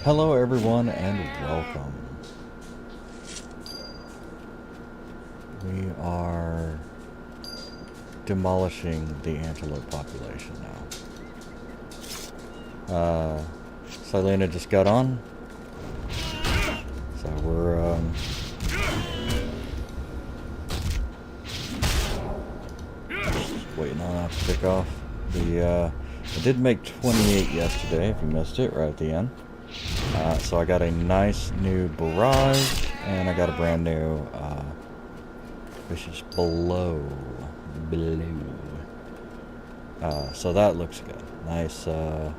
Hello everyone and welcome. We are demolishing the antelope population now. Silena just got on, so we're just waiting on that to pick off. I did make 28 yesterday, if you missed it, right at the end. So I got a nice new barrage, and I got a brand new, which is below. So that looks good. Nice, some,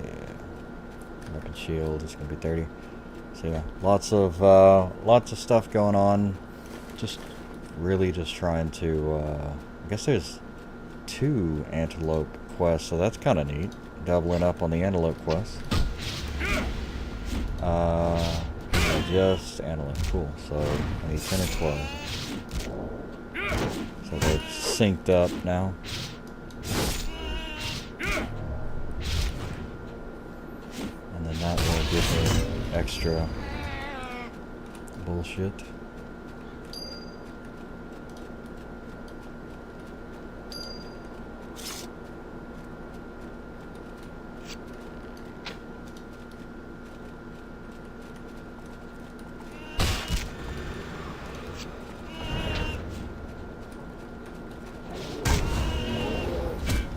yeah, weapon shield is gonna be 30. So yeah, lots of stuff going on. Just really just trying to, I guess there's 2 antelope quests, so that's kind of neat. Doubling up on the antelope quest. Just antelope, cool. So I need 10 and 12. So they're synced up now. And then that will give me extra bullshit.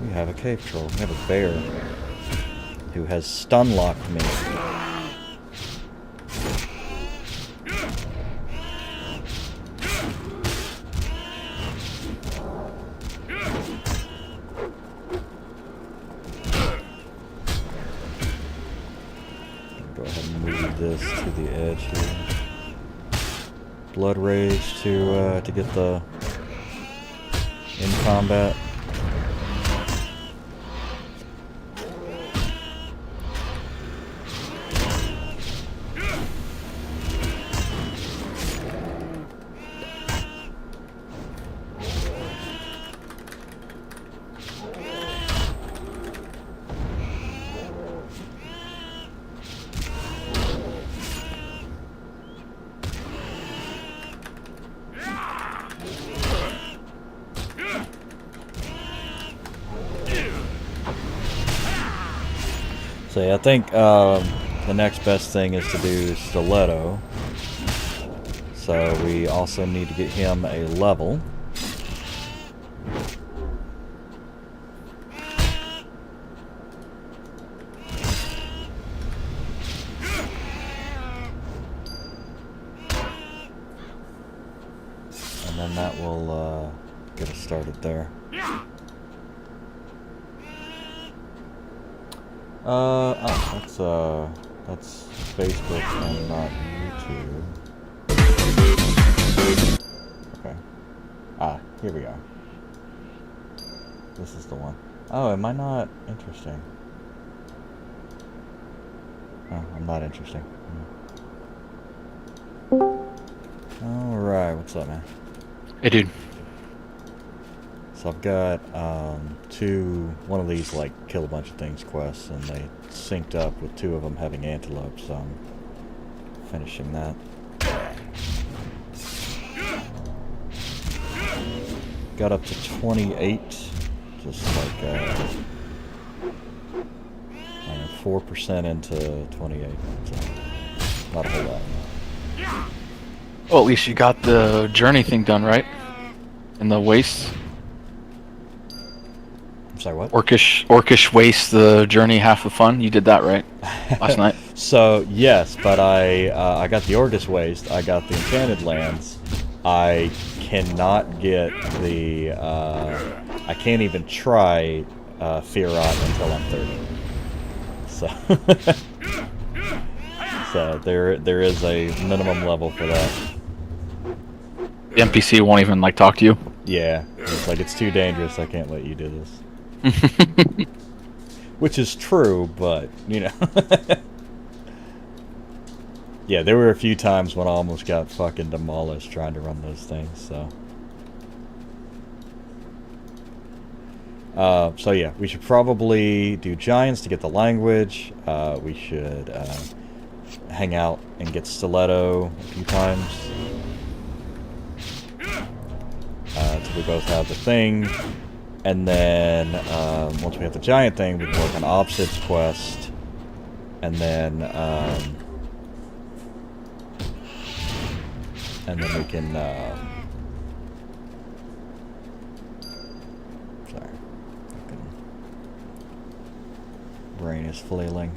We have a cave troll. We have a bear who has stun locked me. Go ahead and move this to the edge here. Blood rage to get the in combat. So yeah, I think the next best thing is to do Stiletto. So we also need to get him a level. And then that will get us started there. That's Facebook and not YouTube. Okay. Here we are. This is the one. Oh, am I not interesting? Oh, I'm not interesting. Alright, what's up, man? Hey, dude. So I've got one of these like kill a bunch of things quests, and they synced up with 2 of them having antelopes, so I'm finishing that. Got up to 28, just like 4% into 28, so not a whole lot. Well, at least you got the journey thing done, right? In the waste. Sorry, what? Orcish waste, the journey, half the fun. You did that, right? Last night. So yes, but I got the Orcish waste. I got the Enchanted Lands. I cannot get the. I can't even try Fear-Rot until I'm 30. So, so there is a minimum level for that. The NPC won't even like talk to you. Yeah, it's like it's too dangerous. I can't let you do this. Which is true, but you know. Yeah, there were a few times when I almost got fucking demolished trying to run those things, so. So yeah, we should probably do giants to get the language. We should hang out and get stiletto a few times. Until we both have the thing. And then once we have the giant thing, we can work on Opposite's quest. And then we can sorry. Brain is flailing.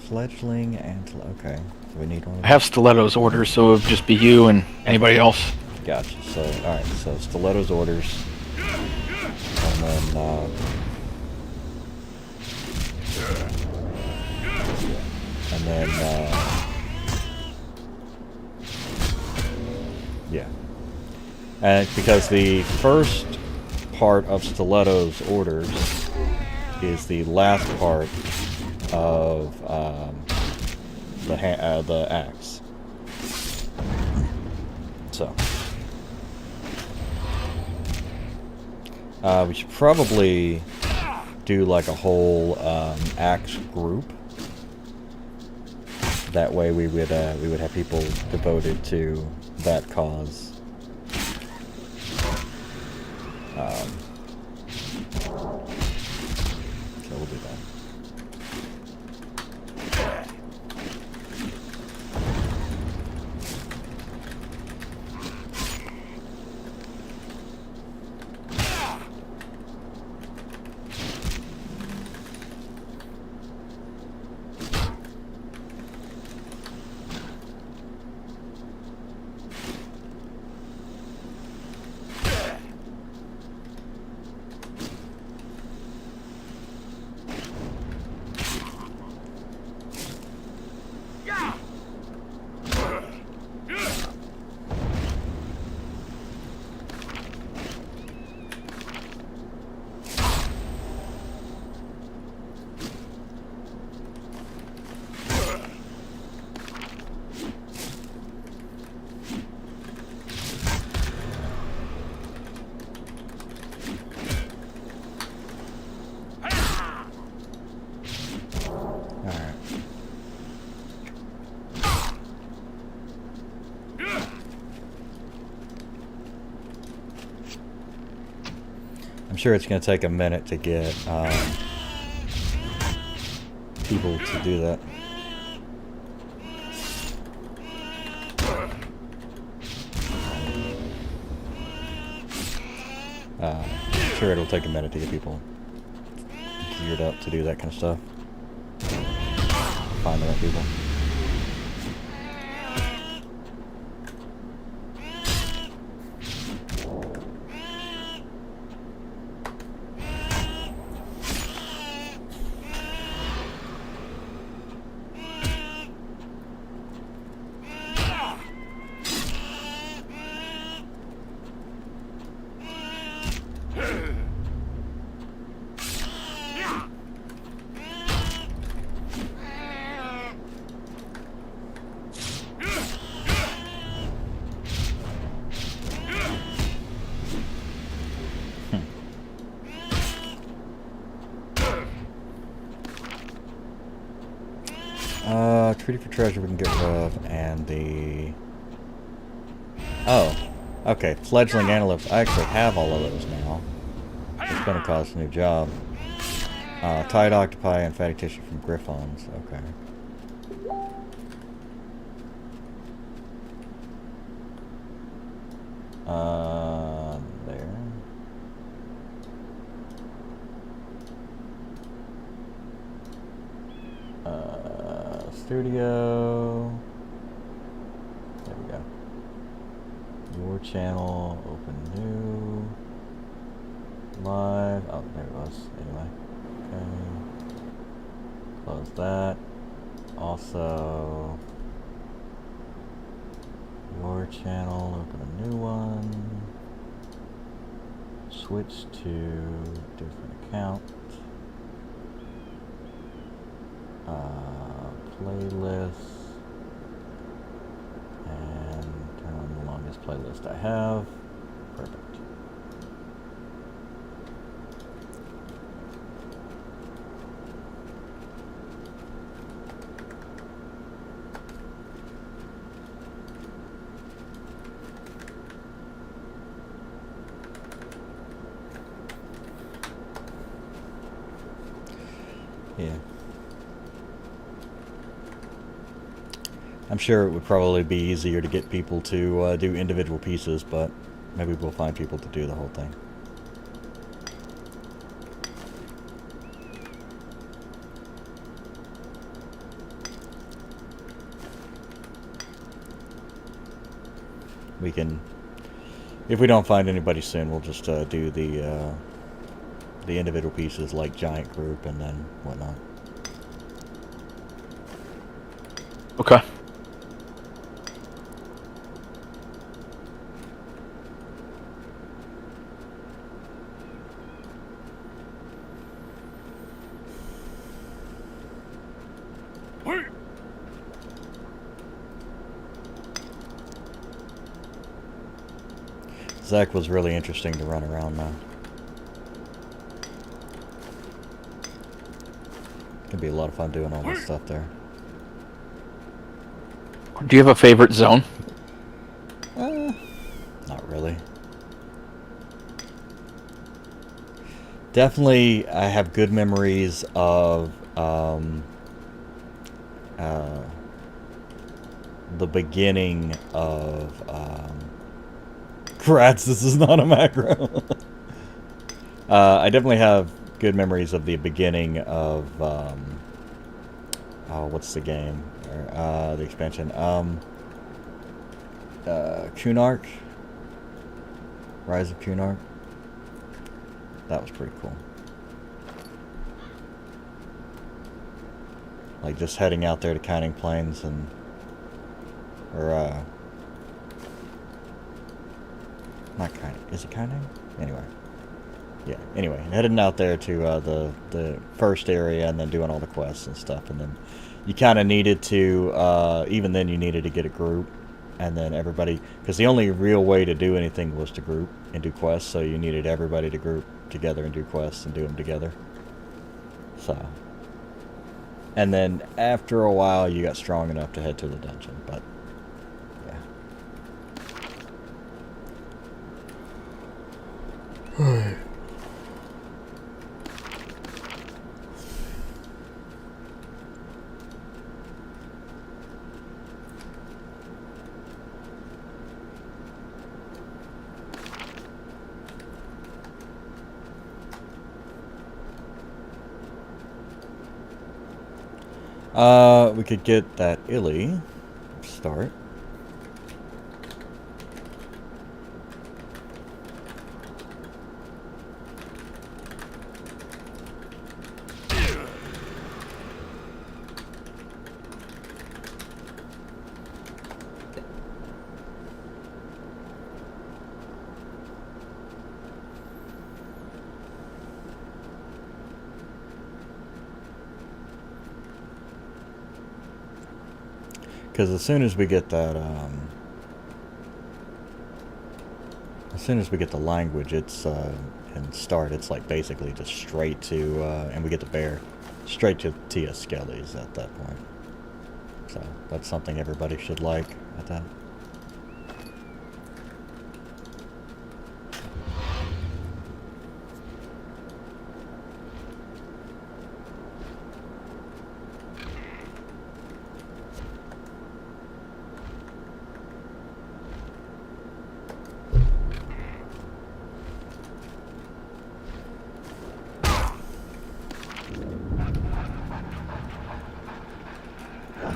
Fledgling and okay. So we need one. I have Stiletto's orders, so it would just be you and anybody else. Gotcha. So alright, so Stiletto's orders. And then yeah. And because the first part of Stiletto's orders is the last part of the axe. So we should probably do like a whole axe group. That way we would have people devoted to that cause. So we'll do that. I'm sure it's going to take a minute to get people to do that. I'm sure it'll take a minute to get people geared up to do that kind of stuff. Find the right people. Treaty for treasure we can get rid of, and the... Oh, okay, fledgling antelopes. I actually have all of those now. It's gonna cost a new job. Tied octopi and fatty tissue from griffons. Okay. There. Studio. There we go. Your channel. Open new. Live. Oh, there it was. Anyway. Okay. Close that. Also, your channel. Open a new one. Switch to different account. Playlist, and turn on the longest playlist I have. Perfect. Yeah. I'm sure it would probably be easier to get people to do individual pieces, but maybe we'll find people to do the whole thing. We can, if we don't find anybody soon, we'll just do the individual pieces like giant group and then whatnot. Okay. Zach was really interesting to run around now. Could be a lot of fun doing all this stuff there. Do you have a favorite zone? Not really. Definitely, I have good memories of the beginning of Kratz, this is not a macro. I definitely have good memories of the beginning of oh, what's the game? The expansion. Kunark? Rise of Kunark? That was pretty cool. Like just heading out there to Counting Plains and not Counting, is it Counting? Anyway. Yeah, anyway, heading out there to the first area and then doing all the quests and stuff, and then you kind of needed to, even then you needed to get a group, and then everybody, because the only real way to do anything was to group and do quests, so you needed everybody to group together and do quests and do them together. So, and then after a while you got strong enough to head to the dungeon, but yeah. We could get that Illy start. Because as soon as we get that, as soon as we get the language, it's, and start, it's like basically just straight to, and we get the bear, straight to Tia Skelly's at that point. So that's something everybody should like at that.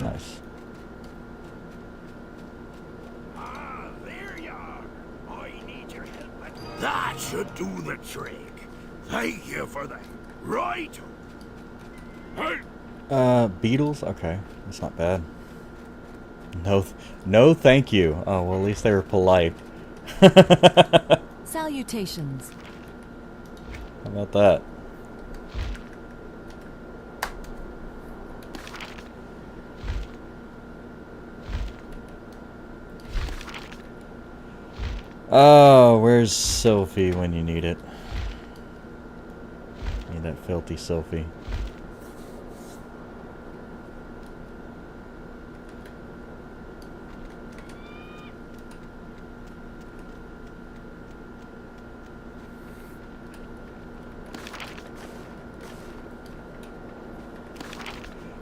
Nice. Ah, there you are. I need your help. That should do the trick. Thank you for that. Right. Hey. Beetles? Okay, that's not bad. No, no thank you. Oh, well, at least they were polite. Salutations. How about that? Oh, where's Sophie when you need it? Need that filthy Sophie.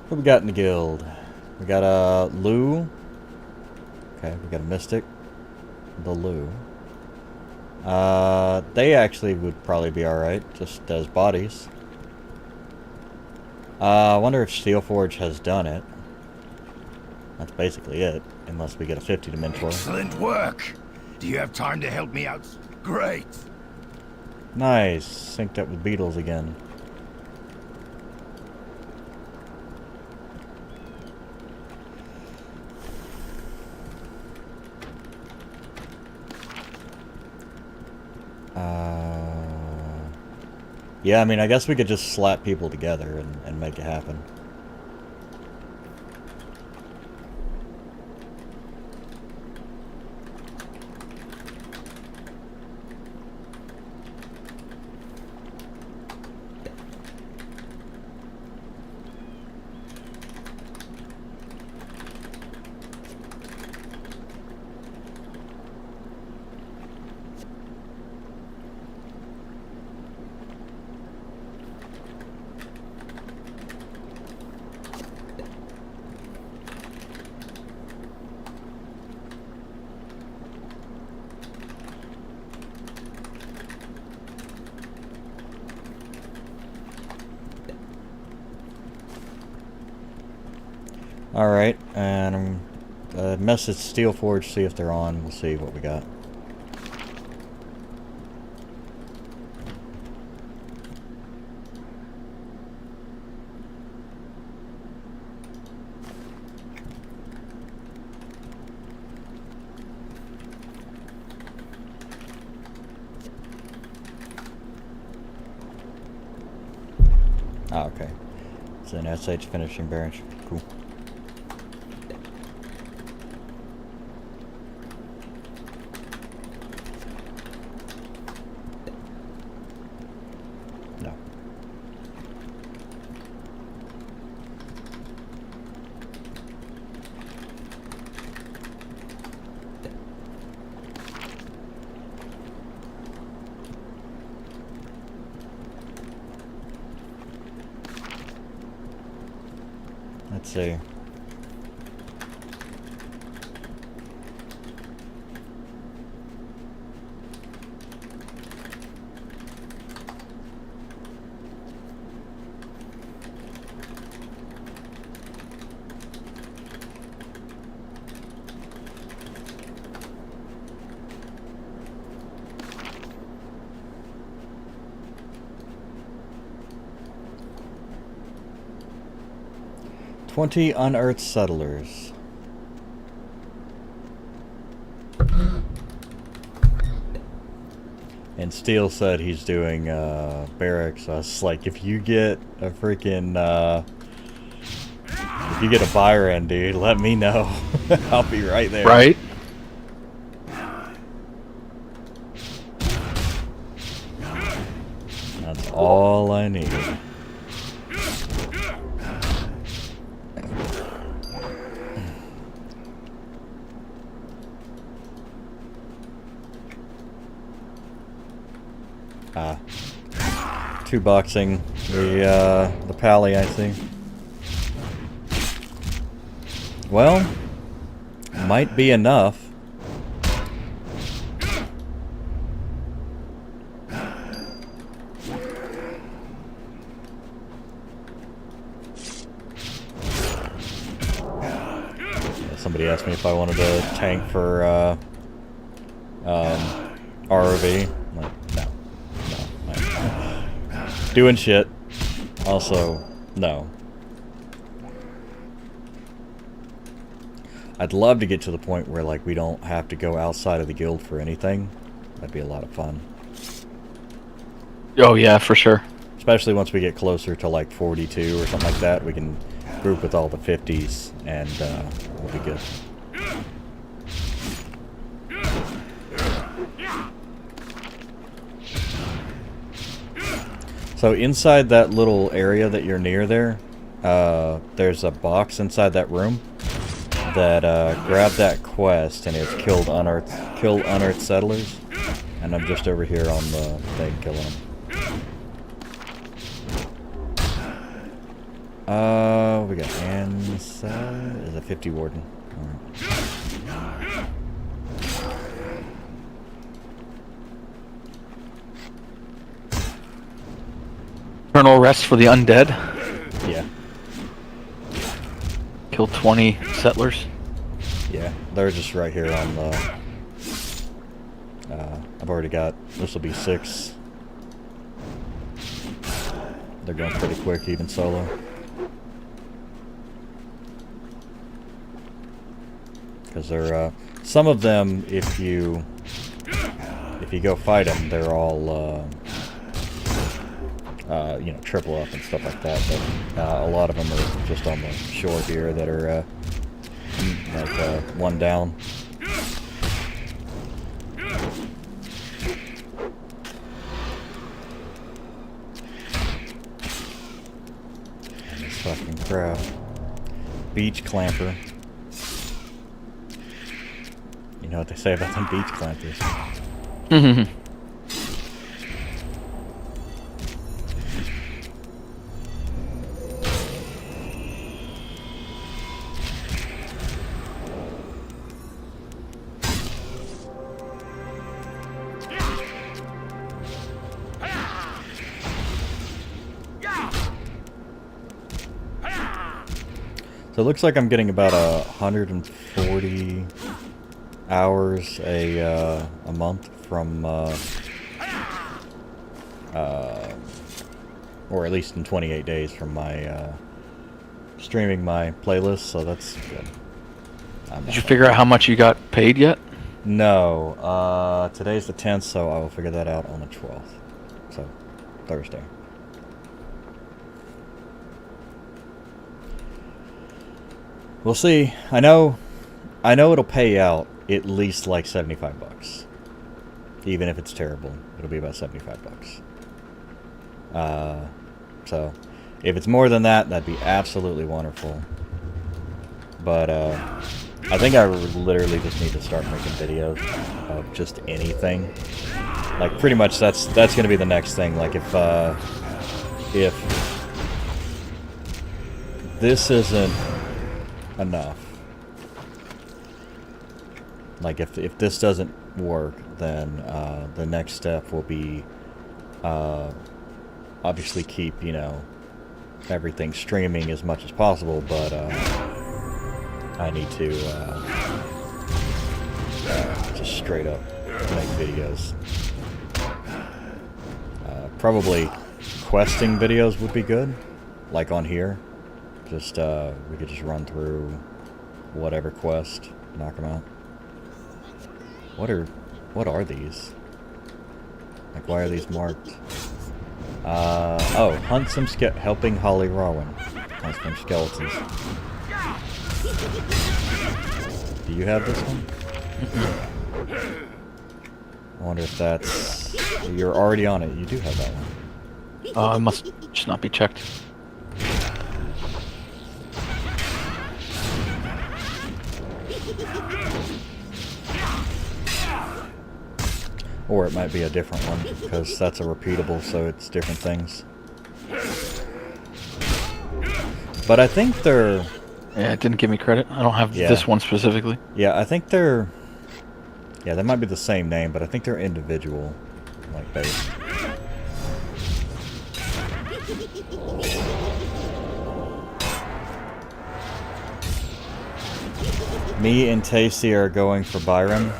What we got in the guild? We got a Lou. Okay, we got a Mystic. The Lou. They actually would probably be alright, just as bodies. I wonder if Steelforge has done it. That's basically it, unless we get a 50 to mentor. Excellent work. Do you have time to help me out? Great. Nice. Synced up with Beetles again. Yeah, I mean, I guess we could just slap people together and make it happen. Alright, and message Steelforge, see if they're on. We'll see what we got. Oh, okay. It's an SH finishing branch. Cool. No. Let's see. "20 unearthed settlers." And Steele said he's doing barracks. I was like, if you get a freaking if you get a Byron, dude, let me know. I'll be right there. Right? That's all I need. Two boxing, the pally, I see. Well, might be enough. Somebody asked me if I wanted to tank for ROV. I'm like, no. Doing shit. Also, no. I'd love to get to the point where, like, we don't have to go outside of the guild for anything. That'd be a lot of fun. Oh yeah, for sure. Especially once we get closer to, like, 42 or something like that. We can group with all the 50s, and we'll be good. So inside that little area that you're near there, there's a box inside that room that grabbed that quest, and it's kill unearthed settlers. And I'm just over here on the thing killing them. We got inside is a 50 warden. Alright. Eternal rest for the undead. Yeah. Kill 20 settlers. Yeah, they're just right here on the... I've already got... This will be 6. They're going pretty quick, even solo. Because they're... some of them, if you go fight them, they're all... you know, triple up and stuff like that, but a lot of them are just on the shore here that are like one down. And this fucking crap. Beach clamper. You know what they say about them beach clampers. So it looks like I'm getting about 140 hours a month from, or at least in 28 days from my streaming my playlist. So that's good. Did you figure out how much you got paid yet? No. Today's the 10th, so I will figure that out on the 12th. So Thursday. We'll see. I know it'll pay out at least like 75 bucks. Even if it's terrible, it'll be about 75 bucks. So if it's more than that, that'd be absolutely wonderful. But I think I literally just need to start making videos of just anything. Like pretty much that's gonna be the next thing. Like if this isn't enough, like if this doesn't work, then the next step will be obviously keep, you know, everything streaming as much as possible, but I need to just straight up make videos. Probably questing videos would be good, like on here. Just we could just run through whatever quest, knock them out. What are these? Like, why are these marked? Oh, hunt some helping Holly Rowan. Hunt some skeletons. Do you have this one? I wonder if that's... You're already on it. You do have that one. It must just not be checked. Or it might be a different one, because that's a repeatable, so it's different things. But I think they're... Yeah, it didn't give me credit. I don't have this one specifically. Yeah, I think they're... Yeah, they might be the same name, but I think they're individual, like based. Me and Tasty are going for Byron.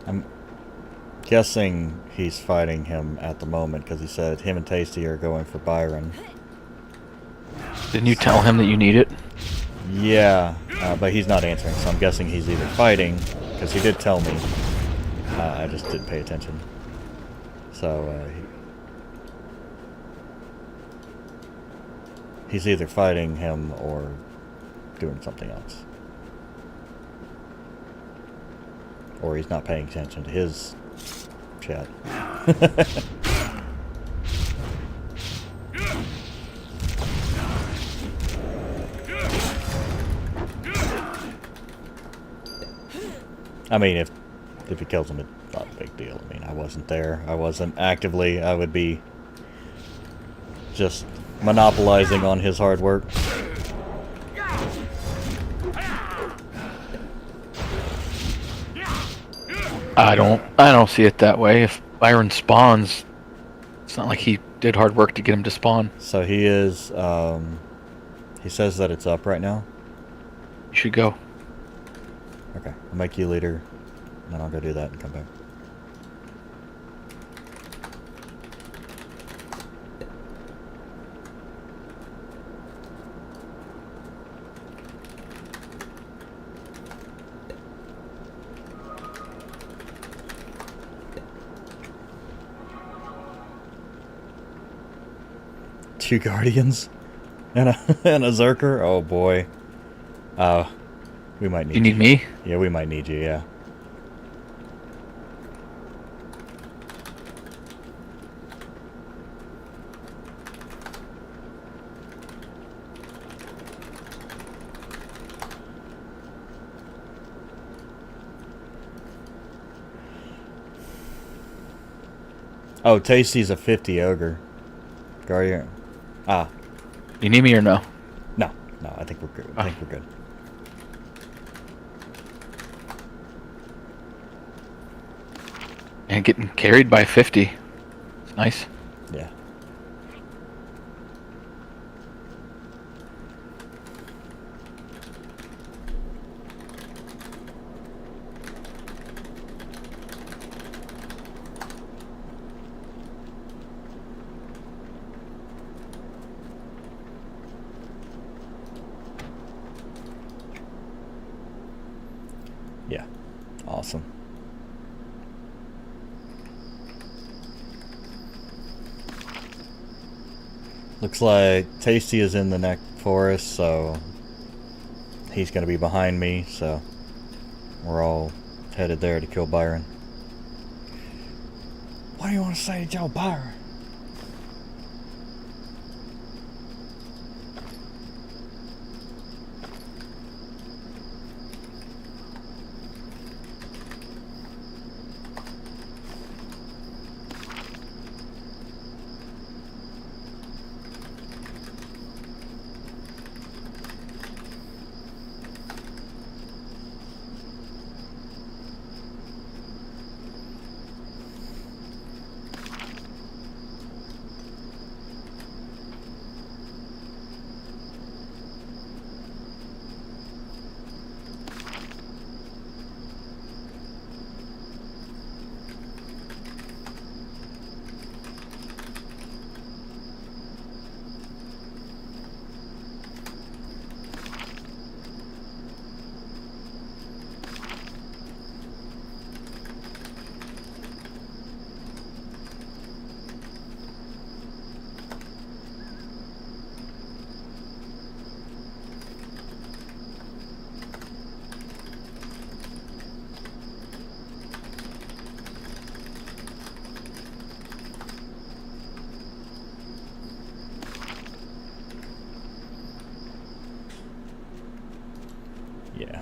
I'm guessing he's fighting him at the moment because he said him and Tasty are going for Byron. Didn't you tell him that you need it? Yeah, but he's not answering, so I'm guessing he's either fighting, because he did tell me. I just didn't pay attention. So, he's either fighting him or doing something else. Or he's not paying attention to his chat. I mean, if he kills him, it's not a big deal. I mean, I wasn't there. I wasn't actively. I would be just monopolizing on his hard work. I don't see it that way. If Byron spawns, it's not like he did hard work to get him to spawn. So he is, he says that it's up right now. You should go. Okay, I'll make you leader, and then I'll go do that and come back. Two guardians and a Zerker. Oh boy. We might need You need me? Yeah, we might need you. Yeah. Oh, Tasty's a 50 ogre. Guardian. Ah. You need me or no? No. I think we're good. I think we're good. And getting carried by 50. It's nice. Yeah. Yeah. Awesome. Looks like Tasty is in the neck forest, so he's going to be behind me, so we're all headed there to kill Byron. What do you want to say to Joe Byron? Yeah.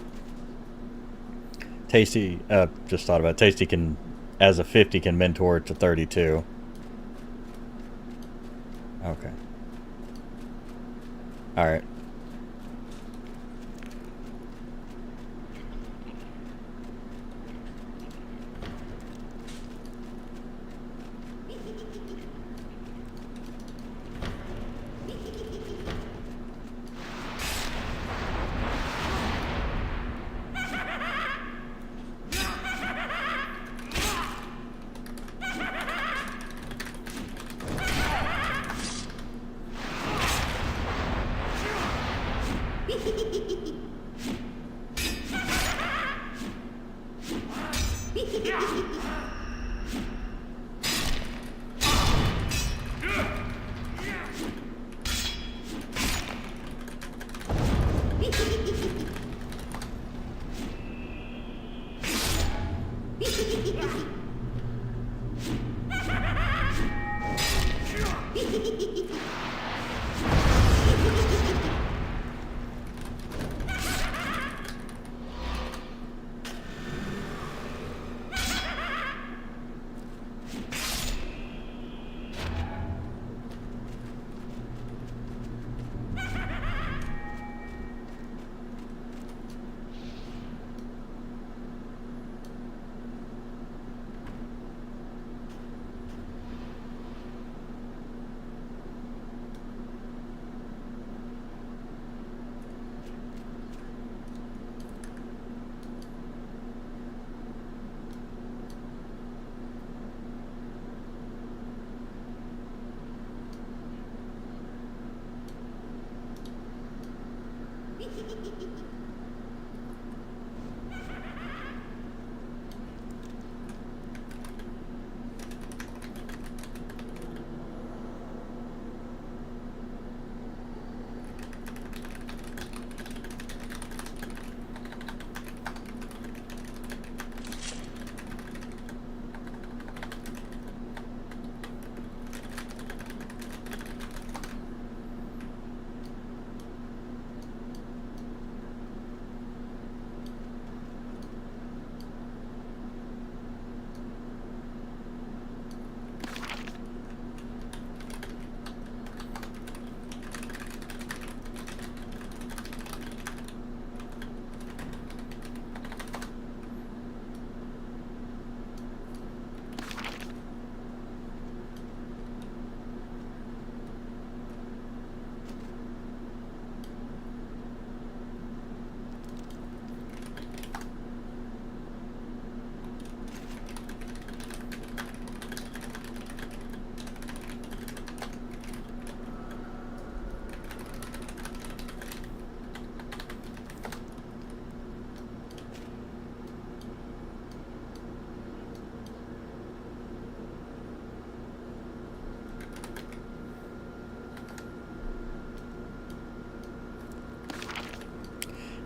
Tasty, just thought about it. Tasty can, as a 50, can mentor to 32. Okay. Alright.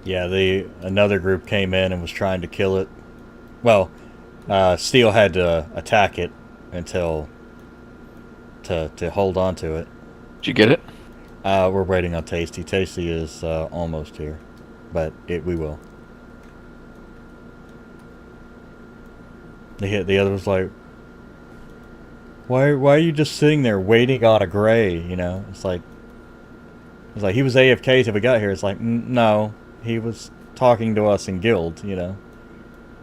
Yeah, another group came in and was trying to kill it. Well, Steel had to attack it until to hold on to it. Did you get it? We're waiting on Tasty. Tasty is almost here, but we will. The other was like, why are you just sitting there waiting on a gray? You know, it's like he was AFK till we got here. It's like, no, he was talking to us in guild. You know,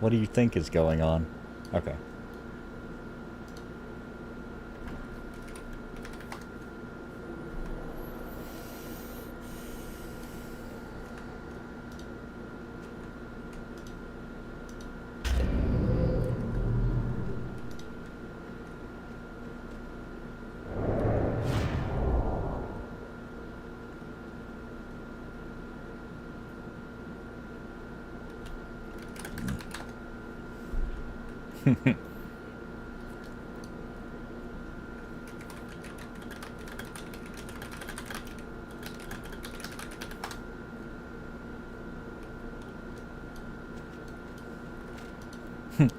what do you think is going on? Okay.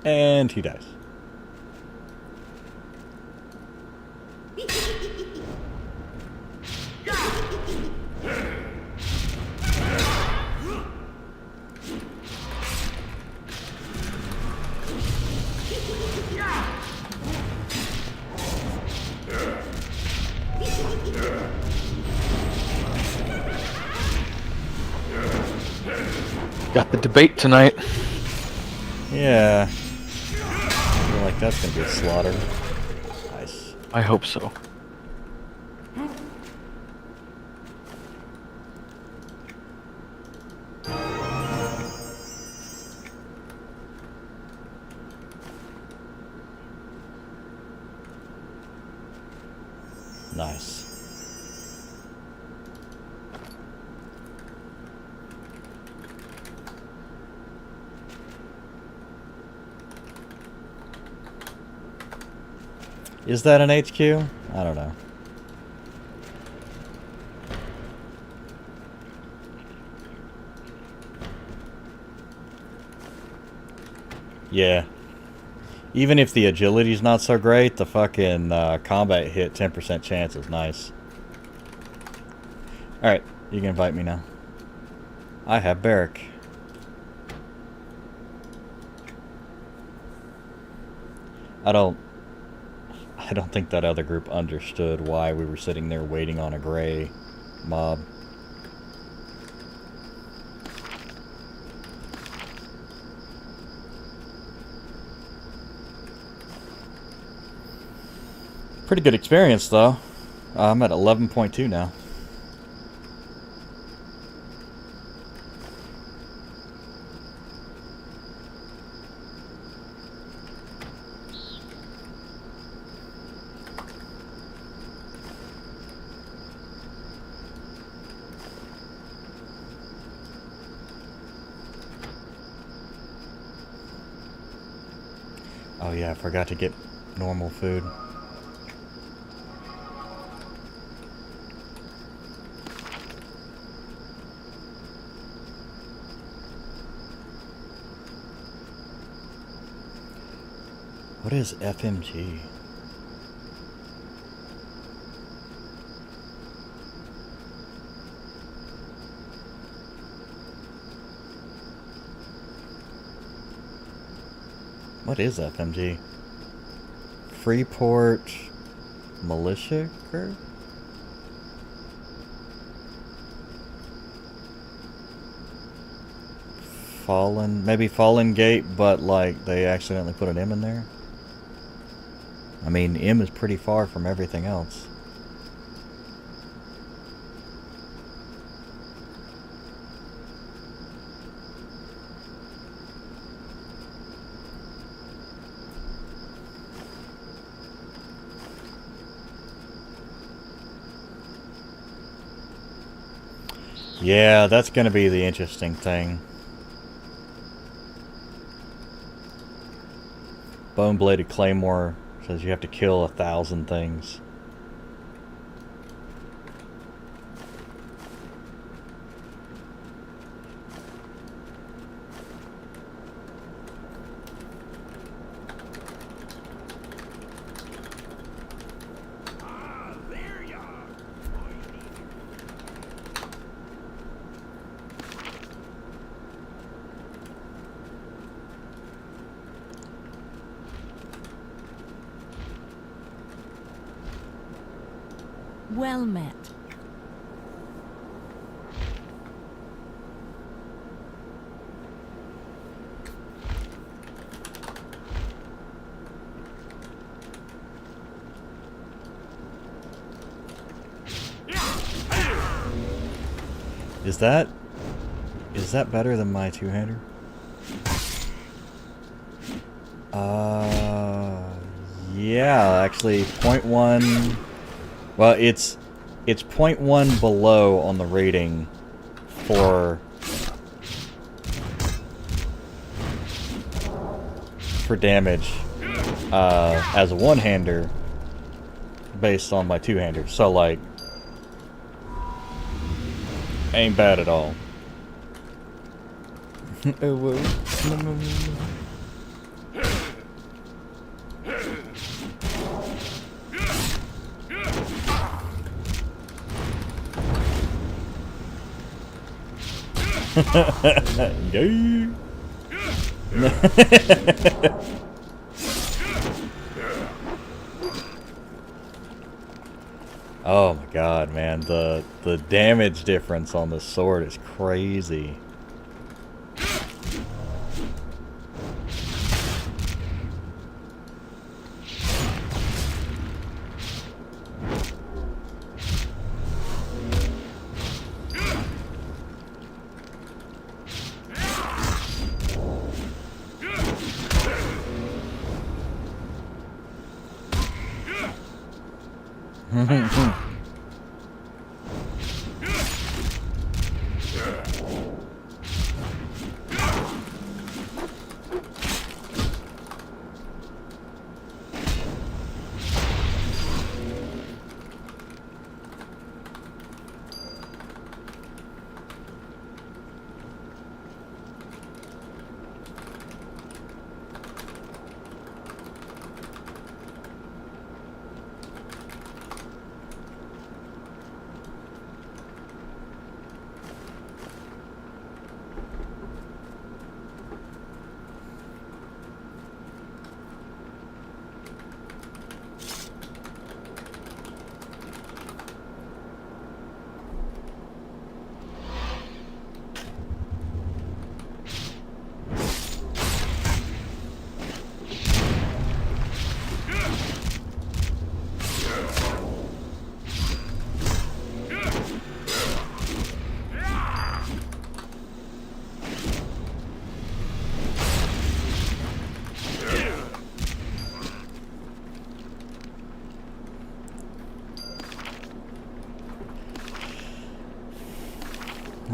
And he dies. Got the debate tonight. Yeah. I feel like that's gonna be a slaughter. Nice. I hope so. Nice. Is that an HQ? I don't know. Yeah. Even if the agility's not so great, the fucking combat hit 10% chance is nice. Alright, you can invite me now. I have Barrack. I don't think that other group understood why we were sitting there waiting on a gray mob. Pretty good experience, though. I'm at 11.2 now. Oh yeah, I forgot to get normal food. What is FMG? What is FMG? Freeport Militia Group? Maybe Fallen Gate, but like they accidentally put an M in there. I mean, M is pretty far from everything else. Yeah, that's going to be the interesting thing. Bone-bladed claymore says you have to kill 1,000 things. Well met. Is that better than my two-hander? Yeah, actually, 0.1. Well, it's 0.1 below on the rating for damage as a one-hander based on my two-hander. So, like, ain't bad at all. Oh, whoa. Yay! Oh my god, man, the damage difference on this sword is crazy.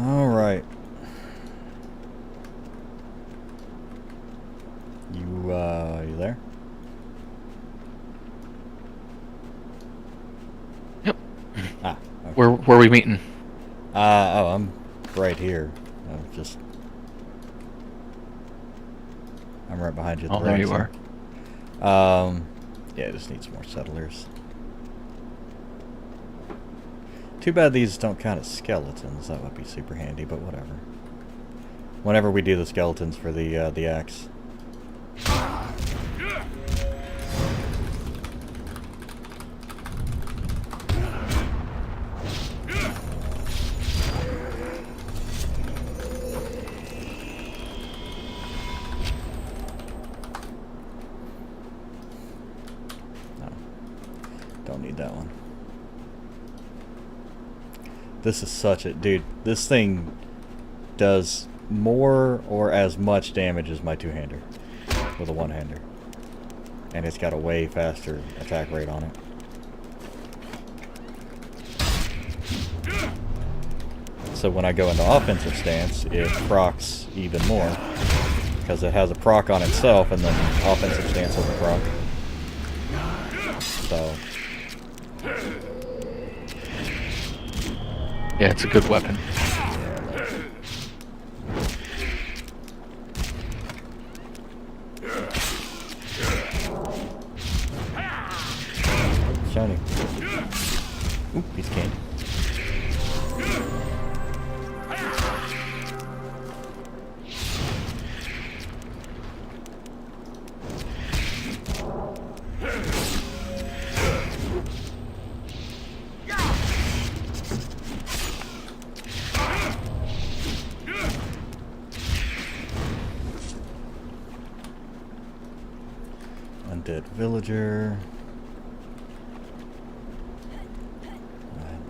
Alright. You there? Yep. Ah, okay. Where are we meeting? Oh, I'm right here. I'm right behind you. At the Oh, there right you side. are. Yeah, it just needs more settlers. Too bad these don't count as skeletons. That would be super handy, but whatever. Whenever we do the skeletons for the axe. No, don't need that one. This is such a... Dude, this thing does more or as much damage as my two-hander with a one-hander. And it's got a way faster attack rate on it. So when I go into offensive stance, it procs even more. Because it has a proc on itself, and then offensive stance has a proc. So... Yeah, it's a good weapon. Shiny. Oop, he's candy. Undead villager.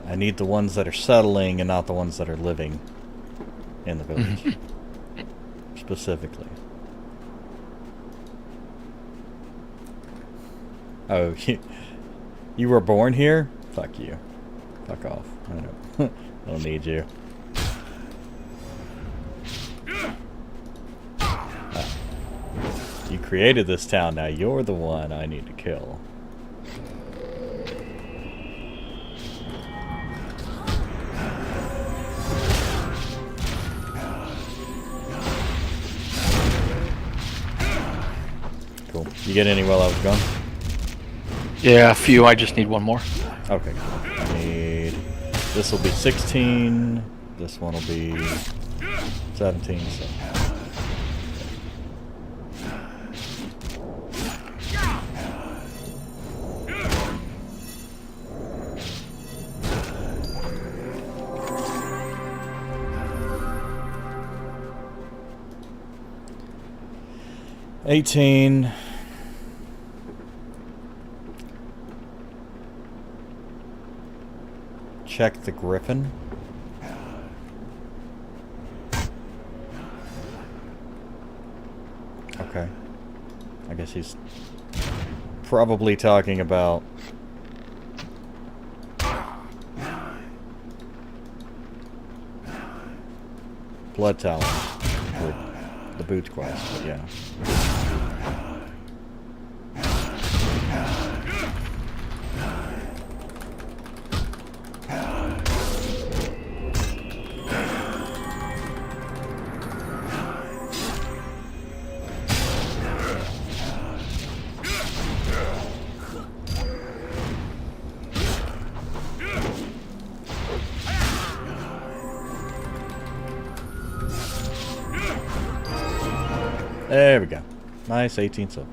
I need the ones that are settling and not the ones that are living in the village. Specifically. Oh, you were born here? Fuck you. Fuck off. I don't need you. You created this town, now you're the one I need to kill. Cool. You get any while I was gone? Yeah, a few. I just need one more. Okay. I need... This will be 16. This one will be 17, so... 18. Check the griffin. Okay. I guess he's probably talking about Blood Talon for the boots quest, but yeah. There we go. Nice 18 silver.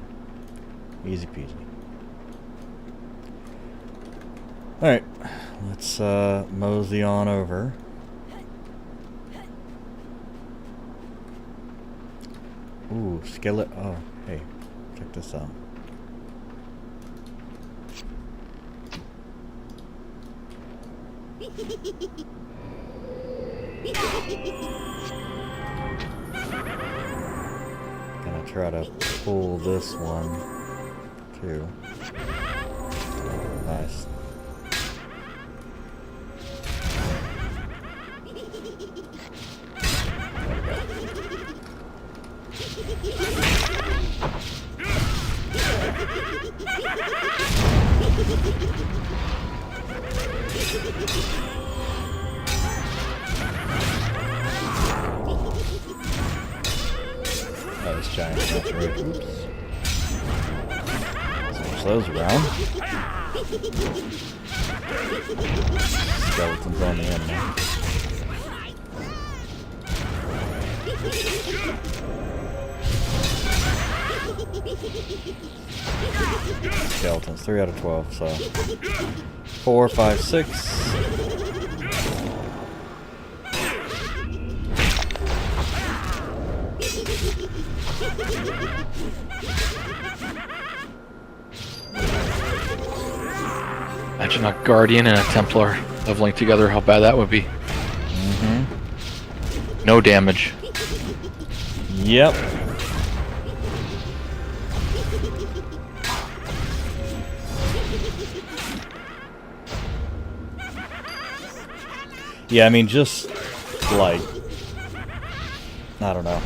Easy peasy. Alright. Let's mosey on over. Ooh, skillet. Oh, hey. Check this out. Gonna try to pull this one too. Nice. Oh, this giant, that's right. Oops. Switch those around. Skeletons on the end now. Skeletons, 3 out of 12, so 4, 5, 6. Imagine a Guardian and a Templar leveling together, how bad that would be. Mm-hmm. No damage. Yep. Yeah, I mean, just, like, I don't know.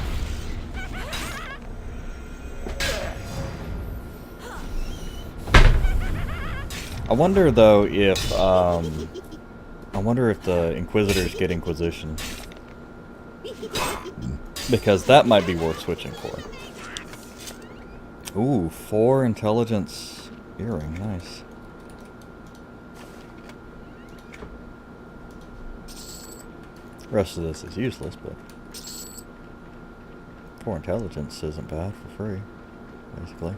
I wonder, though, if, I wonder if the Inquisitors get Inquisition. Because that might be worth switching for. Ooh, 4 intelligence earring, nice. The rest of this is useless, but 4 intelligence isn't bad for free, basically.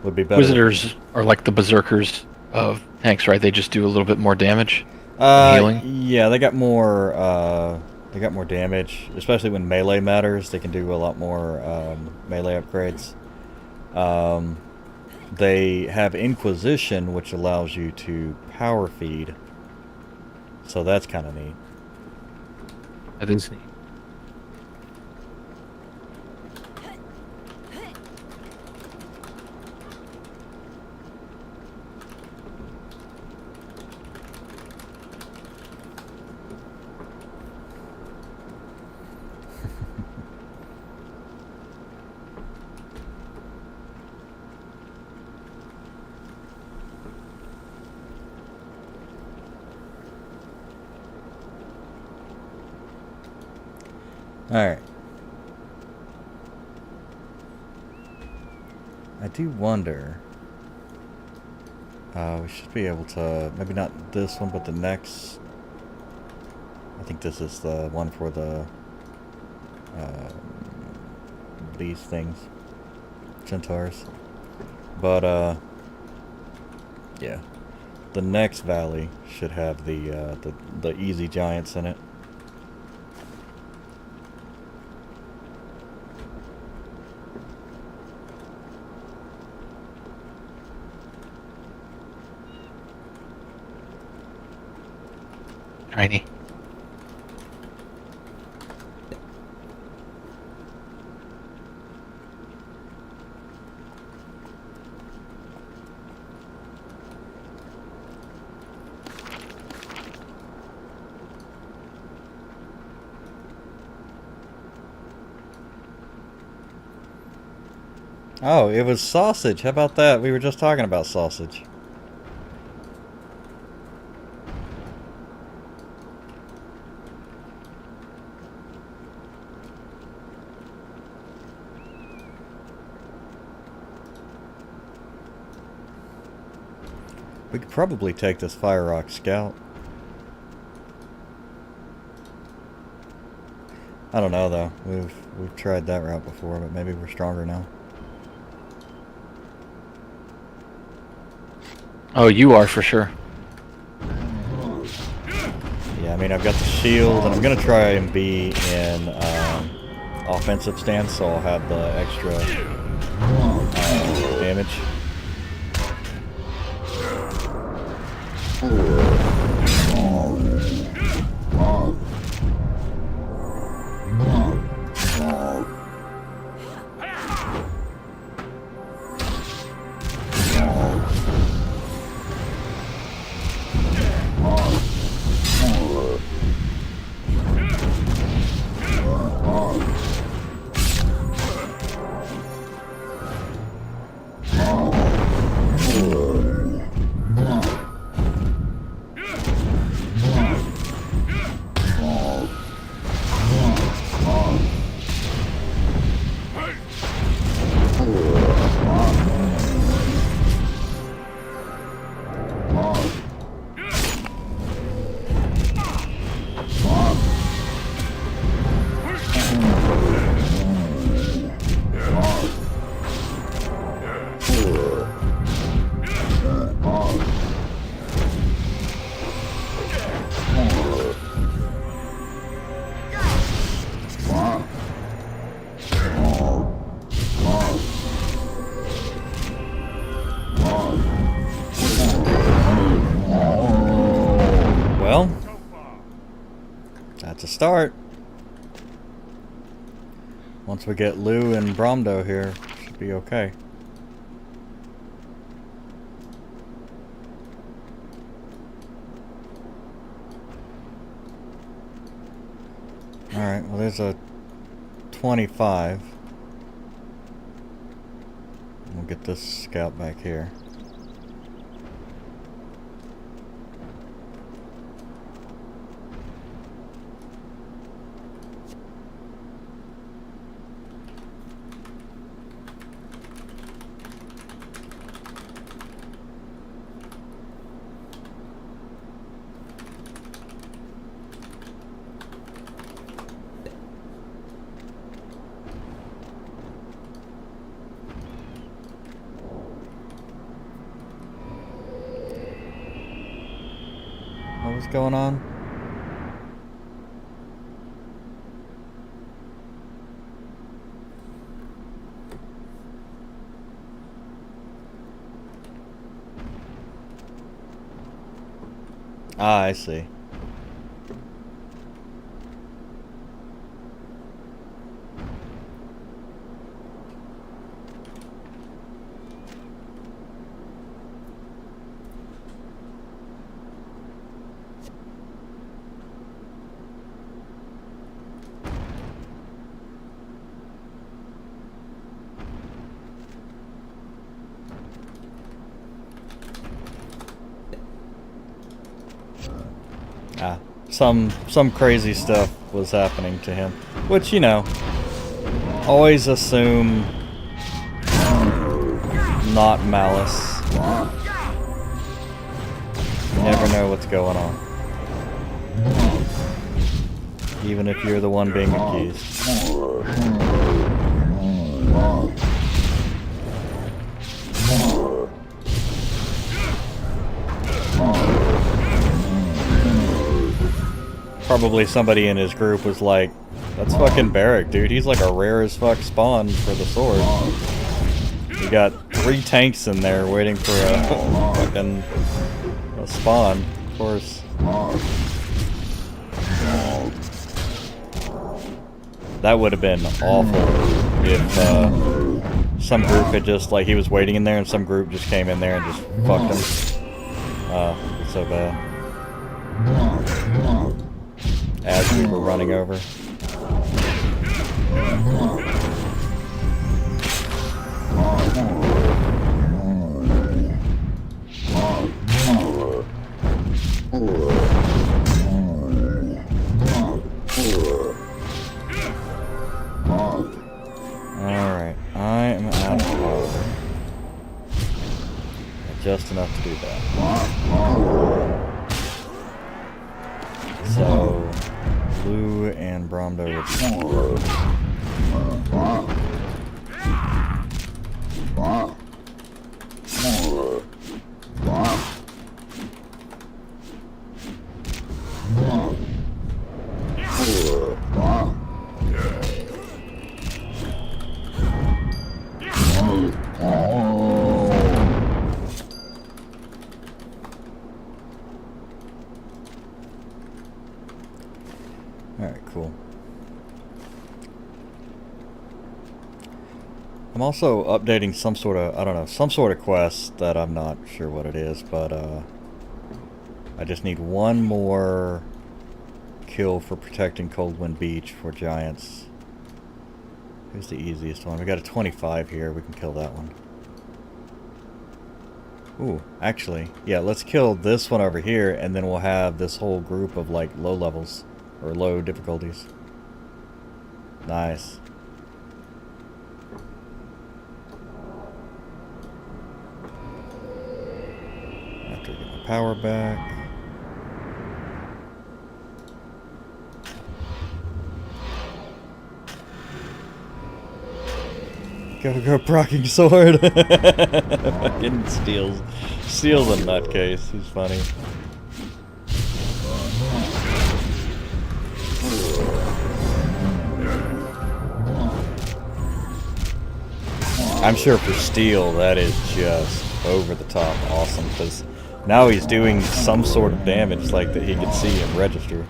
Would be better. Inquisitors are like the berserkers of tanks, right? They just do a little bit more damage. Healing. Yeah, they got more They got more damage, especially when melee matters. They can do a lot more melee upgrades. They have Inquisition, which allows you to power feed. So that's kind of neat. That is neat. Alright. I do wonder. We should be able to, maybe not this one, but the next. I think this is the one for the these things, centaurs. But yeah, the next valley should have the easy giants in it. Tiny. Oh, it was sausage. How about that? We were just talking about sausage. We could probably take this Fire Rock Scout. I don't know though. We've tried that route before, but maybe we're stronger now. Oh, you are for sure. Yeah, I mean I've got the shield, and I'm gonna try and be in offensive stance, so I'll have the extra damage. Well, that's a start. Once we get Lou and Bromdo here, should be okay. Alright, well there's a 25. We'll get this scout back here. What's going on? Ah, I see. Ah, some crazy stuff was happening to him, which, you know, always assume not malice. You never know what's going on, even if you're the one being accused. Probably somebody in his group was like, that's fucking Barrack, dude. He's like a rare as fuck spawn for the sword. You got 3 tanks in there waiting for a fucking spawn, of course. That would have been awful if some group had just, like, he was waiting in there and some group just came in there and just fucked him. It's so bad. As we were running over. Alright, I am out of power. Just enough to do that. So, Blue and Bromdo would Alright, cool. I'm also updating some sort of, I don't know, some sort of quest that I'm not sure what it is, but I just need one more kill for protecting Coldwind Beach for giants. Who's the easiest one? We got a 25 here, we can kill that one. Ooh, actually, yeah, let's kill this one over here, and then we'll have this whole group of, like, low levels. Or low difficulties. Nice. After I get my power back. Go procking sword. Fucking steals a nutcase. He's funny. I'm sure for Steel that is just over the top awesome, because now he's doing some sort of damage like that he can see and register.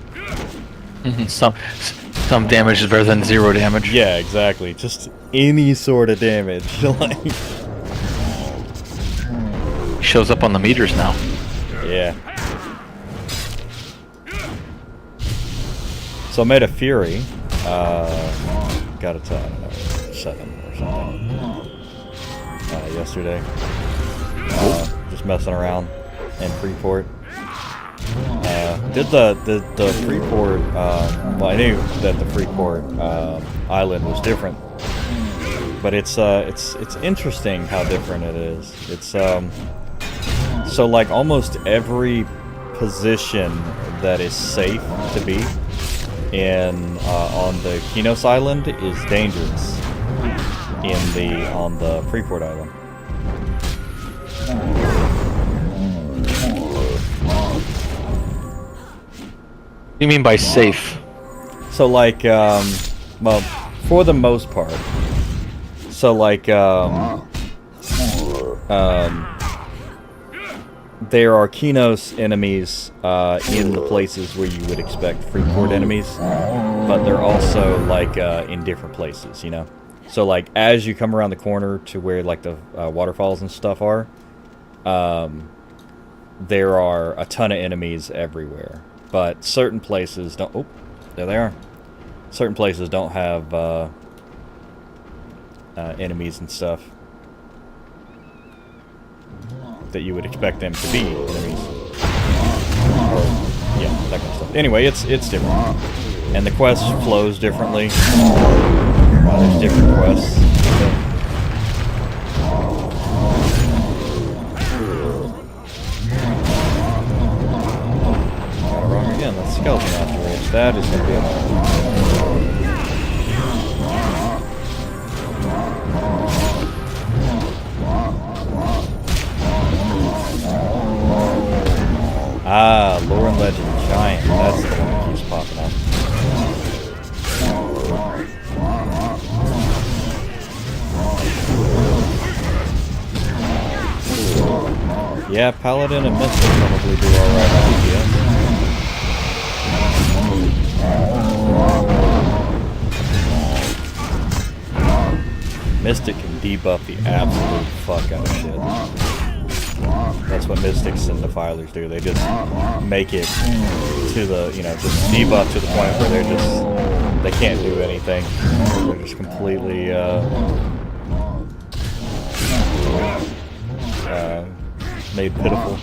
Some damage is better than 0 damage. Yeah, exactly. Just any sort of damage. Like, shows up on the meters now. yeah. So I made a Fury. Got it to, I don't know, 7 or something. Yesterday. Just messing around in Freeport. Did the Freeport, well, I knew that the Freeport island was different, but it's interesting how different it is. It's so like almost every position that is safe to be in on the Kinos Island is dangerous on the Freeport Island. What do you mean by safe? So like, well, for the most part. So like, there are Kinos enemies in the places where you would expect Freeport enemies, but they're also like in different places, you know. So like as you come around the corner to where like the waterfalls and stuff are, there are a ton of enemies everywhere. But certain places don't. Oh, there they are. Certain places don't have enemies and stuff that you would expect them to be enemies. Or, yeah, that kind of stuff. Anyway, it's different. And the quest flows differently. There's different quests. Got it wrong again. That's skeleton afterwards. That is going to be annoying. Ah, Lore and Legend Giant. That's the one that keeps popping up. Yeah, Paladin and Mystic probably do alright on DPS. Mystic can debuff the absolute fuck out of shit. That's what Mystics and Defilers do. They just make it to the, you know, just debuff to the point where they're just, they can't do anything. They're just completely, made pitiful.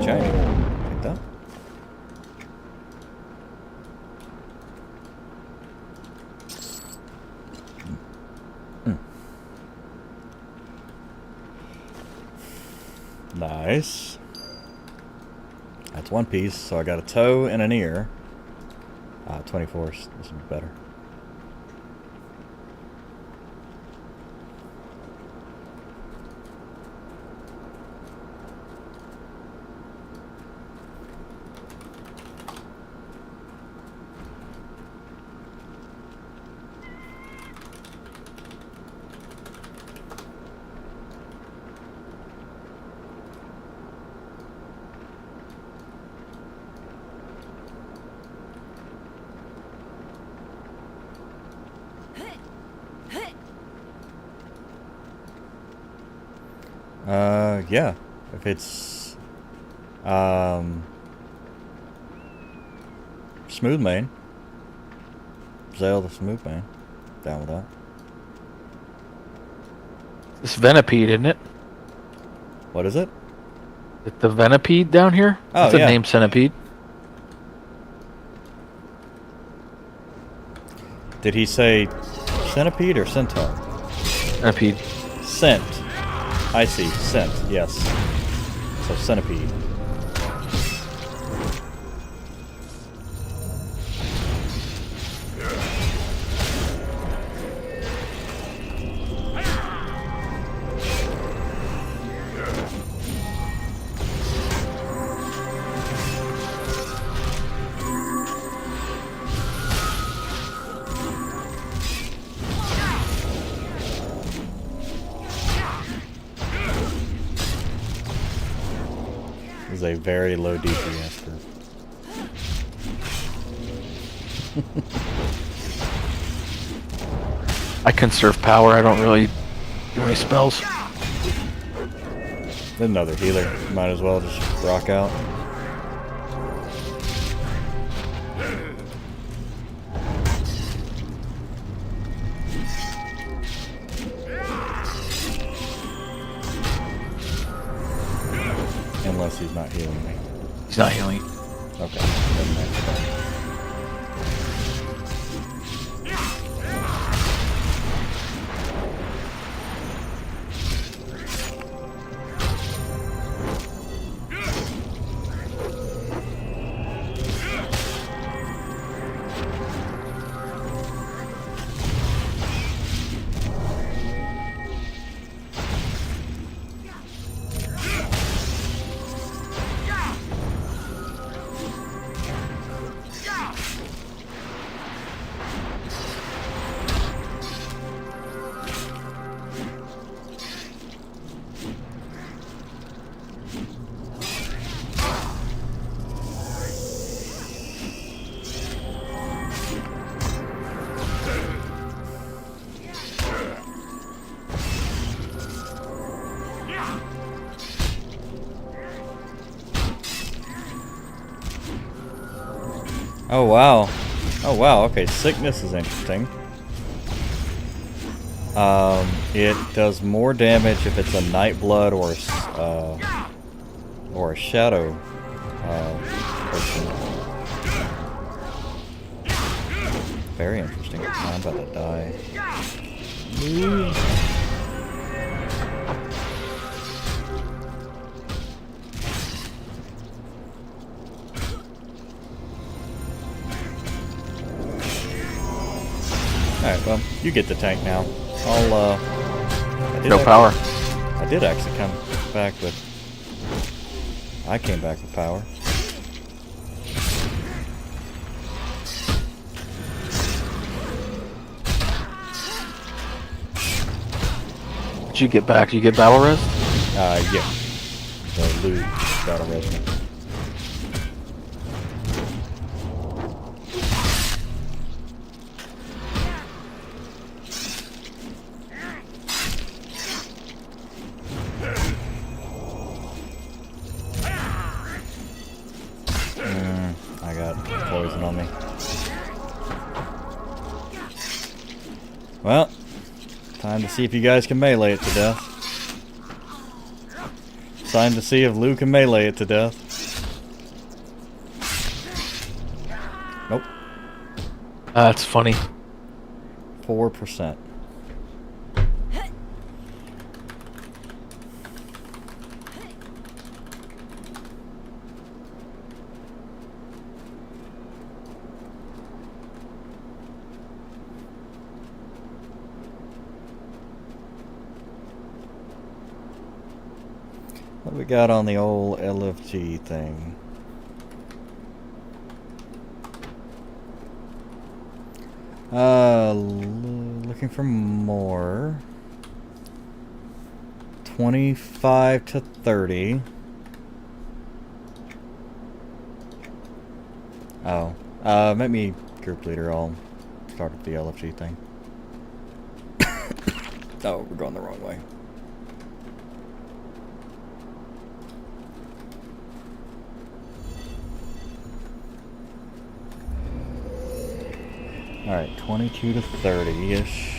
Shiny. Like that. Nice. That's one piece, so I got a toe and an ear. 24, this would be better. Yeah. If it's Smooth Main. Zale the Smooth Main. Down with that. This Venipede, isn't it? What is it? Is it the Venipede down here? Oh, That's yeah. a name centipede. Did he say centipede or centaur? Centipede. Cent. I see. Cent. Yes. So centipede. Is a very low DPS group. I conserve power. I don't really do any spells. Another healer. Might as well just rock out. Unless he's not healing me. He's not healing. Okay. Doesn't matter. Oh wow. Oh wow. Okay, sickness is interesting. It does more damage if it's a Nightblood or a Shadow person. Very interesting. I'm about to die. Alright, well, you get the tank now. No power. I did actually come back with... I came back with power. Did you get back? Did you get battle res? Yeah. The loot battle regiment. I got poison on me. Well, time to see if you guys can melee it to death. Time to see if Lou can melee it to death. Nope. That's funny. 4%. What we got on the old LFG thing? Looking for more. 25 to 30. Oh. Let me group leader. I'll start with the LFG thing. Oh, we're going the wrong way. Alright, 22 to 30-ish.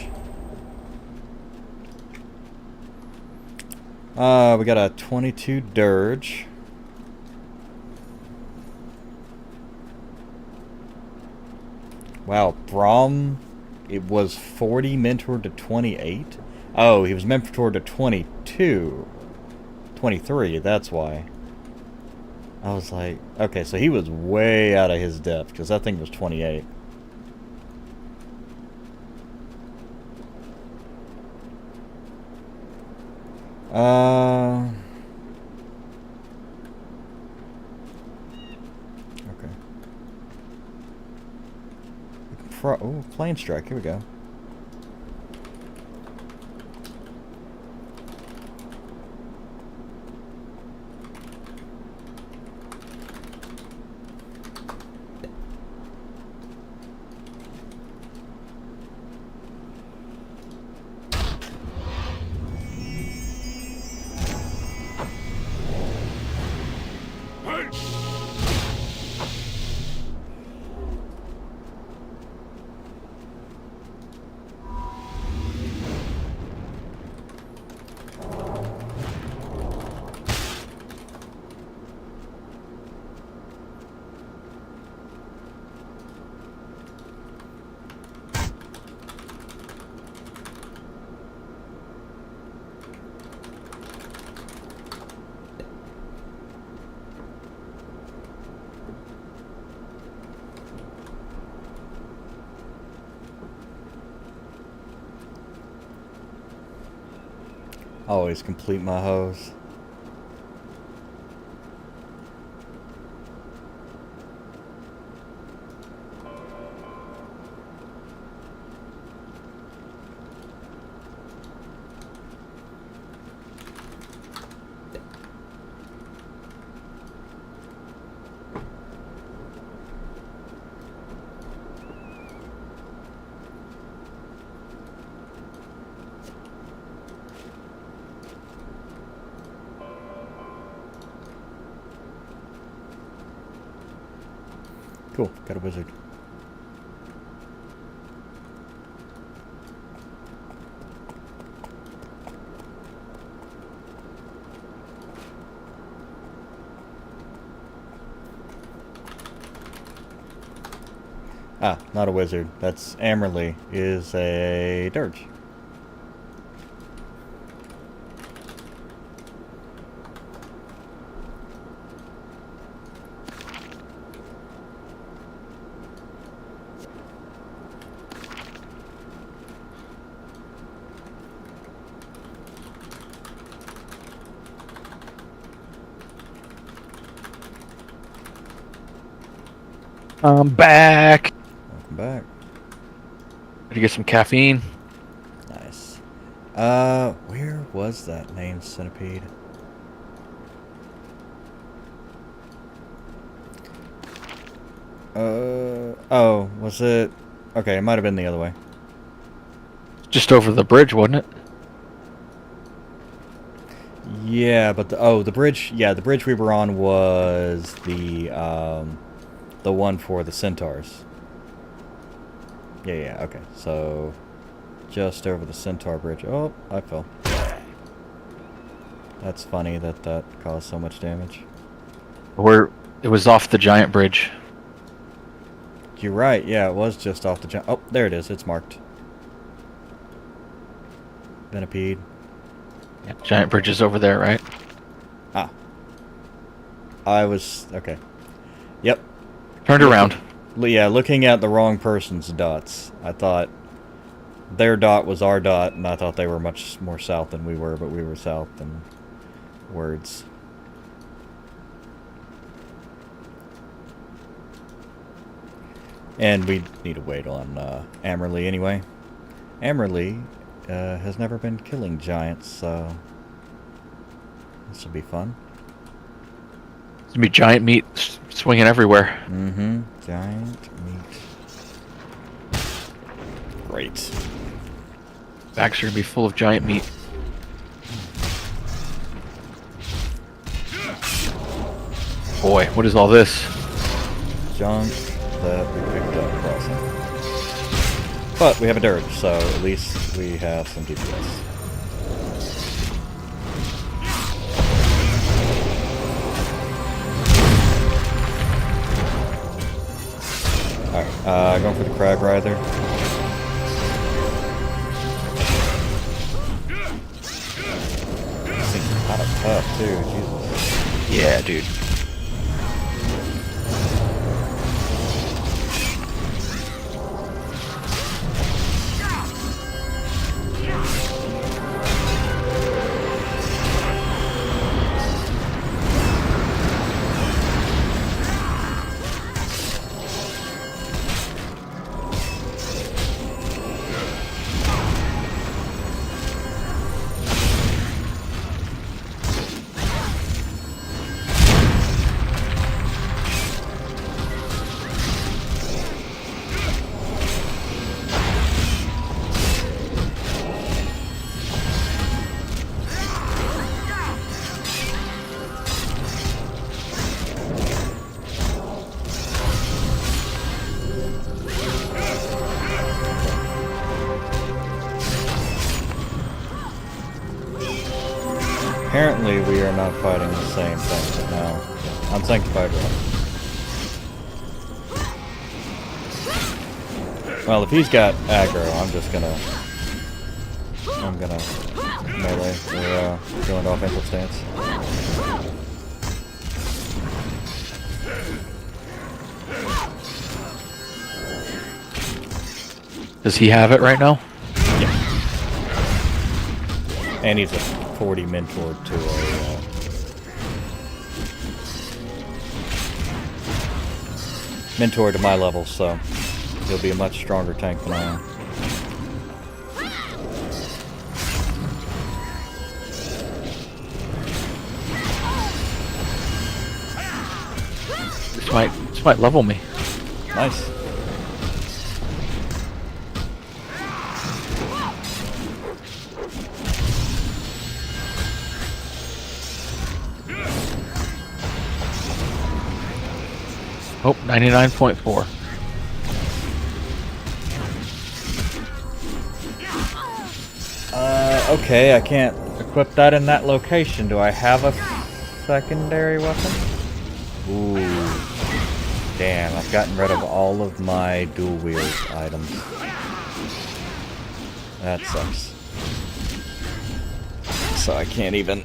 We got a 22 Dirge. Wow, Braum, it was 40 mentored to 28? Oh, he was mentored to 22. 23, that's why. I was like, okay, so he was way out of his depth, because that thing was 28. Okay. Oh, plane strike. Here we go. Always complete my hose. Cool, got a wizard. Ah, not a wizard. That's Amerly is a dirge. I'm back. Welcome back. Did you get some caffeine? Nice. Where was that named centipede? Oh, was it? Okay, it might have been the other way. Just over the bridge, wasn't it? Yeah, but the bridge. Yeah, the bridge we were on was the one for the centaurs. Yeah, okay. So, just over the centaur bridge. Oh, I fell. That's funny that that caused so much damage. Where it was off the giant bridge. You're right. Yeah, it was just off the giant. Oh, there it is. It's marked. Venipede. Yeah, giant bridge is over there, right? Ah. I was okay. Yep. Turned around. Yeah, looking at the wrong person's dots. I thought their dot was our dot, and I thought they were much more south than we were, but we were south than words. And we need to wait on Amerly anyway. Amerly has never been killing giants, so this will be fun. It's gonna be giant meat swinging everywhere. Mm-hmm. Giant meat. Great. Backs are gonna be full of giant meat. Boy, what is all this? Junk that we picked up crossing. But we have a dirge, so at least we have some DPS. Alright, going for the crab rider. This thing's kind of tough too, Jesus. Yeah, dude. Apparently we are not fighting the same thing, but now unsanctified rock. Well, if he's got aggro, I'm gonna melee or go into offensive stance. Does he have it right now? Yeah. And he's a 40 mentor to a mentor to my level, so he'll be a much stronger tank than I am. This might level me. Nice. Oh, 99.4. Okay, I can't equip that in that location. Do I have a secondary weapon? Ooh. Damn, I've gotten rid of all of my dual wield items. That sucks. So I can't even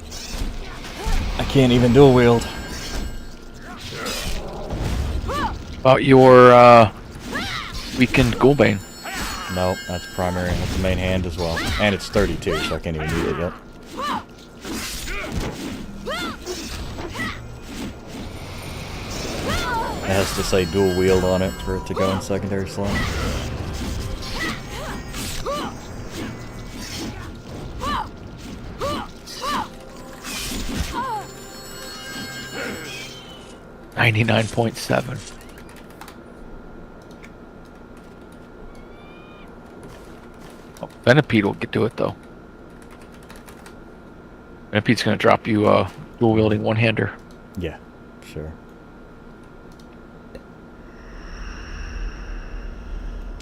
dual wield. About your weakened Ghoulbane. Nope, that's primary. That's the main hand as well. And it's 32, so I can't even use it yet. It has to say dual wield on it for it to go in secondary slot. $99.7. Oh, Venipede will get to it though. Venipede's gonna drop you dual wielding one-hander. Yeah, sure.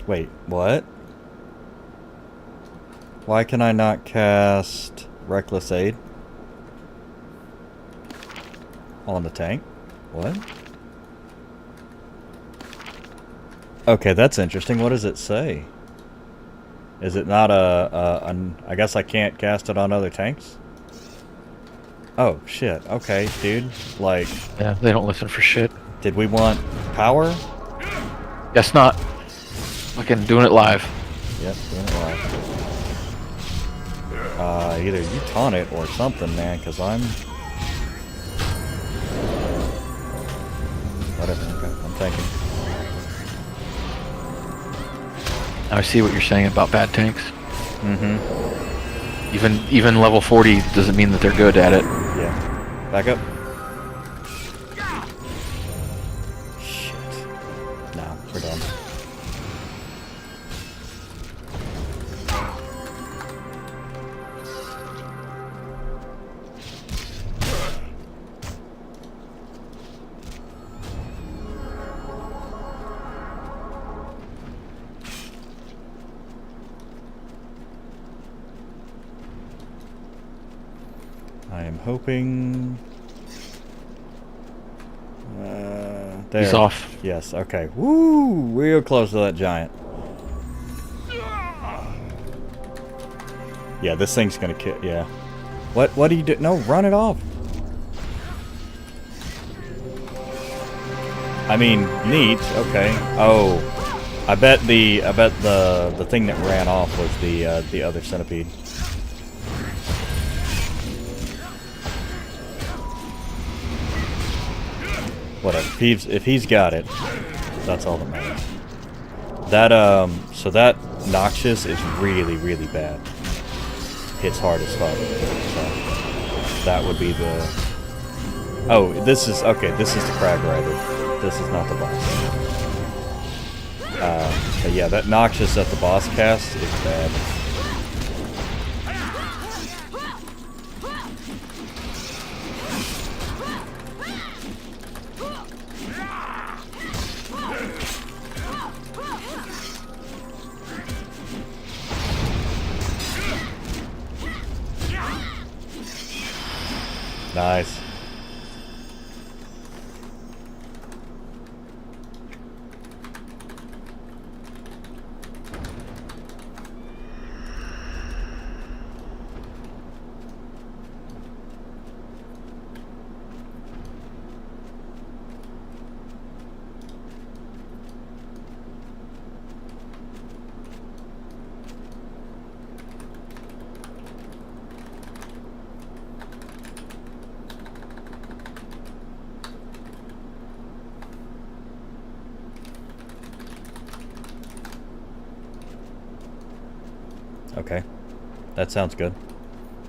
Wait, what? Why can I not cast Reckless Aid on the tank? What? Okay, that's interesting. What does it say? Is it not I guess I can't cast it on other tanks? Oh, shit. Okay, dude. Like... Yeah, they don't listen for shit. Did we want power? Guess not. Fucking doing it live. Yep, doing it live. Either you taunt it or something, man, because I'm... Whatever, okay, I'm thinking. I see what you're saying about bad tanks. Mm-hmm. Even level 40 doesn't mean that they're good at it. Yeah. Back up. Shit. No, we're done. I am hoping... there. He's off. Yes, okay. Woo! Real close to that giant. Yeah, this thing's gonna kill... Yeah. What do you do? No, run it off! I mean, neat. Okay. Oh. I bet the thing that ran off was the other centipede. Whatever. If he's got it, that's all that matters. That so that Noxious is really, really bad. Hits hard as fuck. So that would be the... Oh, this is... Okay, this is the Crag Rider. This is not the boss. But yeah, that Noxious at the boss cast is bad. Nice. Okay. That sounds good.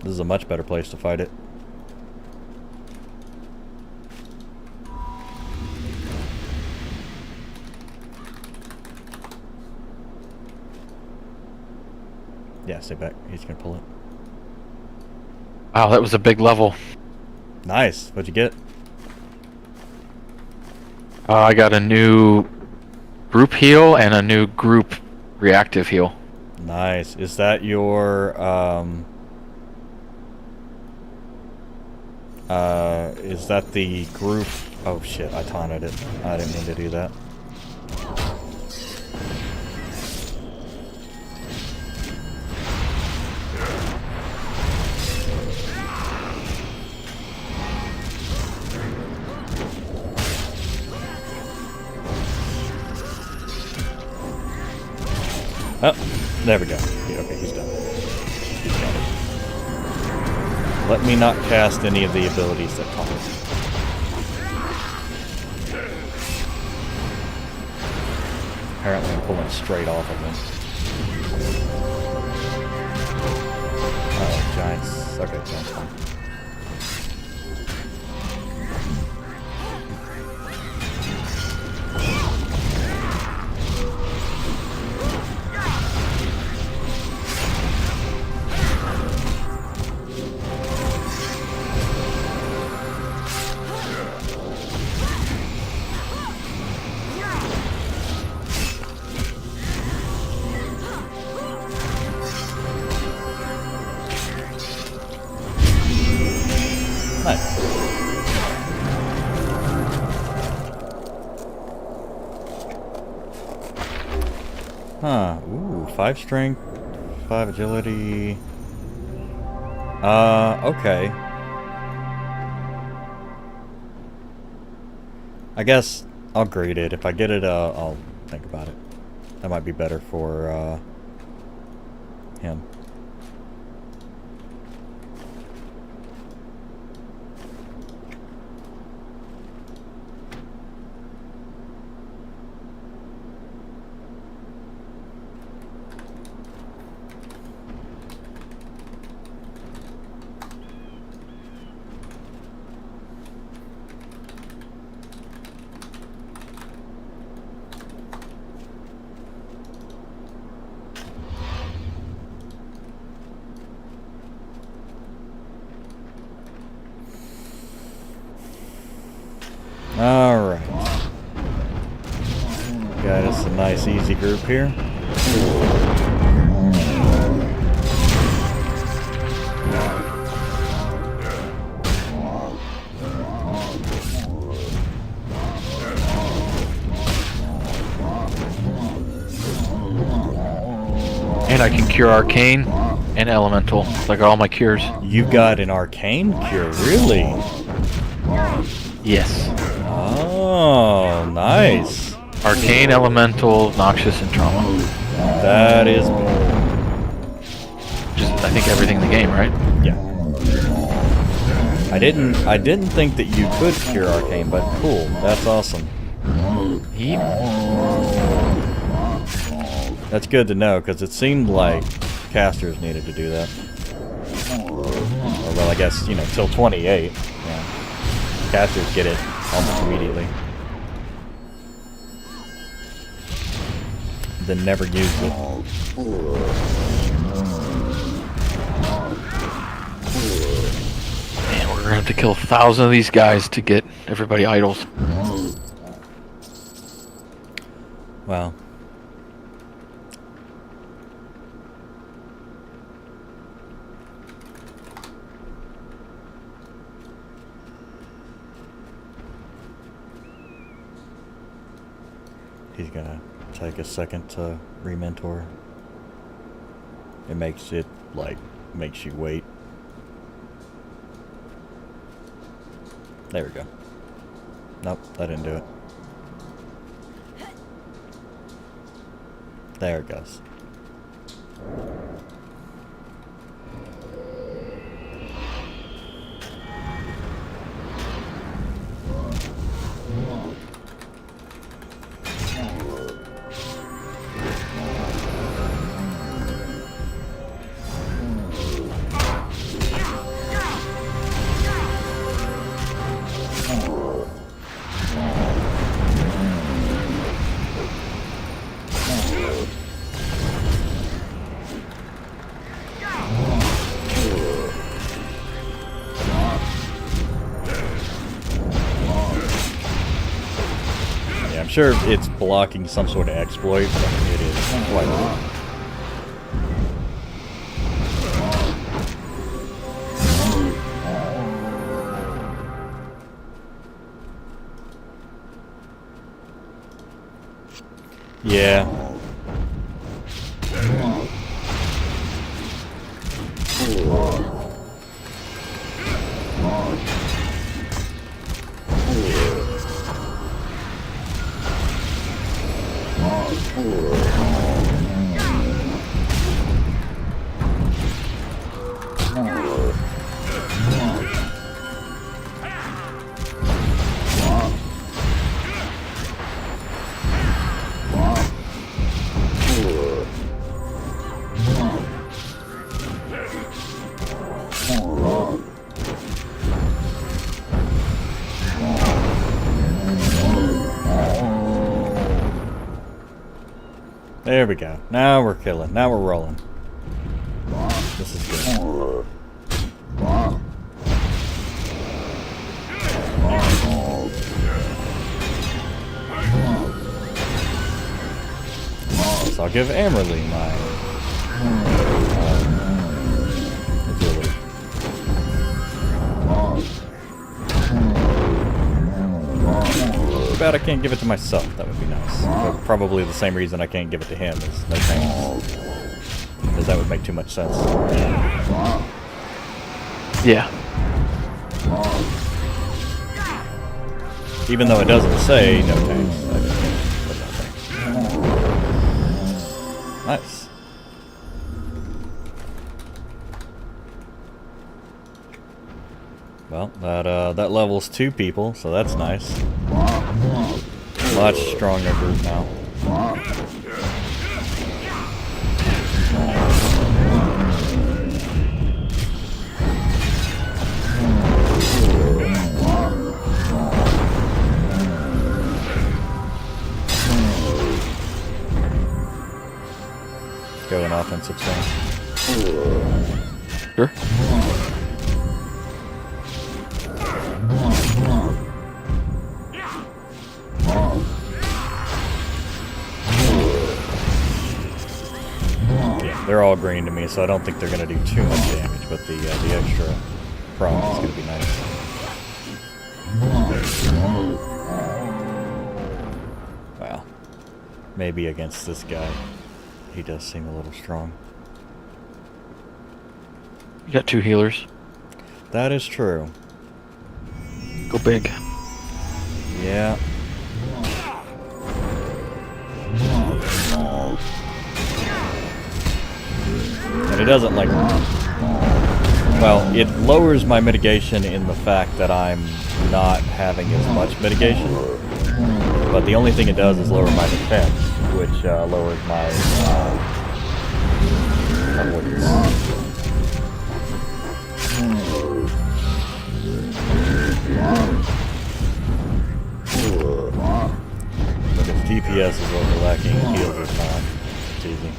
This is a much better place to fight it. Yeah, stay back. He's gonna pull it. Wow, that was a big level. Nice. What'd you get? I got a new group heal and a new group reactive heal. Nice. Is that your is that the group? Oh shit! I taunted it. I didn't mean to do that. Oh, there we go. Yeah, okay, he's done. He's got it. Let me not cast any of the abilities that taunt. Apparently I'm pulling straight off of him. Oh, Giants. Okay, Giants fine. Nice. Huh. Ooh, 5 strength, 5 agility. Okay. I guess I'll grade it. If I get it, I'll think about it. That might be better for, him. Alright. Got us a nice easy group here. And I can cure arcane and elemental. So I got all my cures. You got an arcane cure, really? Yes. Oh, nice. Arcane, elemental, noxious, and trauma. That is Just I think everything in the game, right? yeah. I didn't think that you could cure arcane, but cool. That's awesome. He That's good to know, because it seemed like casters needed to do that. Or, well, I guess, you know, till 28. Yeah. Casters get it almost immediately. Then never use it. Man, we're gonna have to kill 1,000 of these guys to get everybody idols. Well. He's gonna take a second to re-mentor. It makes it, like, makes you wait. There we go. Nope, that didn't do it. There it goes. sure it's blocking some sort of exploit, but it is quite low. Yeah. There we go. Now we're killing. Now we're rolling. This is good. So I'll give Amerly my agility. Too bad I can't give it to myself. That would be nice. But probably the same reason I can't give it to him is no thanks. Because that would make too much sense. Yeah. Even though it doesn't say no thanks. I just put no thanks. Nice. Well, that levels 2 people, so that's nice. Much stronger group now. Go an offensive stance. Sure. Yeah, they're all green to me, so I don't think they're going to do too much damage, but the extra prong is going to be nice. Wow. Maybe against this guy. He does seem a little strong. You got 2 healers. That is true. Go big. Yeah. And it doesn't like... Well, it lowers my mitigation in the fact that I'm not having as much mitigation. But the only thing it does is lower my defense, which lowers my avoidance. But if DPS is what we're lacking, heals are fine. It's easy.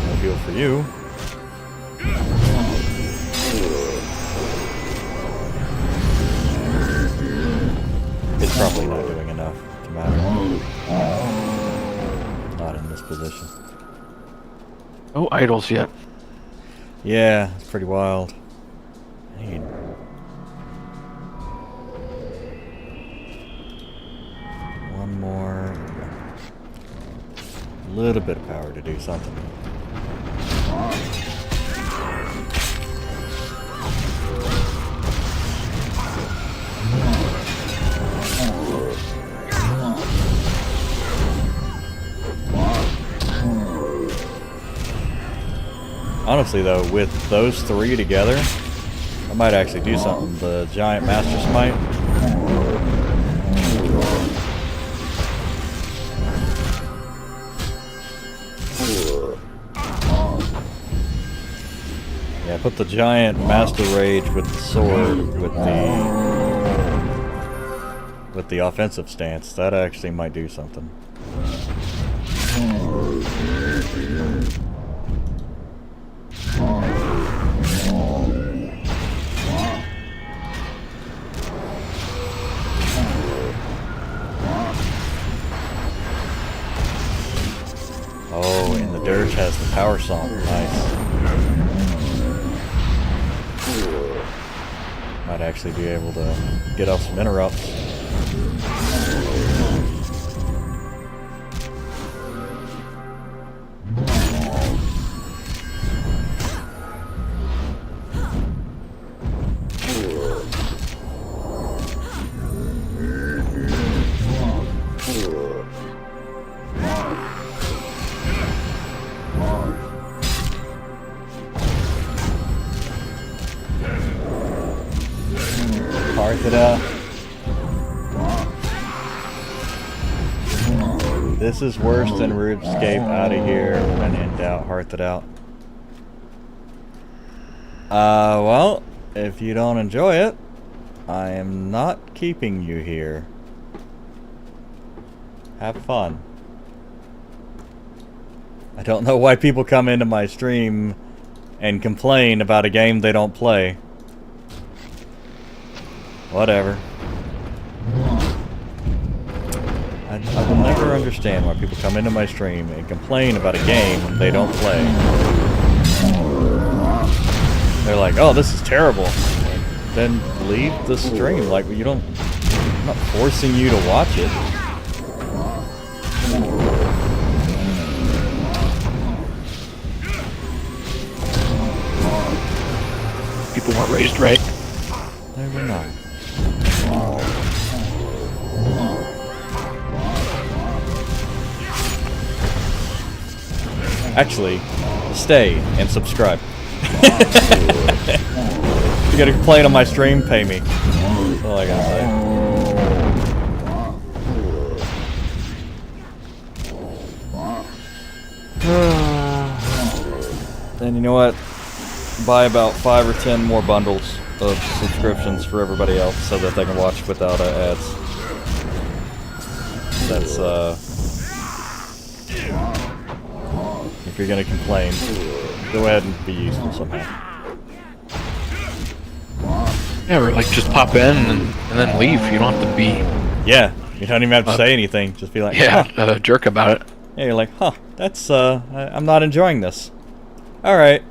No heal for you. It's probably not doing enough to matter. Not in this position. No idols yet. Yeah, it's pretty wild. I need... one more... a little bit of power to do something. Honestly though, with those 3 together, I might actually do something. The giant master smite. Yeah, put the giant master rage with the sword with the offensive stance. That actually might do something. Oh, and the dirge has the power song. Nice. Might actually be able to get off some interrupts. Hearth it up. This is worse than RubeScape. Out of here. When in doubt, hearth it out. Well, if you don't enjoy it, I am not keeping you here. Have fun. I don't know why people come into my stream and complain about a game they don't play. Whatever. I will never understand why people come into my stream and complain about a game they don't play. They're like, oh, this is terrible. Then leave the stream. Like, you don't... I'm not forcing you to watch it. People weren't raised right. They were not. Actually, stay and subscribe. If you're gonna complain on my stream, pay me. That's all I gotta say. Then you know what? Buy about 5 or 10 more bundles of subscriptions for everybody else so that they can watch without ads. That's if you're gonna complain, go ahead and be useful somehow. Yeah, or like just pop in and then leave. You don't have to be... Yeah, you don't even have to say anything. Just be like, yeah, huh. a jerk about it. Yeah, you're like, huh, that's, I'm not enjoying this. Alright.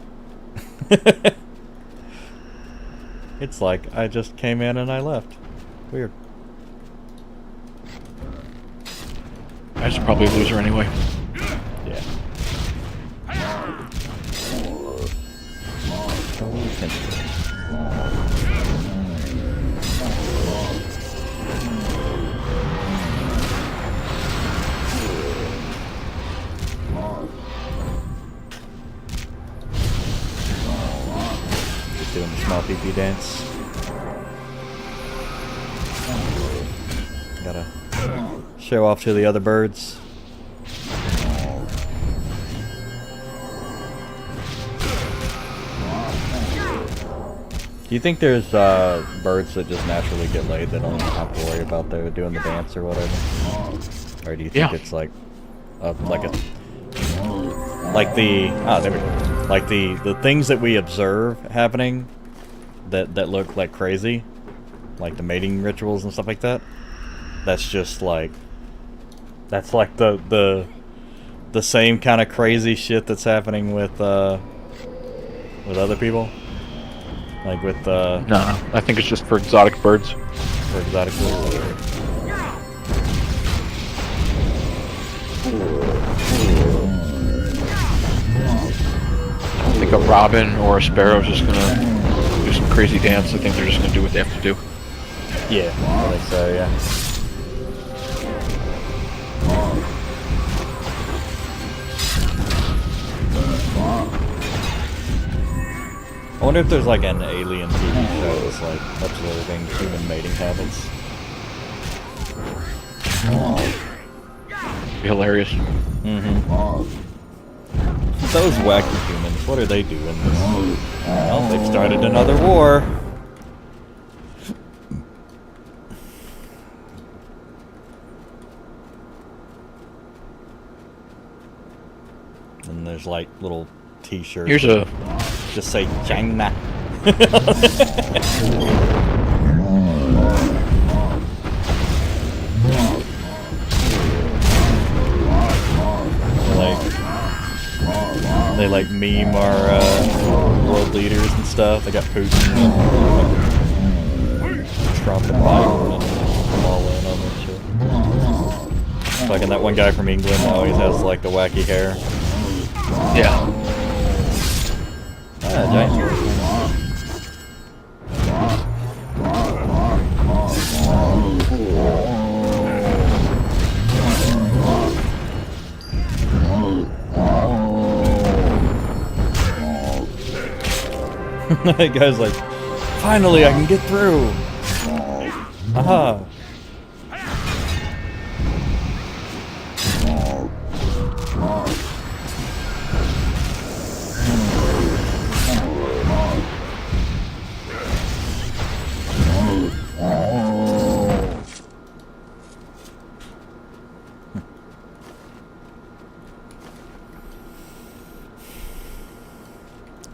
It's like, I just came in and I left. Weird. I should probably a loser anyway. Yeah. Totally tentative. Just doing the small pee-pee dance. Gotta show off to the other birds. Do you think there's birds that just naturally get laid that don't have to worry about their doing the dance or whatever? Or do you think it's like the things that we observe happening that look like crazy, like the mating rituals and stuff like that? That's just like the same kind of crazy shit that's happening with other people. Like with No, I think it's just for exotic birds. For exotic birds. I don't think a robin or a sparrow is just gonna do some crazy dance. I think they're just gonna do what they have to do. Yeah, I think so, yeah. I wonder if there's like an alien TV show that's like observing human mating habits. Be hilarious. Mm-hmm. Those wacky humans, what are they doing? Well, they've started another war. and there's like little T-shirts. Here's a just say China. They like meme our world leaders and stuff. They got Putin, Trump, and Biden, and I'm all in on that shit. Fucking that one guy from England always has like the wacky hair. yeah. Giant. That guy's like, finally I can get through. Aha.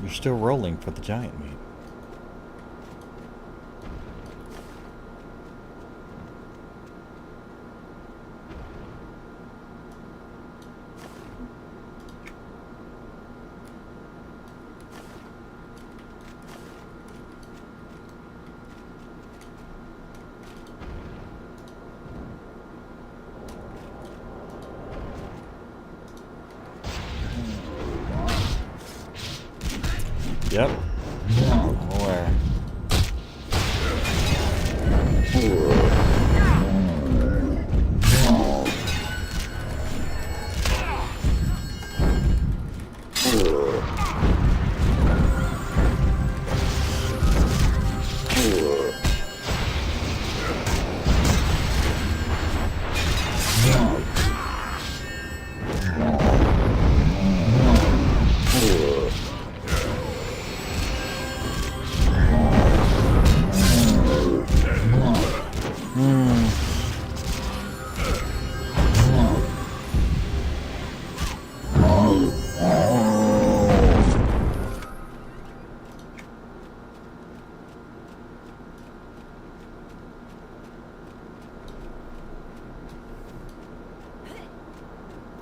You're still rolling for the giant meat. Yep. Where?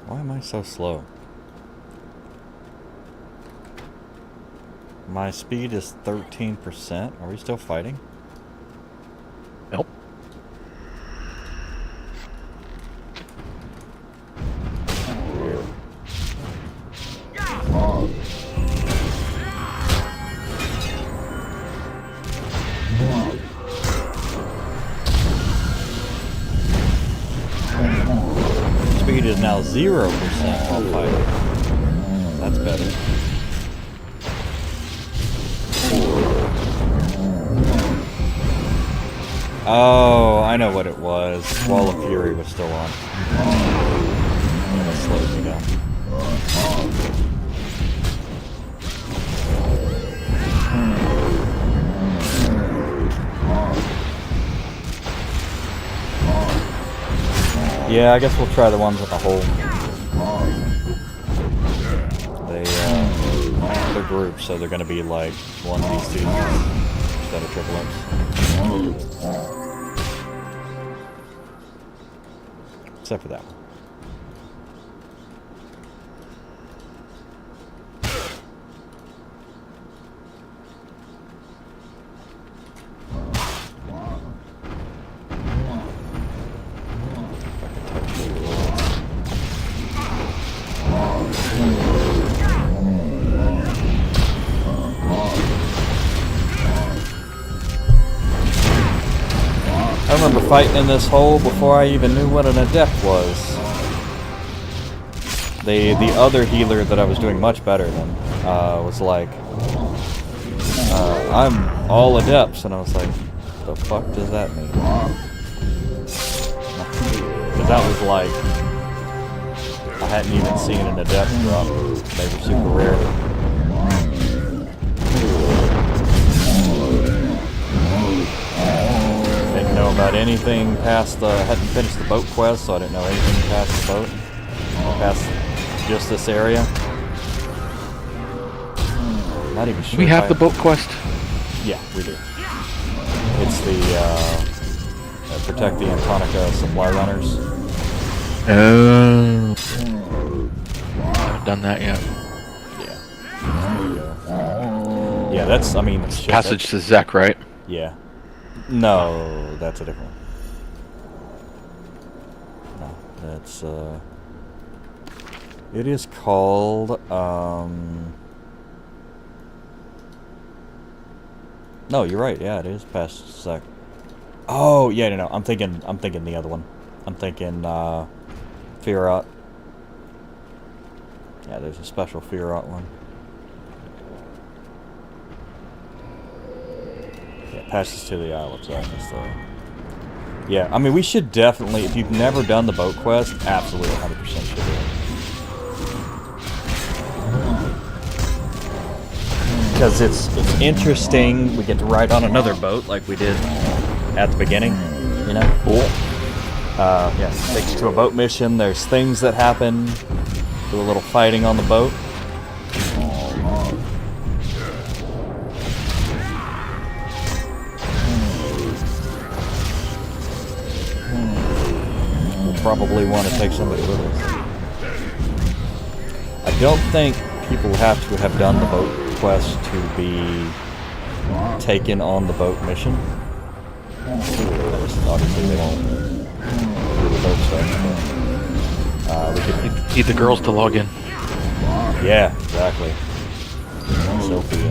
Why am I so slow? My speed is 13%. Are we still fighting? Nope. Speed is now 0% while fighting. That's better. Oh, I know what it was. Wall of Fury was still on. That slows me down. Yeah, I guess we'll try the ones with the hole. They're groups, so they're going to be like 1v2s instead of triple X. Except for that one. I remember fighting in this hole before I even knew what an adept was. The other healer that I was doing much better than was like, I'm all adepts, and I was like, the fuck does that mean? Because that was like, I hadn't even seen an adept drop. They were super rare. Didn't know about anything past the, hadn't finished the boat quest, so I didn't know anything past the boat. Past just this area. Not even sure. We if have I- the boat quest. Yeah, we do. It's the protect the Antonica supply runners. Oh. Haven't done that yet. Yeah. There you go. Yeah, that's. I mean, shit, Passage that's- to Zek, right? Yeah. No, that's a different one. No, that's it is called No, you're right. Yeah, it is past Sec. Oh, yeah, no. I'm thinking the other one. I'm thinking Fiorot. Yeah, there's a special Fiorot one. Yeah, passes to the Isle of Zek is the... Yeah, I mean, we should definitely, if you've never done the boat quest, absolutely 100% should do it. Because it's interesting. We get to ride on another boat like we did at the beginning, you know? Cool. Yeah, takes you to a boat mission. There's things that happen. Do a little fighting on the boat. We'll probably want to take somebody with us. I don't think people have to have done the boat quest to be taken on the boat mission. Obviously they won't do the boat stuff, but we could... Need the girls to log in. Yeah, exactly. Sophie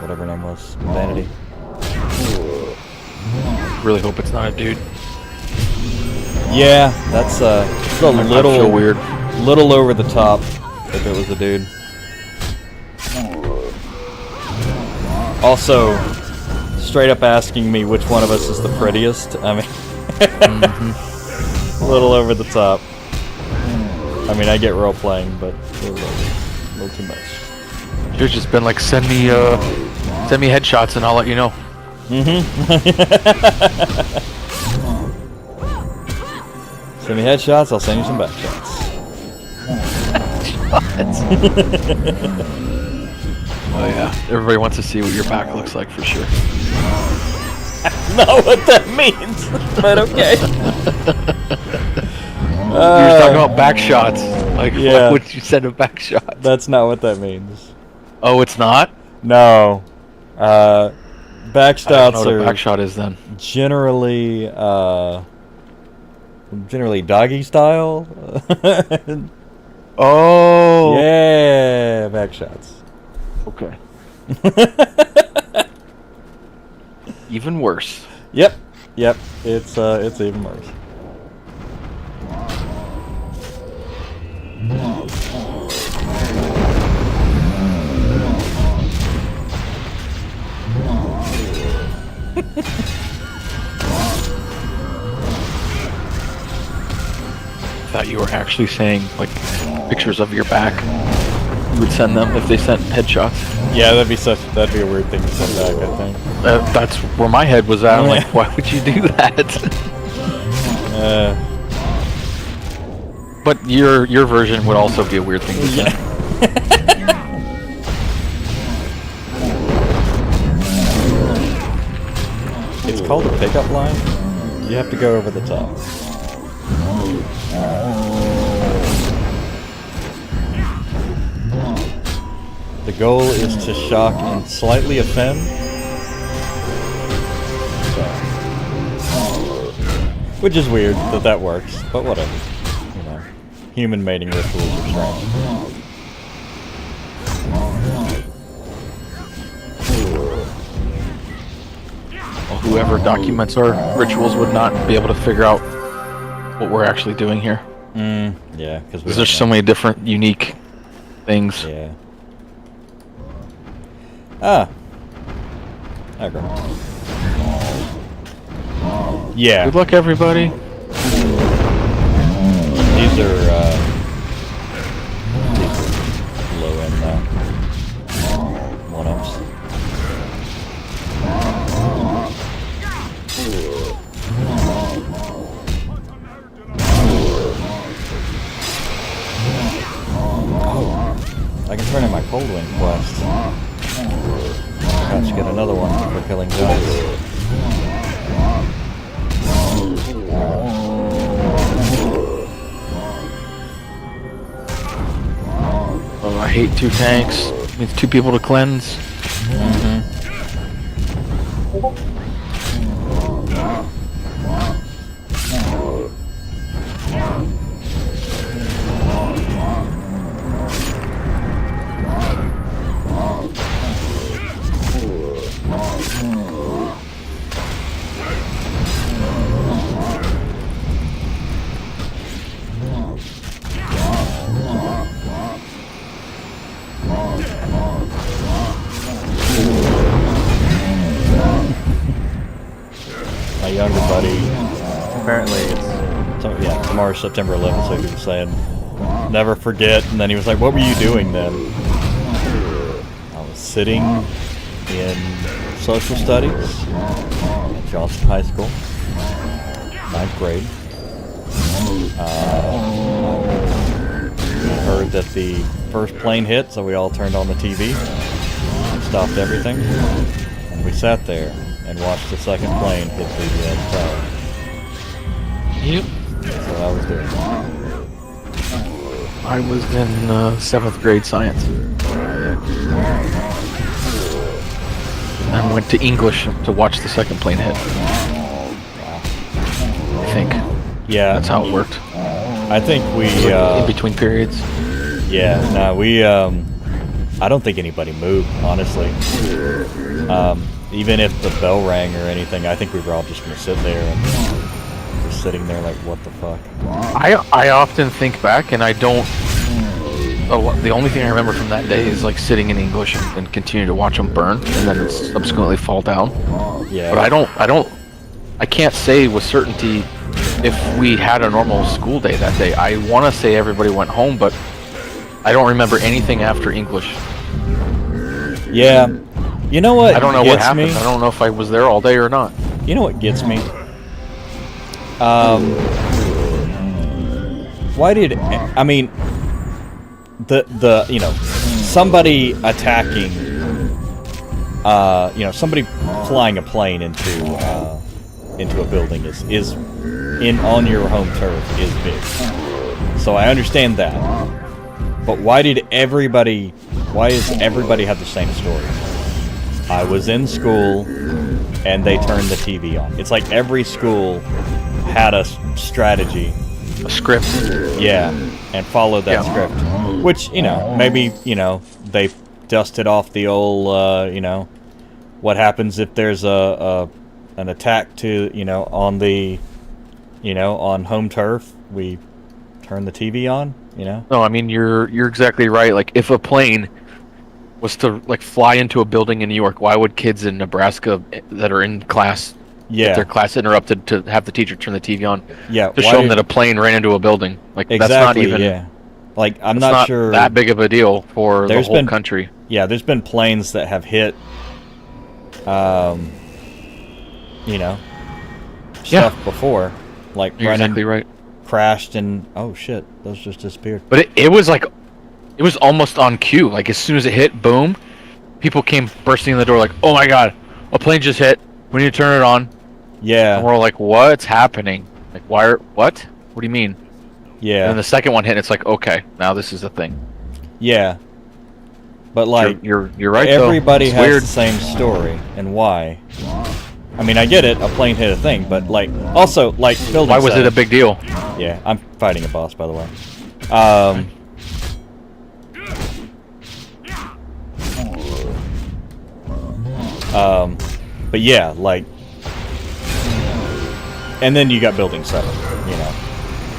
whatever her name was. Vanity. Really hope it's not a dude. Yeah, that's it's a I little feel weird. little over the top if it was a dude. Also, straight up asking me which one of us is the prettiest. I mean, a little over the top. I mean, I get role playing, but a little too much. Should've just been like, send me headshots and I'll let you know. Send me headshots, I'll send you some back shots. Oh yeah, everybody wants to see what your back looks like for sure. Not what that means, but okay. You were talking about back shots. Like, Yeah. why would you send a back shot? That's not what that means. Oh, it's not? No. Back I don't shots know what a are back shot is then. generally doggy style. Oh. Yeah, back shots. Okay. Even worse. Yep. It's even worse. Thought you were actually saying like pictures of your back. You would send them if they sent headshots. Yeah, that'd be a weird thing to send back, I think. That's where my head was at. I'm like, why would you do that? But your version would also be a weird thing to say. It's called a pickup line. You have to go over the top. The goal is to shock and slightly offend. Which is weird that works, but whatever. You know, human mating rituals are strange. Well, whoever documents our rituals would not be able to figure out what we're actually doing here. Yeah, because There's so many different, unique things. Yeah. Ah. Okay. Yeah. Good luck, everybody. These are low end one-ups. I can turn in my Coldwind quest. Got to get another one for killing giants. Oh, I hate 2 tanks. Needs 2 people to cleanse. My younger buddy, apparently tomorrow's September 11th, so he was saying, never forget, and then he was like, what were you doing then? I was sitting in social studies at Johnson High School, 9th grade. We heard that the first plane hit, so we all turned on the TV, stopped everything, and we sat there and watched the second plane hit the tower. Yep. That's what I was doing. I was in 7th grade science. And went to English to watch the second plane hit. I think. Yeah. That's how it worked. I think we... in between periods. Yeah, no, we... I don't think anybody moved, honestly. Even if the bell rang or anything, I think we were all just going to sit there and just sitting there like, what the fuck? I often think back and I don't... the only thing I remember from that day is like sitting in English and continue to watch them burn and then subsequently fall down. Yeah. But I can't say with certainty if we had a normal school day that day. I want to say everybody went home, but I don't remember anything after English. Yeah. You know what? I don't know what happened. Me? I don't know if I was there all day or not. You know what gets me? Why did I mean the somebody attacking somebody flying a plane into a building is on your home turf is big. So I understand that. But why does everybody have the same story? I was in school and they turned the TV on. It's like every school had a strategy. A script. Yeah, and followed that script. Which, maybe, they dusted off the old, what happens if there's an attack to, on the, on home turf, we turn the TV on, No, I mean, you're exactly right. Like, if a plane was to like fly into a building in New York, why would kids in Nebraska that are in class get their class interrupted to have the teacher turn the TV on? Yeah, to show them that a plane ran into a building. Like exactly, that's not even. Yeah. Like I'm not sure that big of a deal for the whole country. Yeah, there's been planes that have hit, stuff before, like You're exactly right. Crashed and oh shit, those just disappeared. But it was like. It was almost on cue. Like, as soon as it hit, boom, people came bursting in the door like, oh my god, a plane just hit. We need to turn it on. Yeah. And we're all like, what's happening? Like, what? What do you mean? Yeah. And then the second one hit, and it's like, okay, now this is the thing. Yeah. But, like... You're right, everybody has the same story. And why? I mean, I get it. A plane hit a thing. But, like, also, like, building Why was it a big deal? Yeah. I'm fighting a boss, by the way. But yeah, like, and then you got Building 7,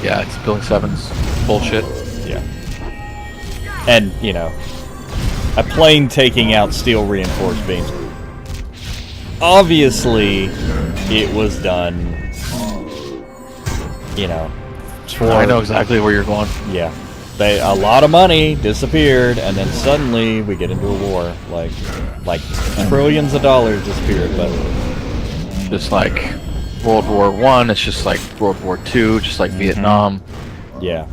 Yeah, it's Building 7's bullshit. Yeah. And, a plane taking out steel reinforced beams. Obviously, it was done, I know exactly where you're going. Yeah. A lot of money disappeared, and then suddenly we get into a war. Like trillions of dollars disappeared, but just like World War I, it's just like World War II, just like Vietnam. Yeah.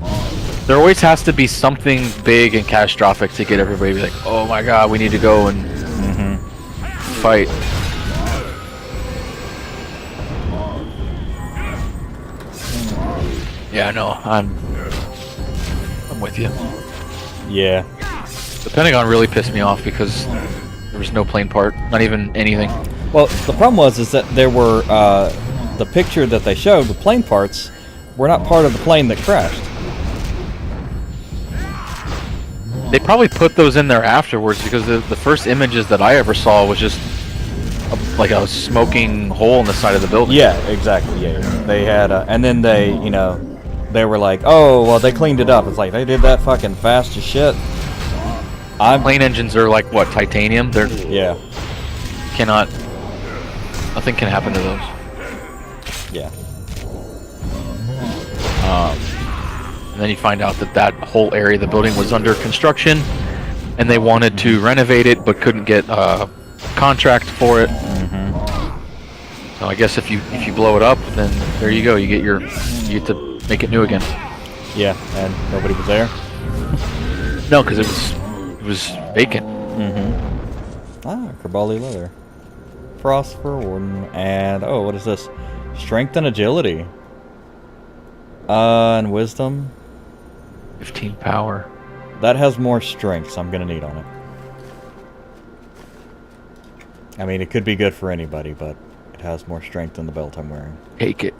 There always has to be something big and catastrophic to get everybody to be like, oh my god, we need to go and fight. Yeah, no, I'm with you. Yeah. The Pentagon really pissed me off because there was no plane part, not even anything. Well, the problem is that there were the picture that they showed, the plane parts, were not part of the plane that crashed. They probably put those in there afterwards because the first images that I ever saw was just like a smoking hole in the side of the building. Yeah, exactly. Yeah, they had, and then they, you know, they were like, oh, well, they cleaned it up. It's like they did that fucking fast as shit. Plane engines are like what, titanium? They're cannot. Nothing can happen to those. Yeah. And then you find out that that whole area of the building was under construction, and they wanted to renovate it but couldn't get a contract for it. So I guess if you blow it up, then there you go. You get to make it new again. Yeah, and nobody was there. No, because it was vacant. Ah, Kerbali leather. Frost for Warden, and oh, what is this? Strength and agility. And wisdom. 15 power. That has more strength, so I'm gonna need on it. I mean, it could be good for anybody, but it has more strength than the belt I'm wearing. Take it.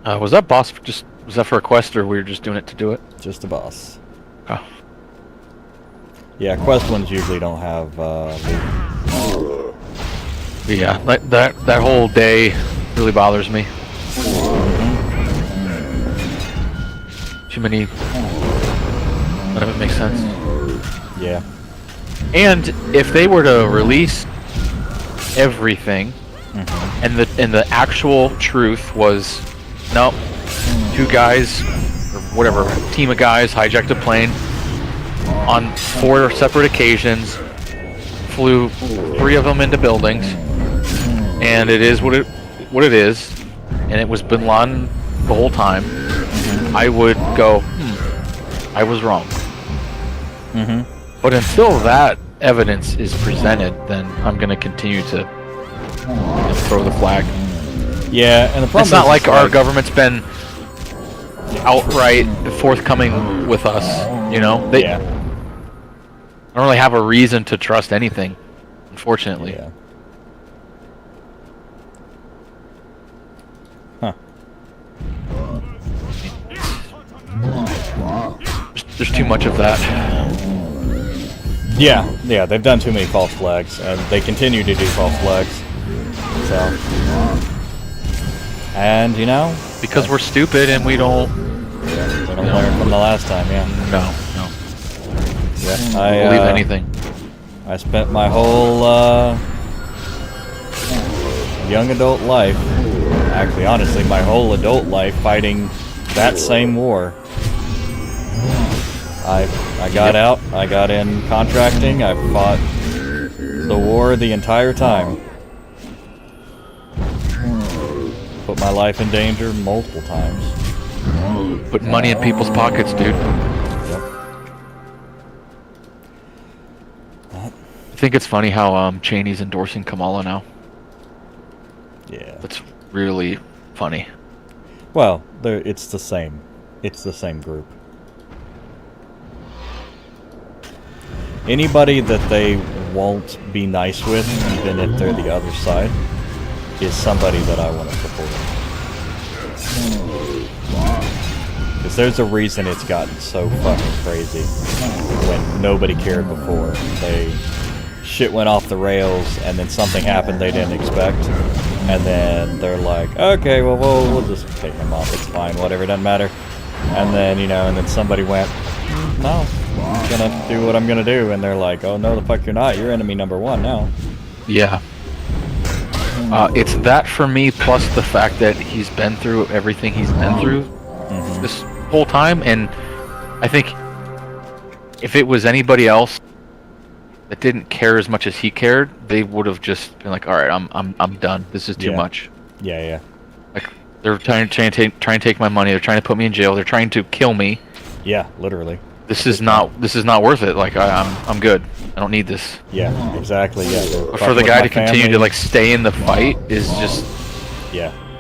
Was that boss was that for a quest, or we were just doing it to do it? Just a boss. Oh. Yeah, quest ones usually don't have loot. Yeah, that whole day really bothers me. Too many. None of it makes sense. Yeah. And if they were to release everything, and the actual truth was, no, two guys or whatever team of guys hijacked a plane on 4 separate occasions, flew 3 of them into buildings, and it is what it is, and it was Bin Laden the whole time, I would go, I was wrong. But until that evidence is presented, then I'm going to continue to throw the flag. Yeah, and the problem it's not like our government's been outright forthcoming with us, you know? They don't really have a reason to trust anything, unfortunately. Yeah. Huh. There's too much of that. Yeah, they've done too many false flags, and they continue to do false flags. So, and you know, because we're stupid and we don't. Yeah, we don't learn from the last time. Yeah. No. Yeah, I believe anything. I spent my whole young adult life, actually, honestly, my whole adult life fighting that same war. I got out, I got in contracting, I fought the war the entire time. Put my life in danger multiple times. Put money in people's pockets, dude. Yep. I think it's funny how Cheney's endorsing Kamala now. Yeah. That's really funny. Well, it's the same. It's the same group. Anybody that they won't be nice with, even if they're the other side, is somebody that I want to support. Because there's a reason it's gotten so fucking crazy when nobody cared before. Shit went off the rails, and then something happened they didn't expect, and then they're like, okay, well, we'll just take him off, it's fine, whatever, it doesn't matter. And then, you know, and then somebody went, no, I'm gonna do what I'm gonna do, and they're like, oh, no, the fuck you're not, you're enemy number 1 now. Yeah. It's that for me, plus the fact that he's been through everything he's been through this whole time, and I think if it was anybody else that didn't care as much as he cared, they would have just been like, all right, I'm done. This is too much. Yeah. Like, They're trying to take my money. They're trying to put me in jail. They're trying to kill me. Yeah, literally. This is not worth it. Like I'm good. I don't need this. Yeah, exactly. Yeah. But for the guy to continue to like stay in the fight is just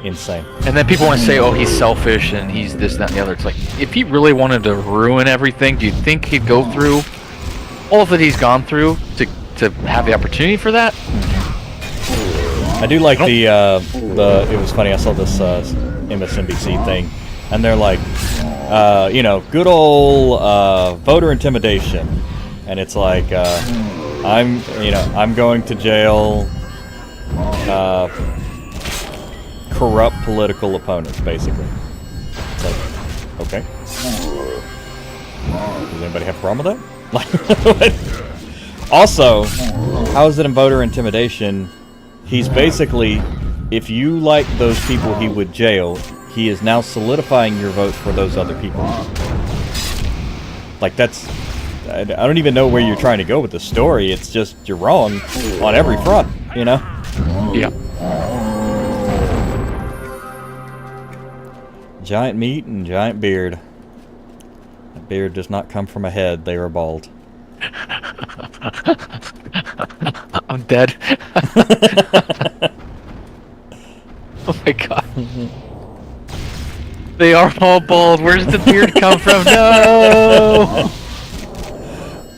insane. And then people want to say, oh, he's selfish and he's this, that, and the other. It's like, if he really wanted to ruin everything, do you think he'd go through all that he's gone through to have the opportunity for that? I do like it was funny, I saw this MSNBC thing, and they're like, good old voter intimidation. And it's like, I'm going to jail, corrupt political opponents, basically. It's like, okay. Does anybody have a problem with that? Also, how is it in voter intimidation? He's basically, if you like those people he would jail, he is now solidifying your vote for those other people. Like, that's... I don't even know where you're trying to go with the story. It's just, you're wrong on every front, you know? Yeah. Giant meat and giant beard. That beard does not come from a head. They are bald. I'm dead. Oh my god. They are all bald. Where's the beard come from? No!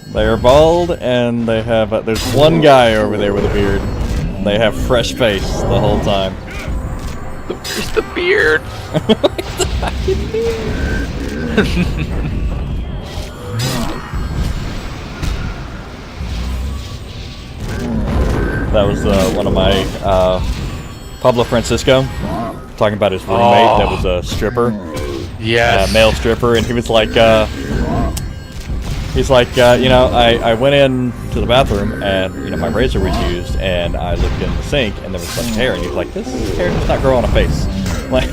They are bald, and they have... there's one guy over there with a beard. And they have fresh face the whole time. Where's the beard? Where's the fucking beard? That was one of my Pablo Francisco talking about his roommate that was a stripper. Yes. Male stripper, and he was like, I went in to the bathroom and my razor was used, and I looked in the sink and there was a bunch of hair, and he was like, this hair does not grow on a face. Like,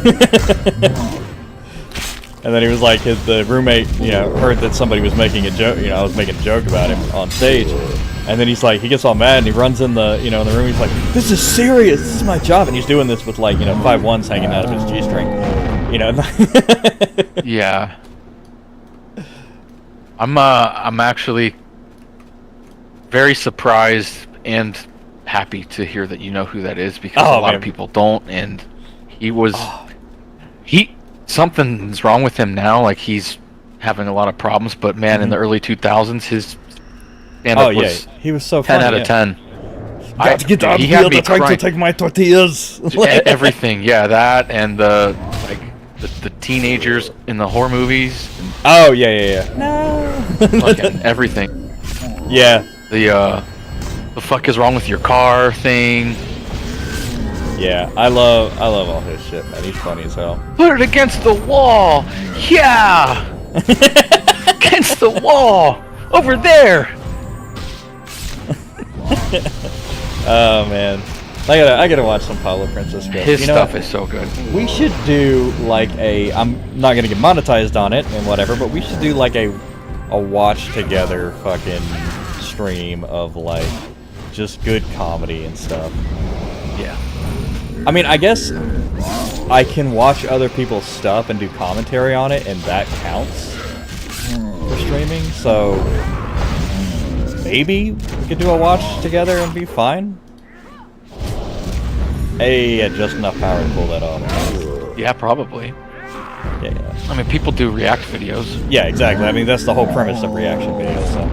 and then he was like, the roommate, heard that somebody was making a joke. I was making a joke about him on stage. And then he's like, he gets all mad and he runs in the, in the room. He's like, this is serious. This is my job. And he's doing this with 5 ones hanging out of his G-string. Yeah. I'm actually very surprised and happy to hear that you know who that is, because a lot of people don't. And he was, something's wrong with him now. Like, he's having a lot of problems. But man, in the early 2000s, his stand-up was he was so 10 funny, out of 10. Got to get out of here, they're trying to take my tortillas. Everything, yeah, that and the teenagers in the horror movies. Oh, yeah. No. Fucking everything. Yeah. The fuck is wrong with your car thing. Yeah, I love all his shit, man. He's funny as hell. Put it against the wall. Yeah. Against the wall. Over there. Oh man, I gotta watch some Pablo Francisco. His stuff is so good. We should do I'm not gonna get monetized on it and whatever, but we should do a watch together fucking stream of just good comedy and stuff. Yeah. I mean, I guess I can watch other people's stuff and do commentary on it, and that counts for streaming. So maybe we could do a watch together and be fine. Hey, had just enough power to pull that off. Yeah, probably. Yeah. I mean, people do react videos. Yeah, exactly. I mean, that's the whole premise of reaction videos. So.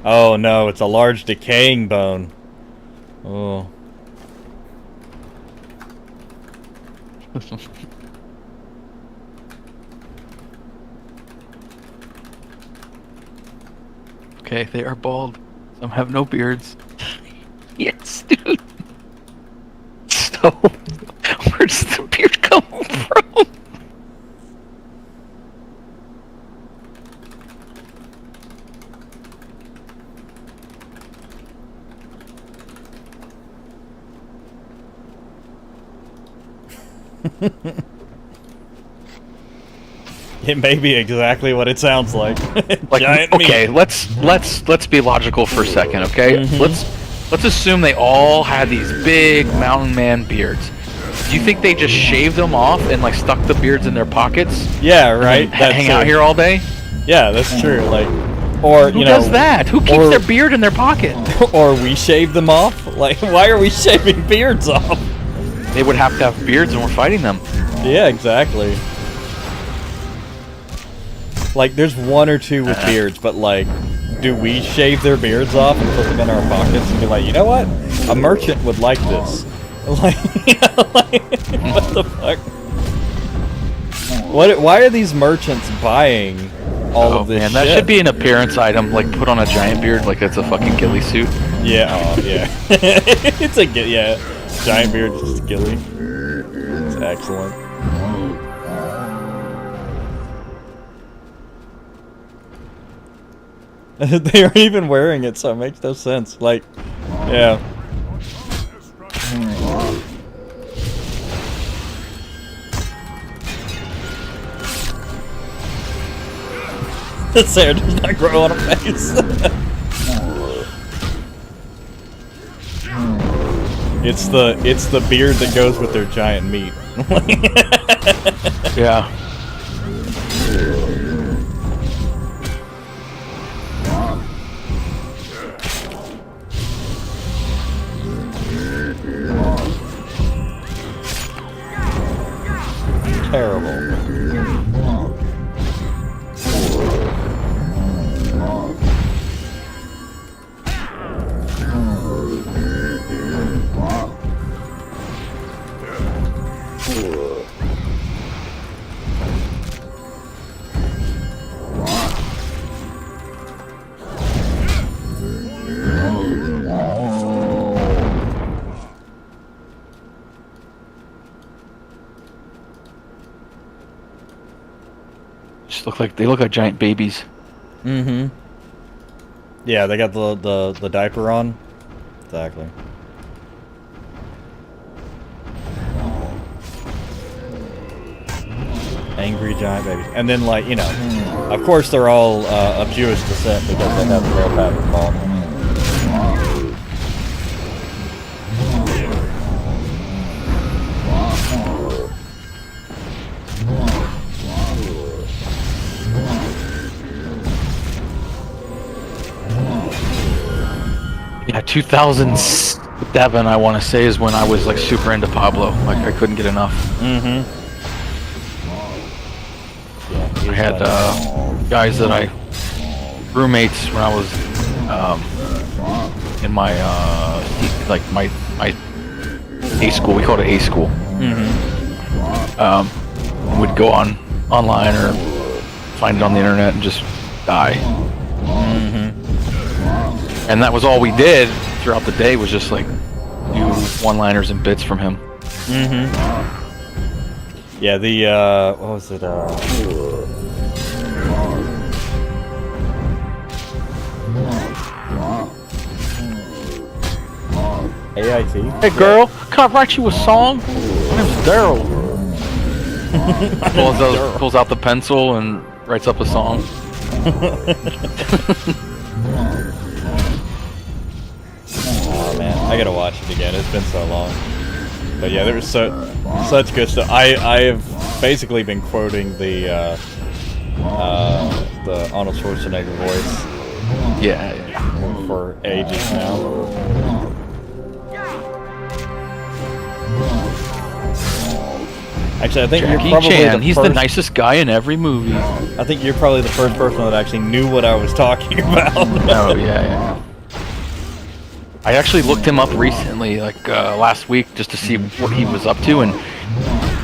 Oh no, it's a large decaying bone. Oh. Okay, they are bald. Some have no beards. Yes, dude. So, where's the beard come from? It may be exactly what it sounds like. Giant okay, meat. let's be logical for a second, okay? Let's assume they all had these big mountain man beards. Do you think they just shaved them off and like stuck the beards in their pockets? Yeah, right. That's hang out here all day. Yeah, that's true. Like, or who does that? Who keeps their beard in their pocket? Or we shave them off. Like, why are we shaving beards off? They would have to have beards when we're fighting them. Yeah, exactly. Like, there's one or two with beards, but like, do we shave their beards off and put them in our pockets and be like, you know what? A merchant would like this. Like, what the fuck? Why are these merchants buying all of this shit? That should be an appearance item, like put on a giant beard like it's a fucking ghillie suit. Yeah, oh, yeah. It's a, yeah, giant beard, just a ghillie. It's excellent. They aren't even wearing it, so it makes no sense. Like, yeah. His hair does not grow on a face. It's the beard that goes with their giant meat. Yeah. Terrible. They look like giant babies. Mm-hmm. Yeah, they got the diaper on. Exactly. Angry giant babies. And then, like, you know, of course they're all of Jewish descent because they have the male pattern ball. Yeah, 2007, I want to say, is when I was like super into Pablo. Like I couldn't get enough. Mm-hmm. I had guys that roommates when I was in my like my A school. We called it A school. Mm-hmm. Would go online or find it on the internet and just die. Mm-hmm. And that was all we did throughout the day, was just like do one-liners and bits from him. Mm-hmm. Yeah, the what was it? AIT. Hey girl, can I write you a song? My name's Daryl. Pulls out the pencil and writes up a song. Oh man, I gotta watch it again. It's been so long. But yeah, there was such good stuff. I have basically been quoting the Arnold Schwarzenegger voice. Yeah. For ages now. Actually, I think Jackie you're probably Chan. He's the nicest guy in every movie. I think you're probably the first person that actually knew what I was talking about. Oh yeah. I actually looked him up recently, like last week, just to see what he was up to, and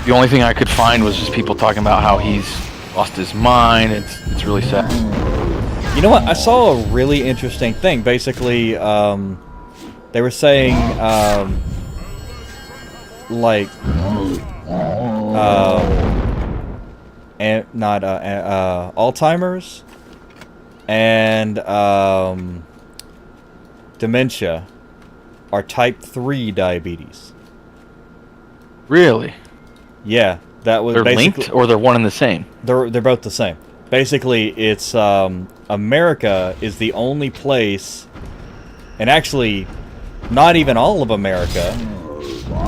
the only thing I could find was just people talking about how he's lost his mind. It's really sad. You know what? I saw a really interesting thing. Basically, they were saying like. And not Alzheimer's and dementia are type 3 diabetes. Really? Yeah, that was they're basically linked, or they're one and the same. They're both the same. Basically, it's America is the only place, and actually, not even all of America,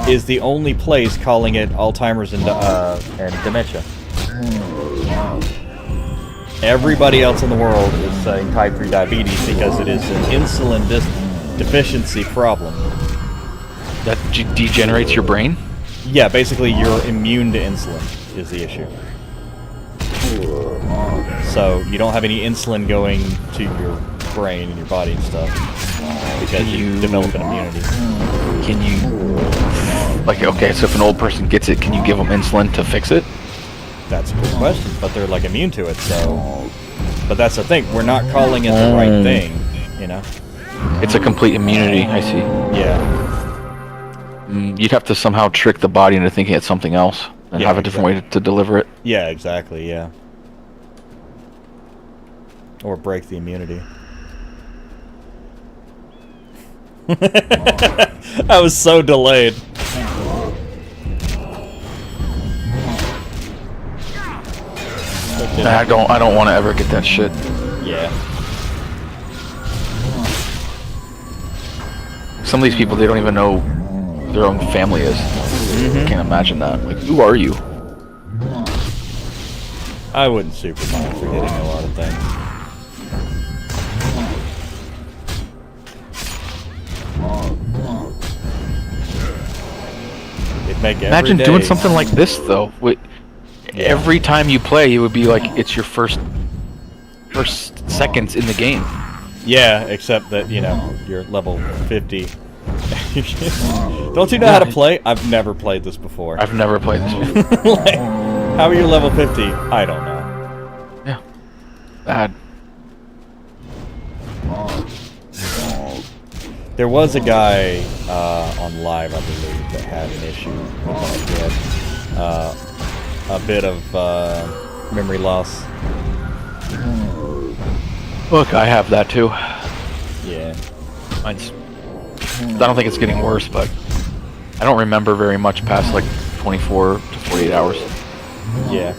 is the only place calling it Alzheimer's and dementia. Everybody else in the world is saying type 3 diabetes because it is an insulin deficiency problem. That degenerates your brain? Yeah, basically you're immune to insulin is the issue. So you don't have any insulin going to your brain and your body and stuff because you develop an immunity. Can you, like, okay, so if an old person gets it, can you give them insulin to fix it? That's a good question, but they're like immune to it, so. But that's the thing, we're not calling it the right thing, you know? It's a complete immunity, I see. Yeah. You'd have to somehow trick the body into thinking it's something else and have a different way to deliver it. Yeah, exactly, yeah. Or break the immunity. I was so delayed. I don't want to ever get that shit. Yeah. Some of these people, they don't even know who their own family is. I can't imagine that. Like, who are you? I wouldn't supermine forgetting a lot of things. It'd make Imagine doing something like this, though. Every time you play, it would be like it's your first seconds in the game. Yeah, except that, you know, you're level 50. Don't you know how to play? I've never played this before. I've never played this before. Like, how are you level 50? I don't know. Yeah. Bad. There was a guy on live, I believe, that had an issue with that. He had a bit of memory loss. Look, I have that too. Yeah. Mine's. I don't think it's getting worse, but I don't remember very much past like 24 to 48 hours. Yeah.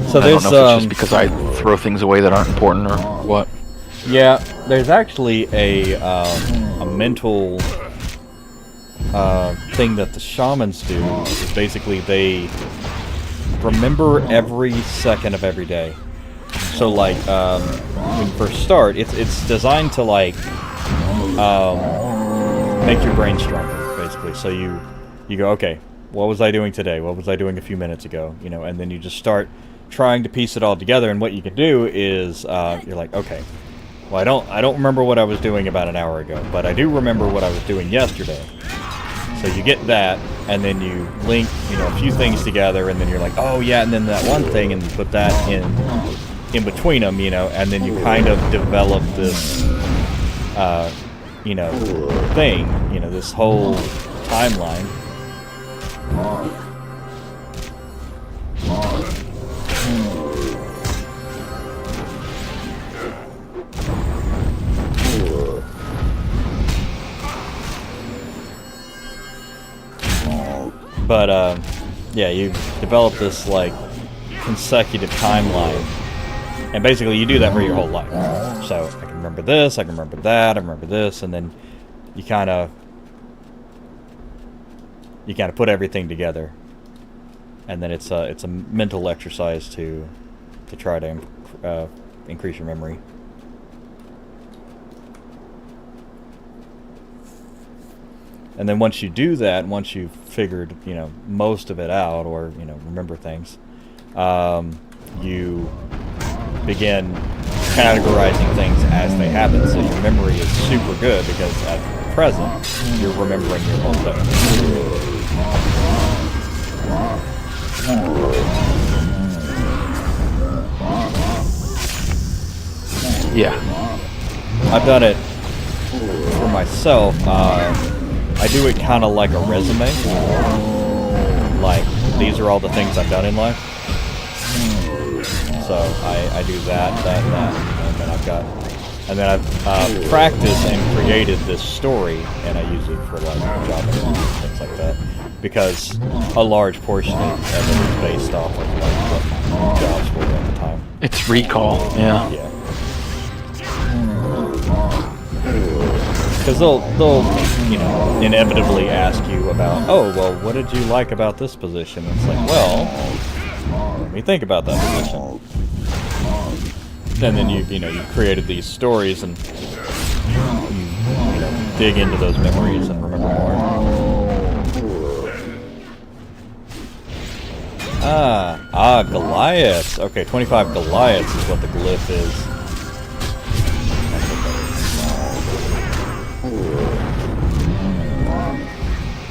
So I don't know if it's just because I throw things away that aren't important or what. Yeah, there's actually a mental thing that the shamans do. Is basically they remember every second of every day. So like when you first start, it's designed to like make your brain stronger, basically. So you go, okay, what was I doing today? What was I doing a few minutes ago? You know, and then you just start trying to piece it all together. And what you can do is you're like, okay, well I don't remember what I was doing about an hour ago, but I do remember what I was doing yesterday. So you get that, and then you link, you know, a few things together, and then you're like, oh yeah, and then that one thing, and you put that in between them, you know, and then you kind of develop this, you know, thing, you know, this whole timeline. But, yeah, you develop this, like, consecutive timeline. And basically, you do that for your whole life. So, I can remember this, I can remember that, I remember this, and then you kind of put everything together. And then it's a mental exercise to try to increase your memory. And then once you do that, once you've figured, you know, most of it out, or, you know, remember things, you begin categorizing things as they happen. So your memory is super good because at present, you're remembering your whole thing. Yeah. I've done it for myself. I do it kind of like a resume. Like, these are all the things I've done in life. So I do that, and then I've practiced and created this story, and I use it for like job interviews and things like that, because a large portion of it is based off of like what my jobs were at the time. It's recall, yeah. Yeah. because they'll you know inevitably ask you about, oh well, what did you like about this position? It's like, well, let me think about that position. And then you know you created these stories and you know dig into those memories and remember more. Goliaths. Okay, 25 Goliaths is what the glyph is.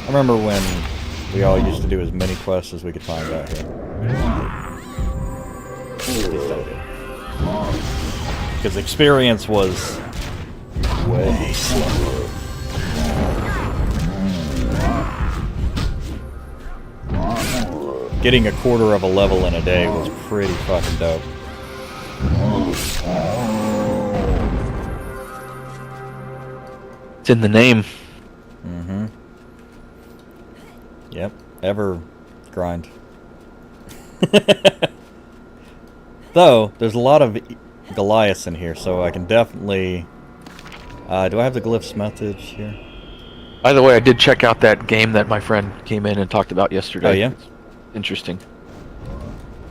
I remember when we all used to do as many quests as we could find out here. At least I did. Because experience was way slower. Getting a quarter of a level in a day was pretty fucking dope. It's in the name. Mm-hmm. Yep. Ever grind. Though, there's a lot of Goliaths in here, so I can definitely... do I have the glyphs message here? By the way, I did check out that game that my friend came in and talked about yesterday. Oh, yeah? Interesting.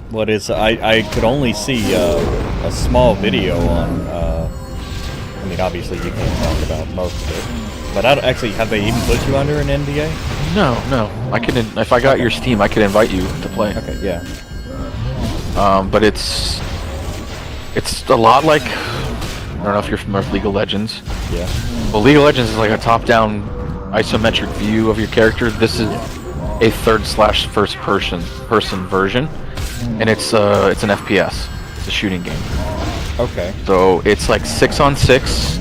What is... I could only see a small video on... I mean, obviously you can't talk about most of it. But actually, have they even put you under an NDA? No. I can. If I got your Steam, I could invite you to play. Okay, yeah. But it's a lot like, I don't know if you're familiar with League of Legends. Yeah. Well, League of Legends is like a top-down isometric view of your character. This is a third/first person version, and it's an FPS. It's a shooting game. Okay. So it's like 6-on-6,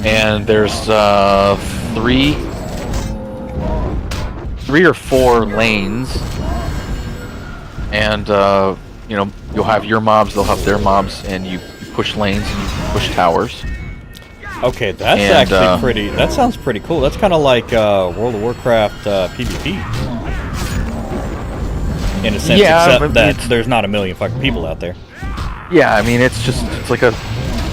and there's three or four lanes, and you know, you'll have your mobs, they'll have their mobs, and you push lanes and you push towers. Okay, that's actually pretty... That sounds pretty cool. That's kind of like World of Warcraft PvP. In a sense, yeah, except that there's not a million fucking people out there. Yeah, I mean, it's like a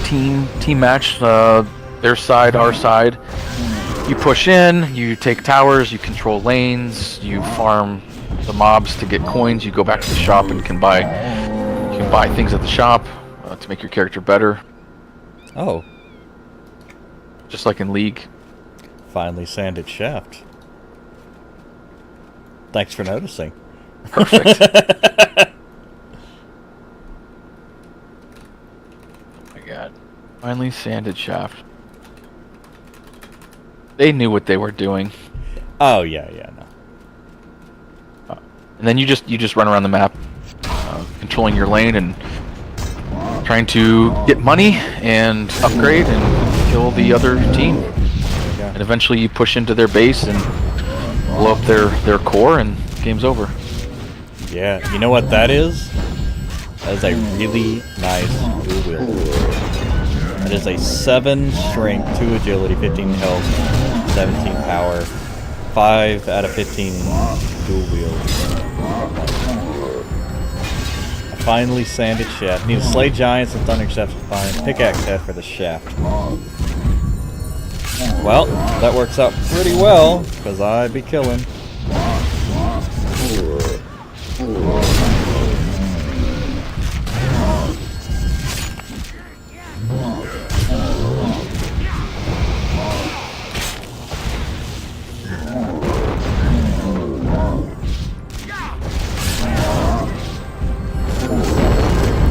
team match. Their side, our side. You push in, you take towers, you control lanes, you farm the mobs to get coins. You go back to the shop and you can buy things at the shop to make your character better. Oh. Just like in League. Finely sanded shaft. Thanks for noticing. Perfect. Oh my god. Finely sanded shaft. They knew what they were doing. Oh yeah, no. And then you just run around the map, controlling your lane and trying to get money and upgrade and kill the other team. Yeah. And eventually you push into their base and blow up their core, and game's over. Yeah, you know what that is? That is a really nice dual wield. That is a 7 strength, 2 agility, 15 health, 17 power, 5 out of 15 dual wield. A finely sanded shaft. Need to slay giants and thunder steps to find pickaxe head for the shaft. Well, that works out pretty well, because I'd be killing.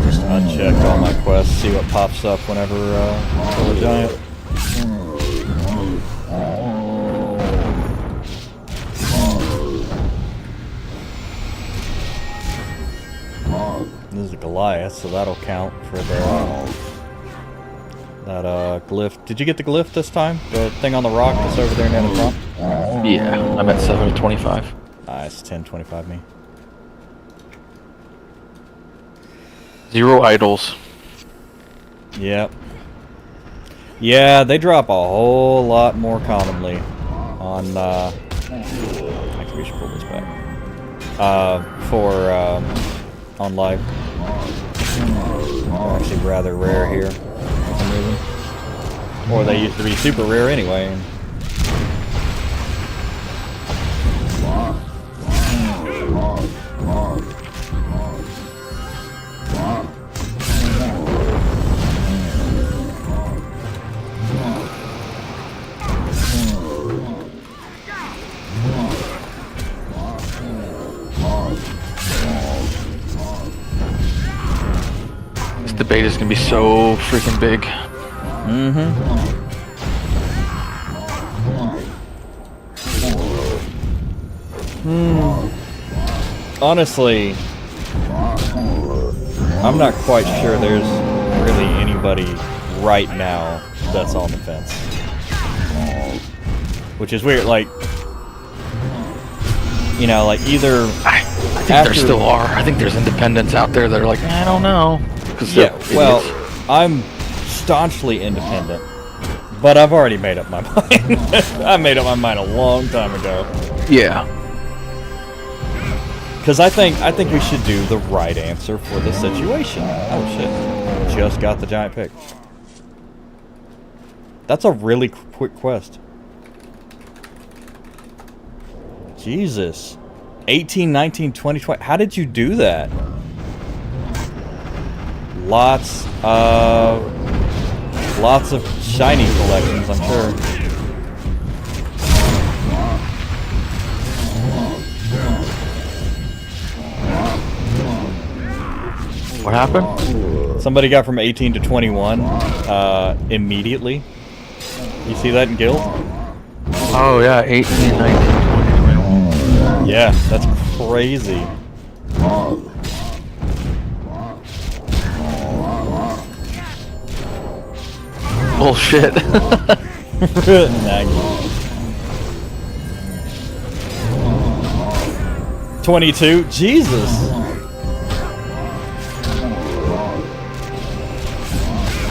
Just uncheck all my quests, see what pops up whenever I kill a giant. This is a Goliath, so that'll count for that glyph. Did you get the glyph this time? The thing on the rock that's over there near the front? Yeah, I'm at 7 of 25. Nice, 1025 me. 0 idols. Yep. Yeah, they drop a whole lot more commonly on, actually we should pull this back. On live. They're actually rather rare here for some reason. Or they used to be super rare anyway. This debate is gonna be so freaking big. Honestly, I'm not quite sure there's really anybody right now that's on the fence. Which is weird, like, you know, like either... I think there still are. I think there's independents out there that are like, I don't know. Yeah, well, I'm staunchly independent, but I've already made up my mind. I made up my mind a long time ago. Yeah. Because I think we should do the right answer for the situation. Oh shit. Just got the giant pig. That's a really quick quest. Jesus. 18, 19, 20, 20. How did you do that? Lots of shiny collections, I'm sure. What happened? Somebody got from 18 to 21 immediately. You see that in guild? Oh yeah, 18, 19, 20, 21. Yeah, that's crazy. Bullshit. 22? Jesus!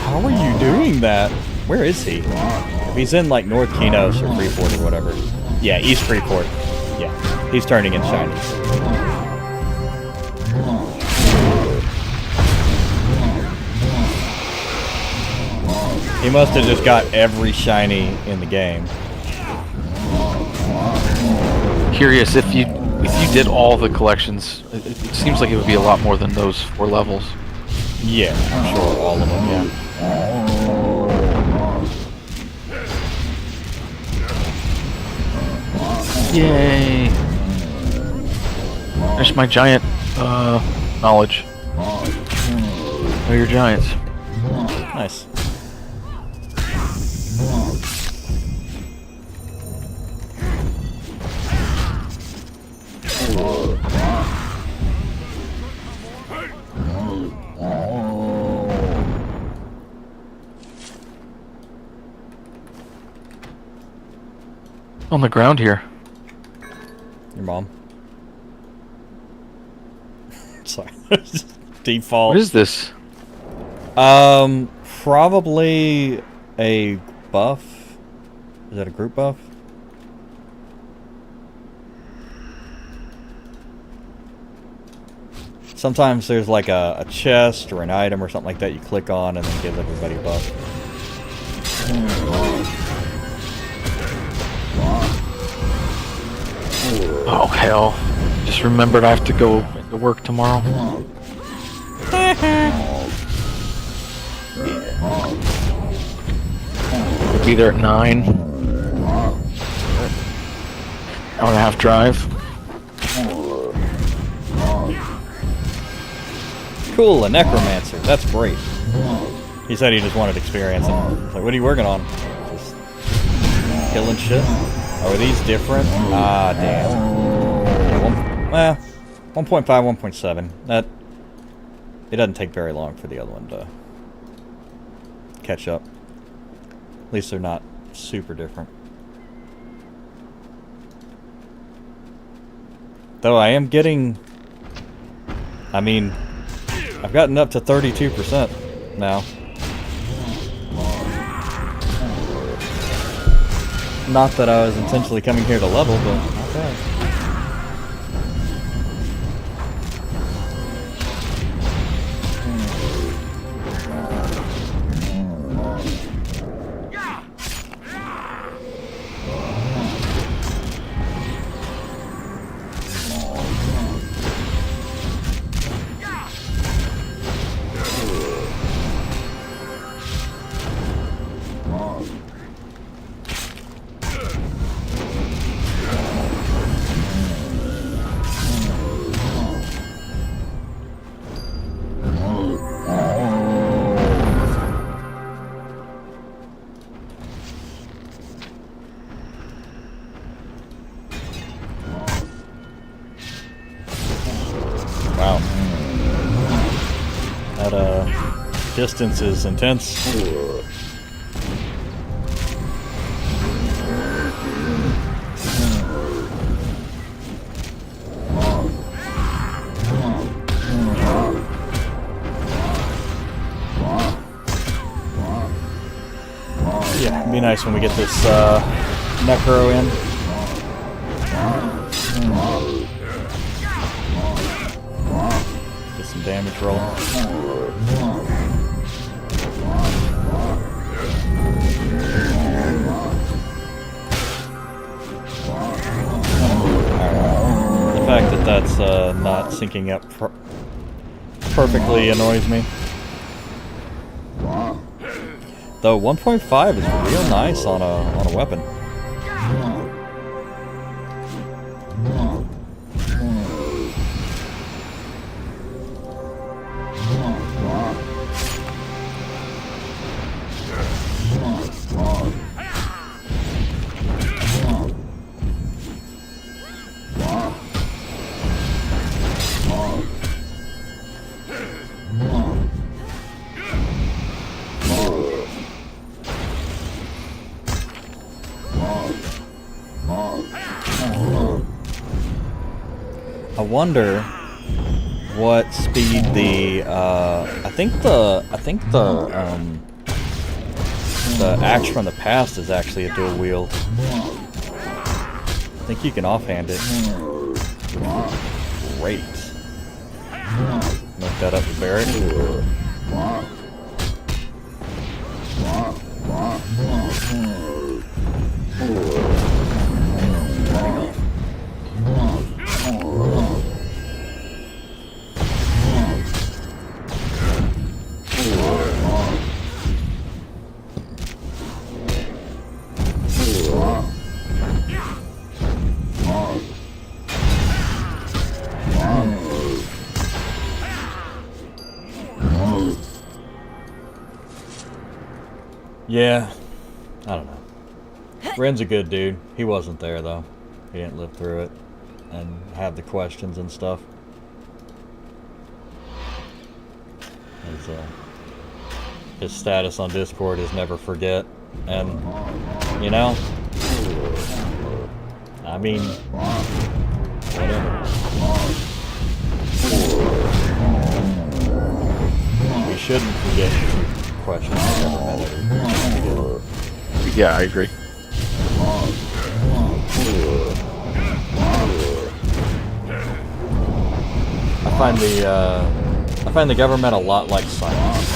How are you doing that? Where is he? If he's in like North Kenos or Freeport or whatever. Yeah, East Freeport. Yeah, he's turning in shinies. He must have just got every shiny in the game. Curious if you did all the collections, it seems like it would be a lot more than those 4 levels. Yeah, I'm sure all of them, yeah. Yay! There's my giant knowledge. Oh, your giants. Nice. On the ground here. Your mom. Sorry. Default. What is this? Probably a buff. Is that a group buff? Sometimes there's like a chest or an item or something like that you click on and then gives everybody a buff. Oh hell. Just remembered I have to go to work tomorrow. We'll be there at 9. Hour and a half drive. Cool, a necromancer. That's great. He said he just wanted experience. And I was like, what are you working on? Just killing shit? Oh, are these different? Ah, damn. Yeah, 1.5, 1.7. That... It doesn't take very long for the other one to catch up. At least they're not super different. Though I am getting... I mean... I've gotten up to 32% now. Not that I was intentionally coming here to level, but not bad. That distance is intense. Yeah, it'd be nice when we get this Necro in. Get some damage rolling. The fact that that's not syncing up perfectly annoys me. Though 1.5 is real nice on a weapon. I wonder what speed the I think the axe from the past is actually a dual wield. I think you can offhand it. Great. Look that up with Barrett. Yeah, I don't know. Ren's a good dude. He wasn't there though. He didn't live through it and have the questions and stuff. His status on Discord is never forget, and you know, I mean, whatever. We shouldn't forget questions. Yeah, I agree. I find the government a lot like science.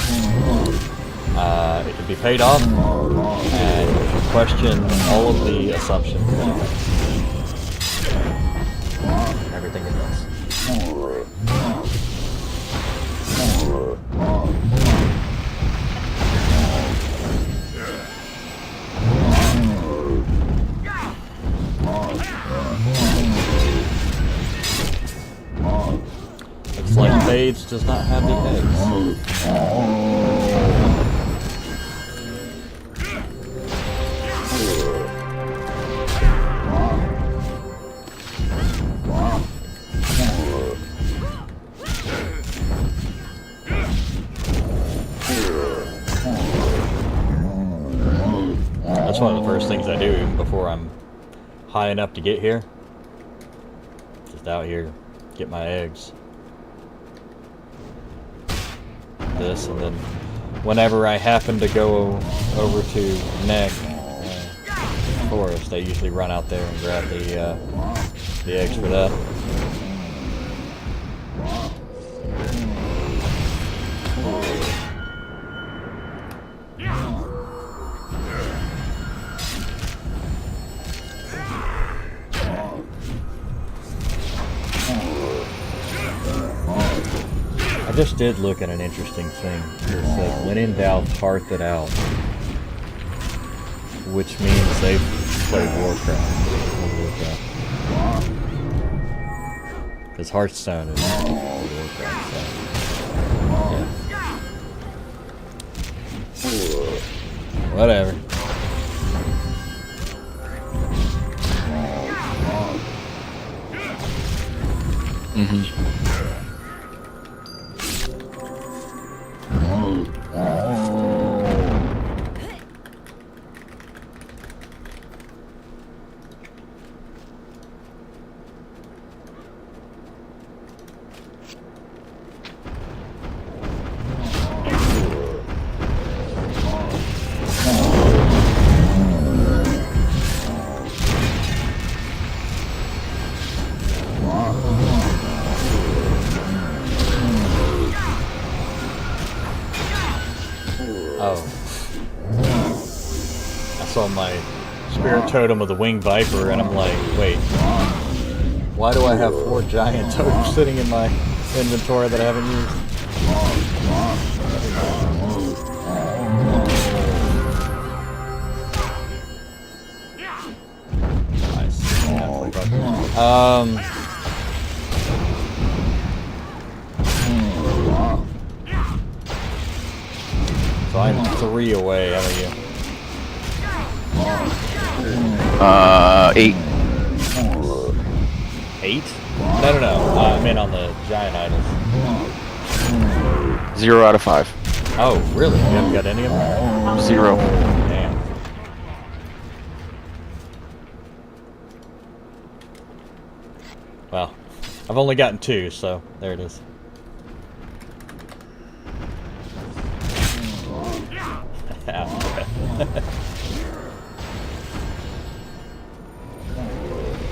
It can be paid off, and you can question all of the assumptions. Everything it does. Looks like Fades does not have the eggs. That's one of the first things I do even before I'm high enough to get here. Just out here, get my eggs. This, and then whenever I happen to go over to Neck Forest, I usually run out there and grab the eggs for that. I just did look at an interesting thing. It said, when in doubt, hearth it out. Which means they play Warcraft. Because Hearthstone is Warcraft, so. Yeah. Whatever. saw my spirit totem of the winged viper, and I'm like, wait, why do I have 4 giant totems sitting in my inventory that I haven't used? Nice. So I'm 3 away. How about you? 8. 8? No. I mean on the giant idols. 0 out of 5. Oh, really? You haven't got any of them? 0. Damn. Well, I've only gotten 2, so there it is.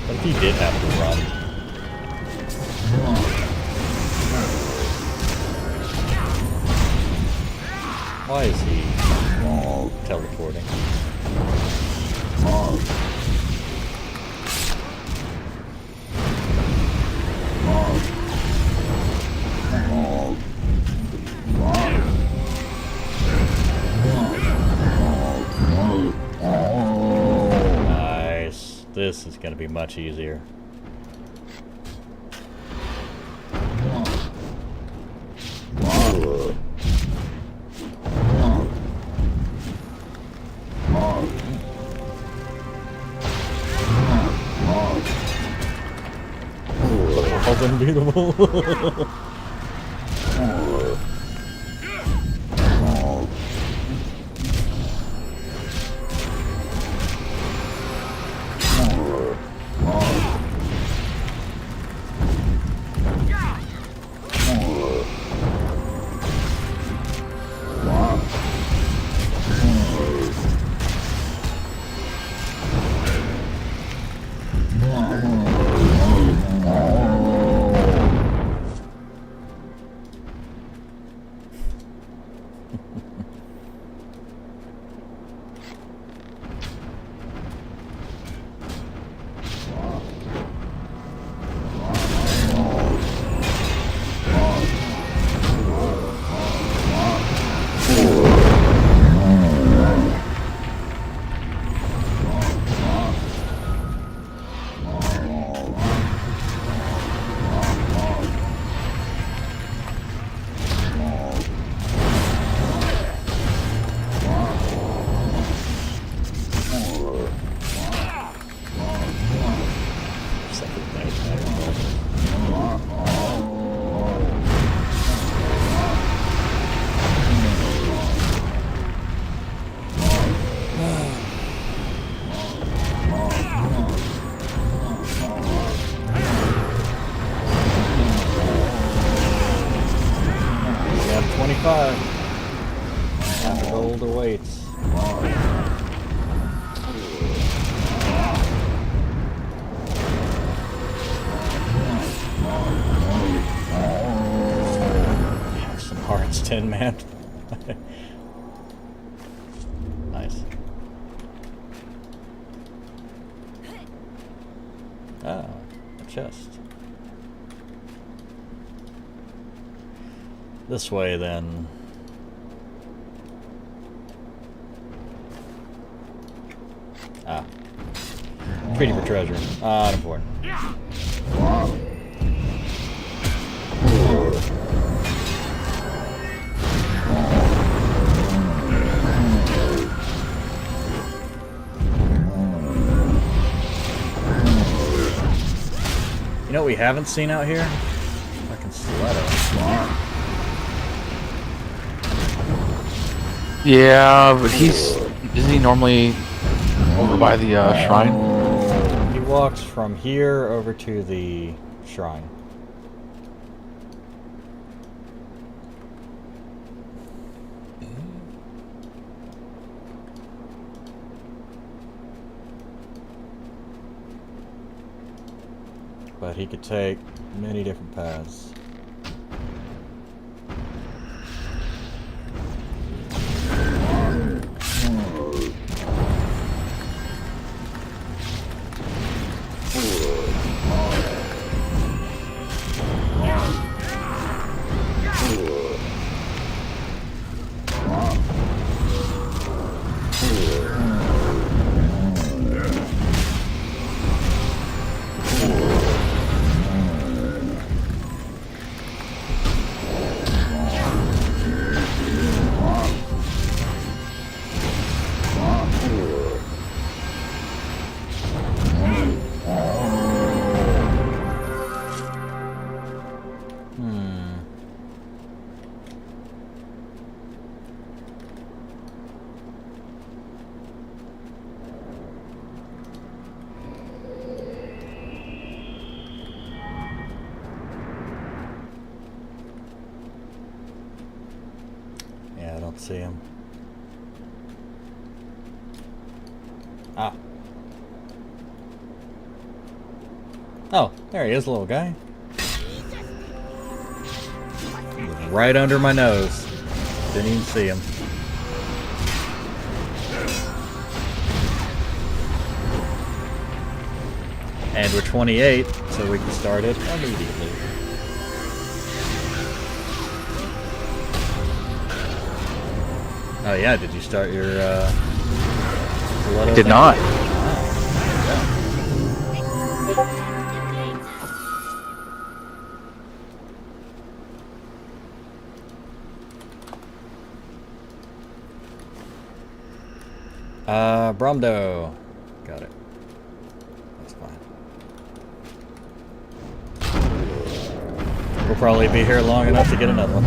What if he did have to run? Why is he teleporting? Nice. This is going to be much easier. Unbeatable. After gold awaits. Some hearts, 10 man. Nice. Ah, a chest. This way, then. Ah. Treaty for treasure. Ah, unimportant. You know what we haven't seen out here? Fucking stiletto. Yeah, but isn't he normally over by the shrine? He walks from here over to the shrine. But he could take many different paths. see him. Ah. Oh, there he is, little guy. He was right under my nose. Didn't even see him. And we're 28, so we can start it immediately. Oh yeah, did you start your Did not. Bromdo. Got it. That's fine. We'll probably be here long enough to get another one.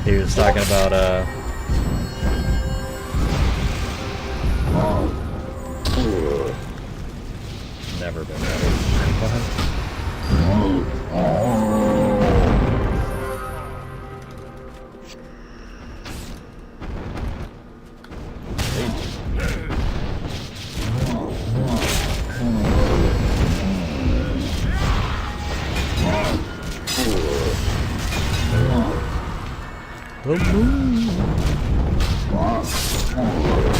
He was talking about never been better. Go ahead.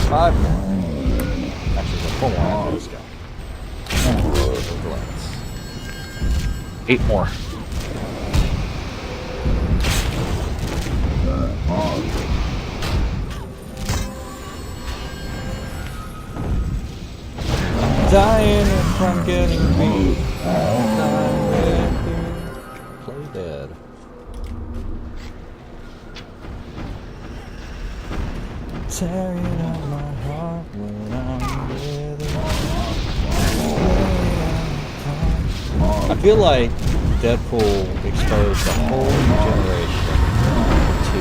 Five more. Actually, the full one. Let's go. 8 more. Dying from getting beat. Play dead. Tearing out my heart when I'm with you. I feel like Deadpool exposed a whole new generation to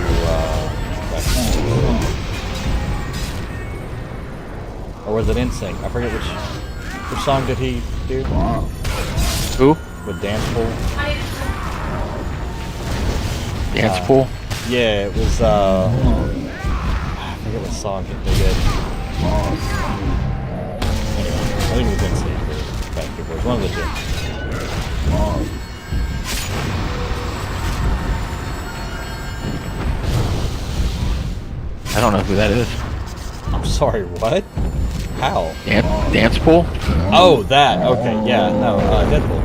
wrestling. Or was it NSYNC? I forget which song did he do? Who? With Dance Pool. Dance Pool? Yeah, it was I forget what song they did. Anyway, I think it was NSYNC or Backstreet Boys, one of the two. I don't know who that is. I'm sorry, what? How? Dance Pool? Oh, that. Okay, yeah, no, Deadpool.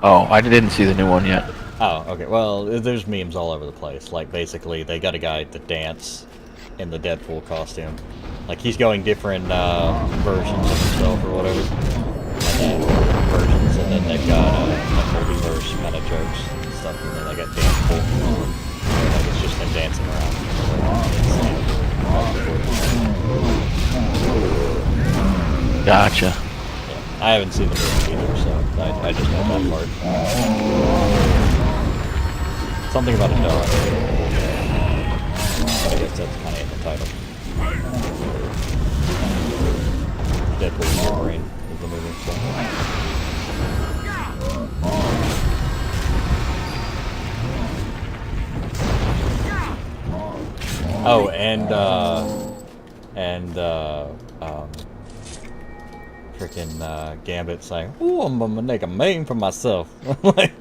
Oh, I didn't see the new one yet. Oh, okay. Well, there's memes all over the place. Like, basically, they got a guy to dance in the Deadpool costume. Like, he's going different versions of himself or whatever. Versions, and then they've got multiverse kind of jokes and stuff, and then they got Deadpool. Like, it's just him dancing around. Gotcha. Yeah, I haven't seen the movie either, so I just know that part. Something about a dog. But I guess that's kind of in the title. Deadpool Wolverine is the movie, so. Oh, and freaking Gambit saying, "Ooh, I'm gonna make a name for myself." Like,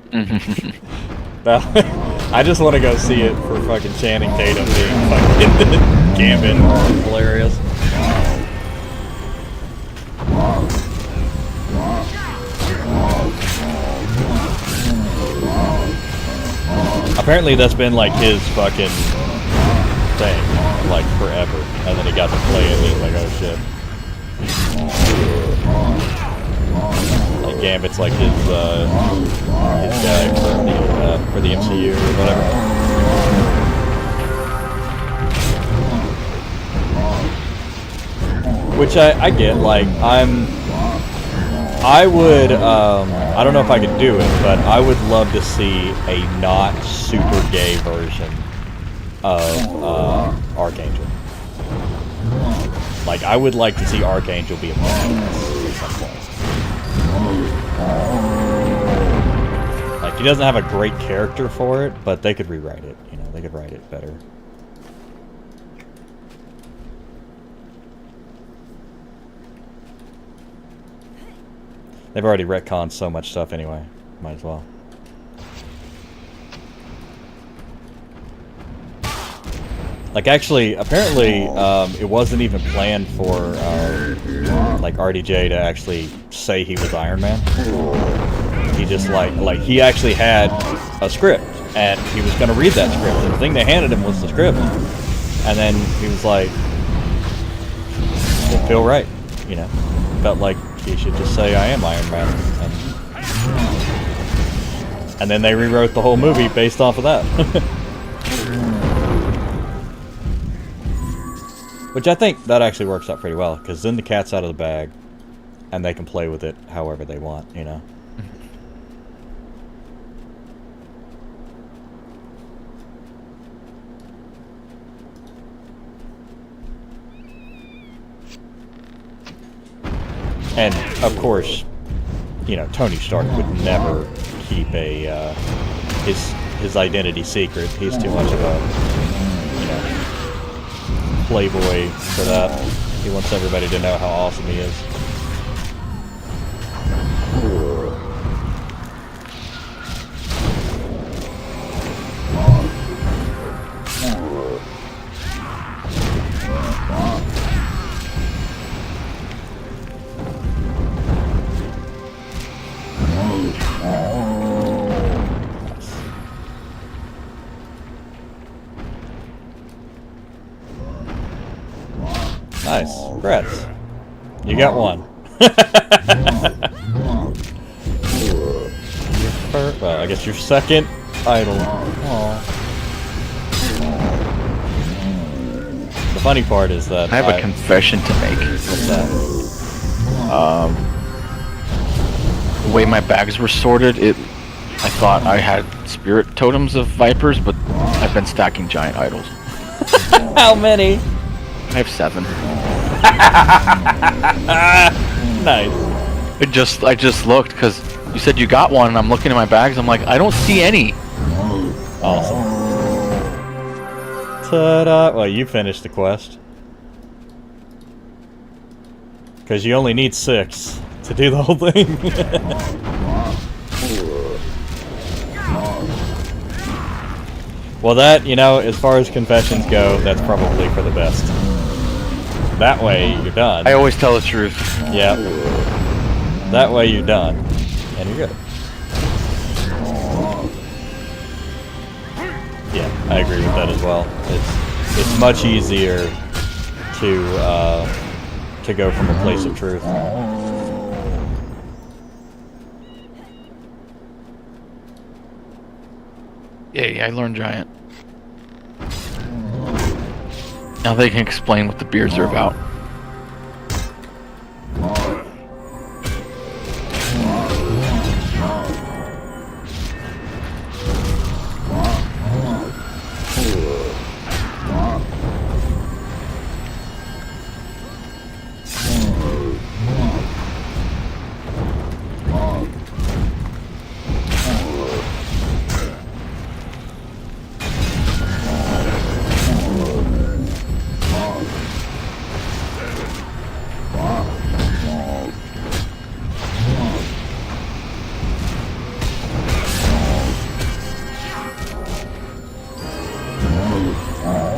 I just want to go see it for fucking Channing Tatum being fucking Gambit. Hilarious. Apparently that's been like his fucking thing, like forever. And then he got to play it and he's like, oh shit. Like Gambit's like his guy for the MCU or whatever. Which I get, like, I'm I would, I don't know if I could do it, but I would love to see a not super gay version of Archangel. Like, I would like to see Archangel be a part of this at some point. Like, he doesn't have a great character for it, but they could rewrite it. You know, they could write it better. They've already retconned so much stuff anyway. Might as well. Like, actually, apparently, it wasn't even planned for, like, RDJ to actually say he was Iron Man. He just, like, he actually had a script, and he was going to read that script, and the thing they handed him was the script. And then he was like, didn't feel right, you know? Felt like he should just say, I am Iron Man. And then they rewrote the whole movie based off of that. Which I think that actually works out pretty well, because then the cat's out of the bag, and they can play with it however they want, you know? And, of course, you know, Tony Stark would never keep a, his identity secret. He's too much of a, you know, playboy for that. He wants everybody to know how awesome he is. Nice. Congrats. You got one. Well, I guess your second idol. Aww. The funny part is that I have a confession to make. What's that? The way my bags were sorted, I thought I had spirit totems of vipers, but I've been stacking giant idols. How many? I have 7. Nice. I just looked because you said you got one, and I'm looking at my bags. I'm like, I don't see any. Awesome. Ta-da! Well, you finished the quest. Because you only need 6 to do the whole thing. Well, that, you know, as far as confessions go, that's probably for the best. That way, you're done. I always tell the truth. Yeah. That way, you're done. And you're good. Yeah, I agree with that as well. It's much easier to go from a place of truth. Yeah, I learned giant. Now they can explain what the beards are about.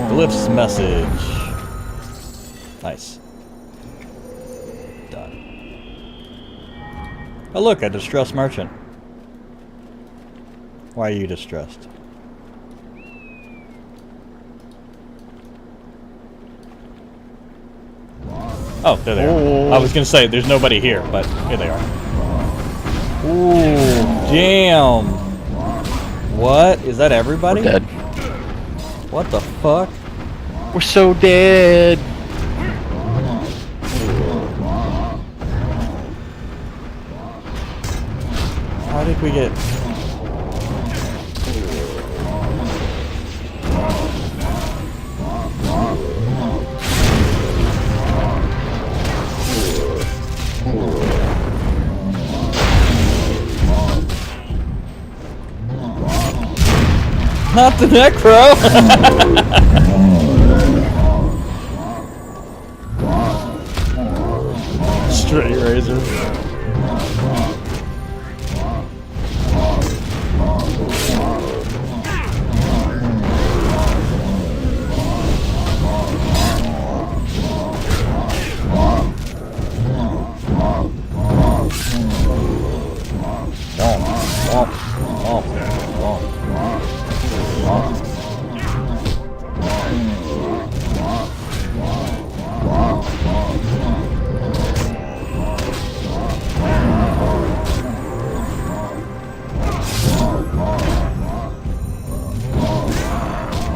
Glyph's message. Nice. Done. Oh look, a distressed merchant. Why are you distressed? Oh, there they are. I was gonna say, there's nobody here, but here they are. Ooh, damn. What? Is that everybody? We're dead. What the fuck? We're so dead. think we get... Not the Necro! Straight razor.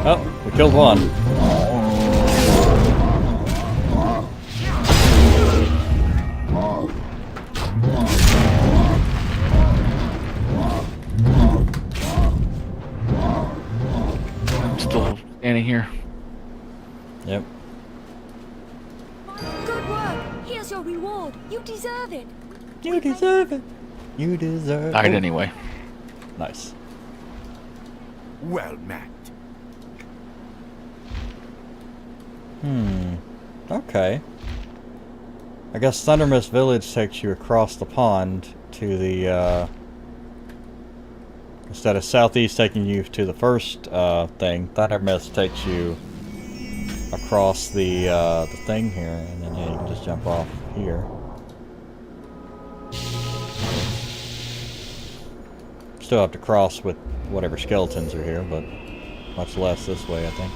Oh, we killed one. I'm still standing here. Yep. Good work. Here's your reward. You deserve it. You deserve it. You deserve Died it. anyway. Nice. Well met. Okay. I guess Thundermist Village takes you across the pond to the, instead of southeast taking you to the first, thing, Thundermist takes you across the thing here, and then yeah, you can just jump off here. Still have to cross with whatever skeletons are here, but much less this way, I think.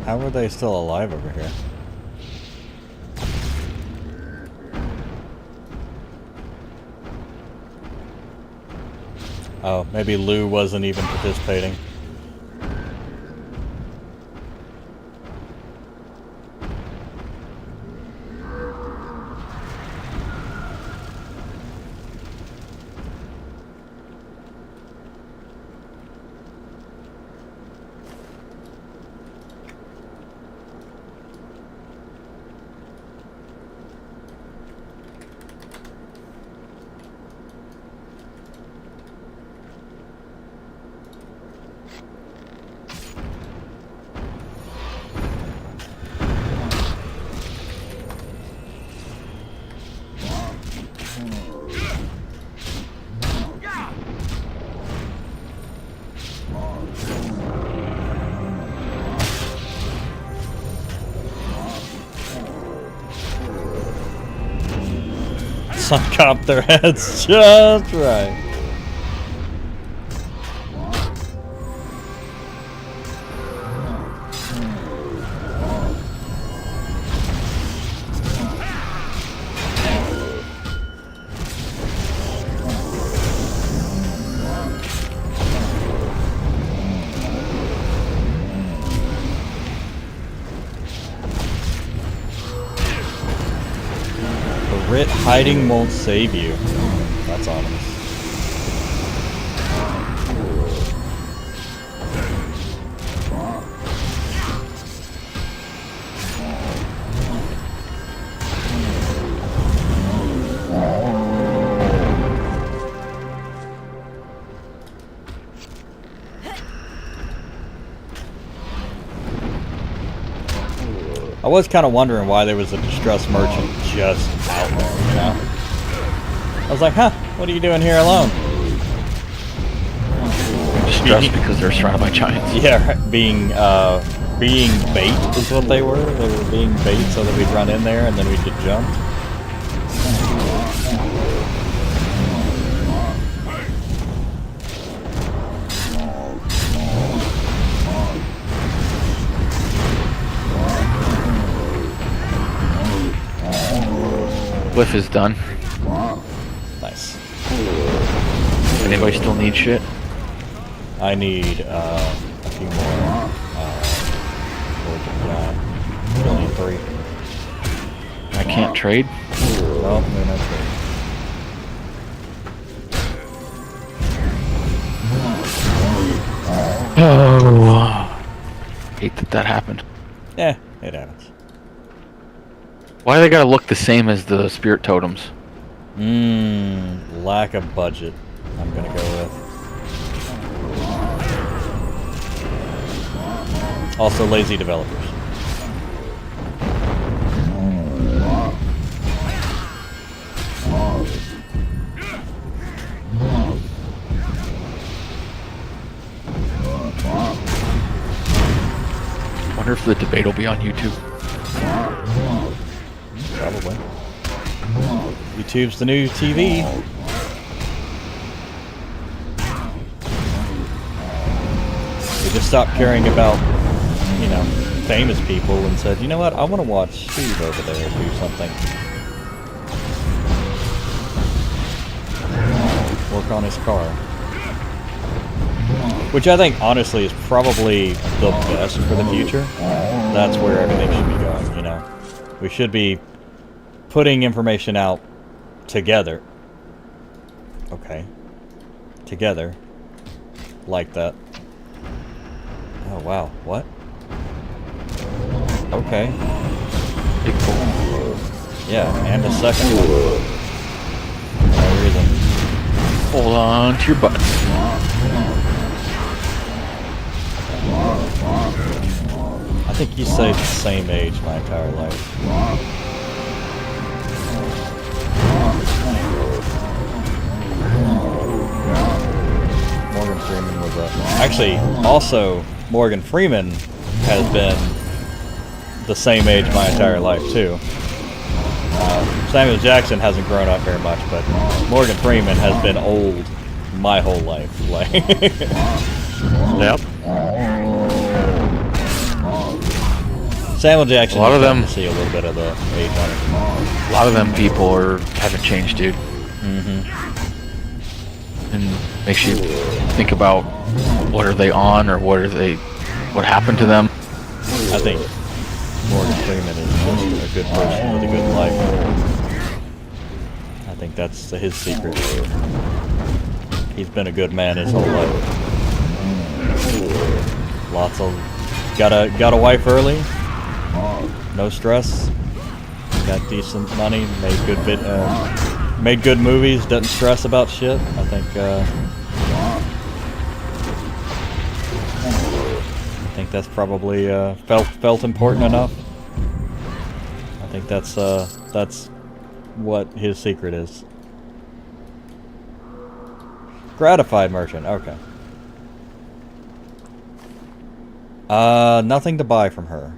How are they still alive over here? Oh, maybe Lou wasn't even participating. Some cop their heads just right. Rit hiding won't save you. That's ominous. I was kind of wondering why there was a distressed merchant just out there, you know? I was like, huh, what are you doing here alone? Distressed because they're surrounded by giants. Yeah, being bait is what they were. They were being bait so that we'd run in there and then we'd get jumped. Cliff is done. Nice. Anybody still need shit? I need a few more. Only 3. I can't trade. No, they're not trade. Oh, hate that happened. Yeah, it happens. Why do they gotta look the same as the spirit totems? Lack of budget, I'm gonna go with. Also, lazy developers. Wonder if the debate will be on YouTube. Probably. YouTube's the new TV. We just stopped caring about, famous people and said, you know what, I want to watch Steve over there do something. Work on his car. Which I think, honestly, is probably the best for the future. That's where everything should be going, We should be putting information out together. Okay. Together. Like that. Oh, wow. What? Okay. Big pull. Yeah, and a second one. For no reason. Hold on to your butt. I think you stayed the same age my entire life. Morgan Freeman was actually, also, Morgan Freeman has been the same age my entire life, too. Samuel Jackson hasn't grown up very much, but Morgan Freeman has been old my whole life. Like, yep. Samuel Jackson. A lot of them see a little bit of the age on it. A lot of them people haven't changed, dude. Mm-hmm. And makes you think about what are they on or what happened to them. I think Morgan Freeman is just a good person with a good life. I think that's his secret. He's been a good man his whole life. Got a wife early. No stress. Got decent money. Made good movies. Doesn't stress about shit. I think that's probably felt important enough. I think that's what his secret is. Gratified merchant. Okay. Nothing to buy from her,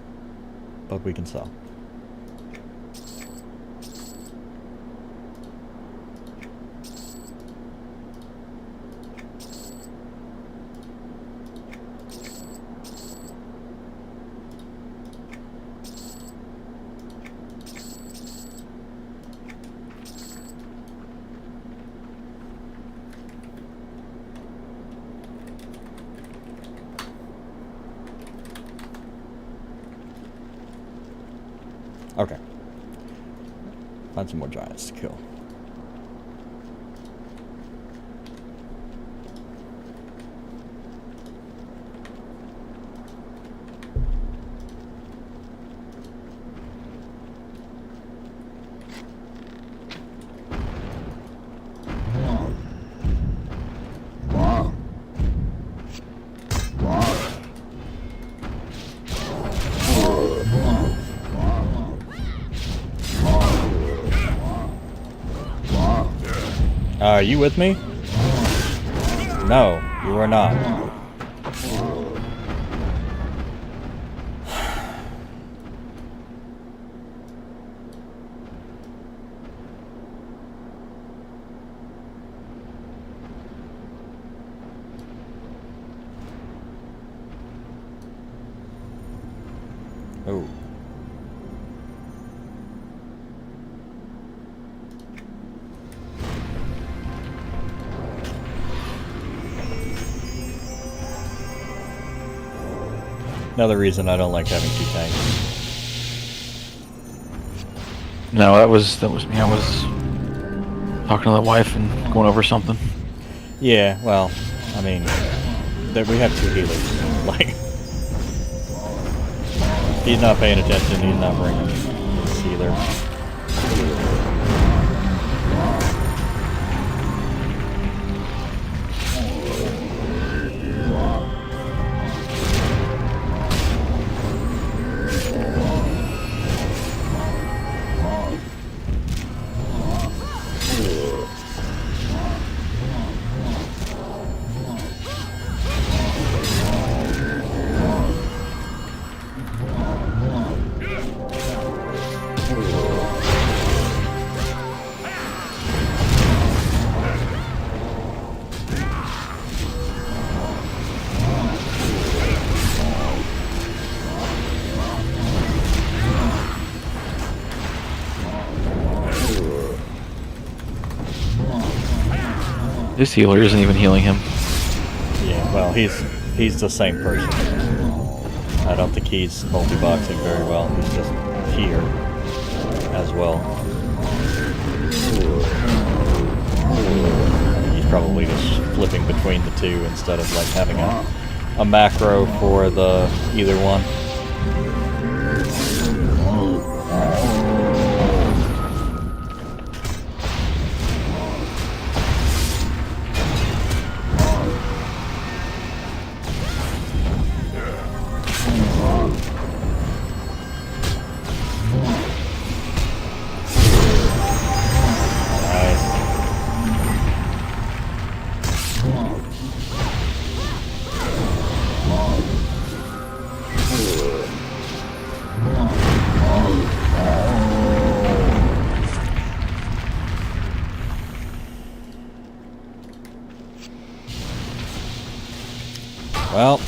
but we can sell. Okay. Find some more giants to kill. Are you with me? No, you are not. Oh. Another reason I don't like having 2 tanks. No, that was me. I was talking to the wife and going over something. Yeah, well, I mean, we have 2 healers. Like, he's not paying attention. He's not bringing his healer. This healer isn't even healing him. Yeah, well, he's the same person. I don't think he's multi-boxing very well. He's just here as well. I think he's probably just flipping between the 2 instead of like having a macro for the either one. Well,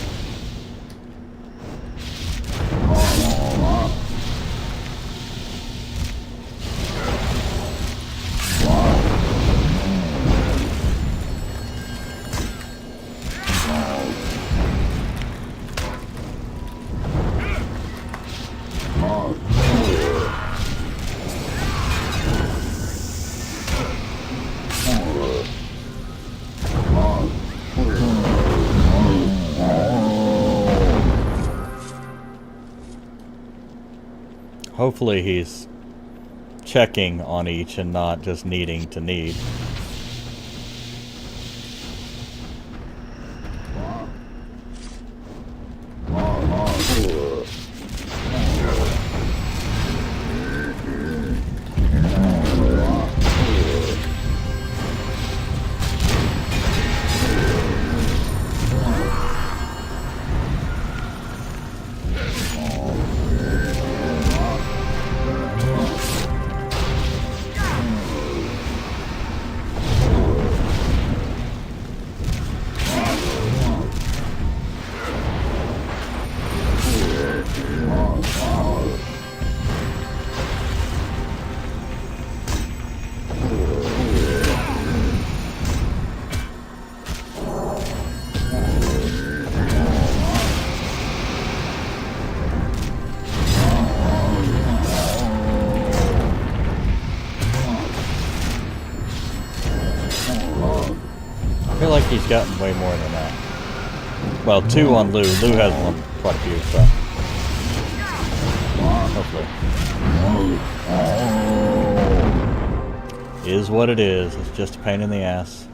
hopefully he's checking on each and not just needing to need. I feel like he's gotten way more than that. Well, 2 on Lou. Lou has one quite a few, so hopefully. Is what it is. It's just a pain in the ass.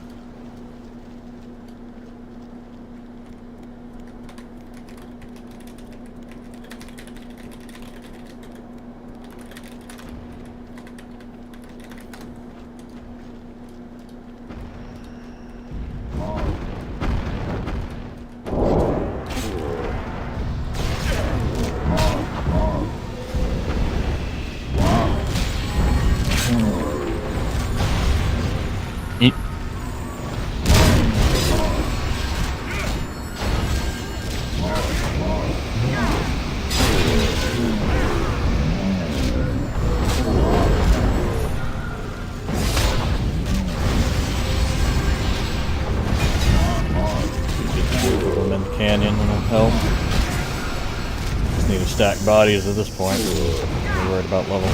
Eat. Get the in the canyon and it'll help. just need to stack bodies at this point. We're worried about level.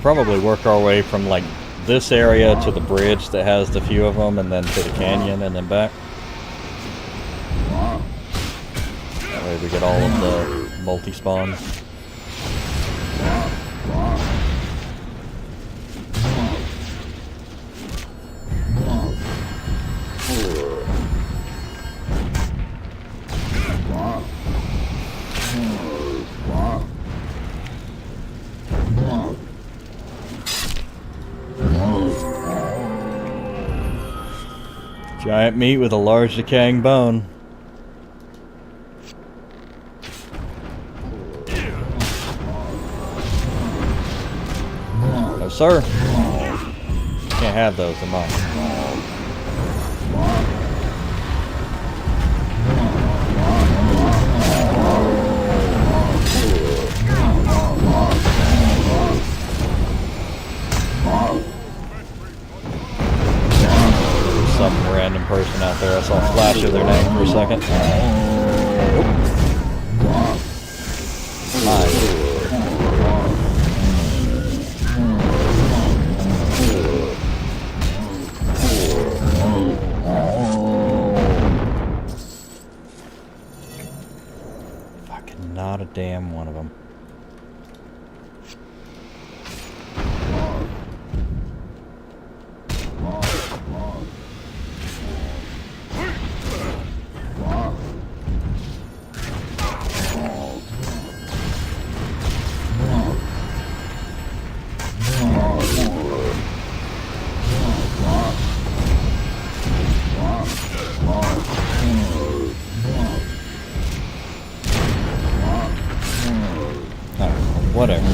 Probably work our way from like this area to the bridge that has the few of them, and then to the canyon, and then back. That way we get all of the multi-spawns. Giant meat with a large decaying bone. No, sir. Can't have those in mine. Some random person out there. I saw a flash of their name for a second. Fucking not a damn one of them. Whatever.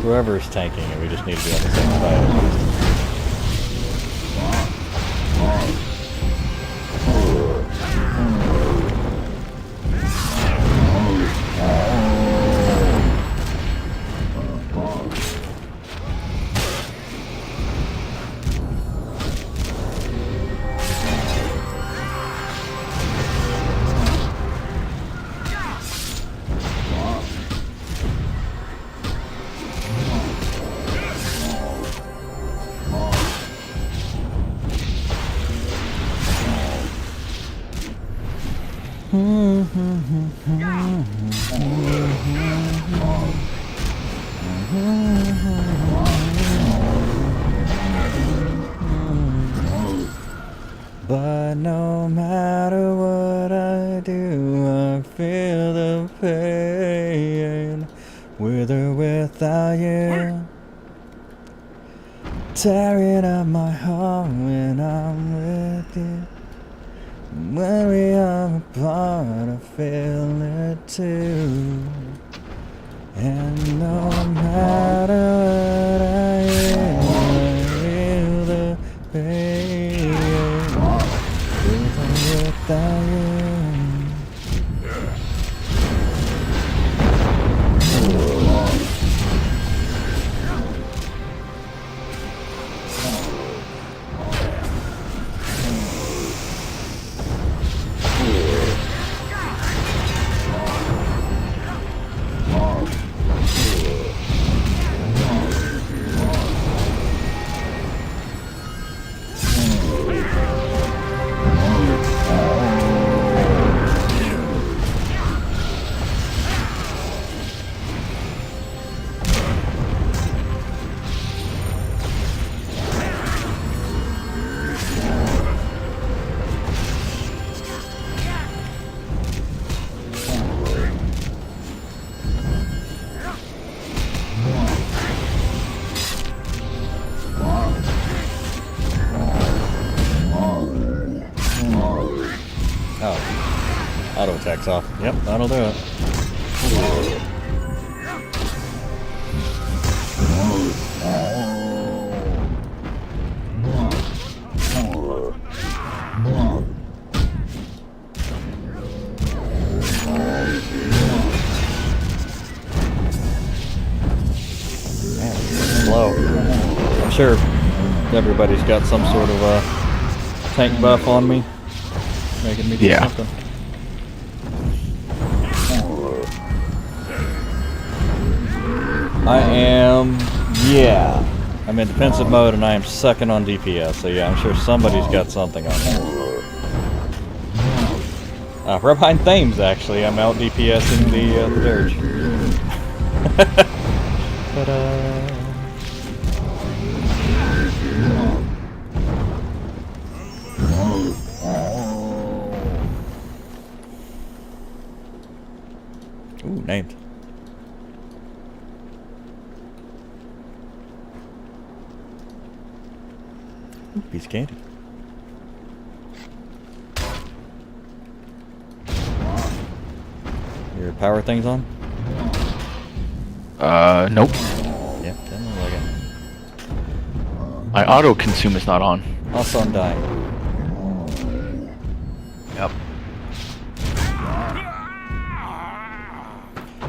Whoever's tanking it, we just need to be on the same side at least. But no matter what I do, I feel the pain, with or without you, tearing up my heart when I'm with you. When we are apart, I feel it too. And no matter what I feel the pain, with or without you. Auto attack's off. Yep, that'll do it. Man, it's slow. I'm sure everybody's got some sort of tank buff on me, making me do something. I am, I'm in defensive mode and I am second on DPS, so yeah, I'm sure somebody's got something on there. Right behind Thames, actually. I'm out DPSing the Dirge. Ta-da! Ooh, named. Ooh, piece of candy. Your power thing's on? Nope. Yep, doesn't look like it. My auto consume is not on. Also, I'm dying. Yep.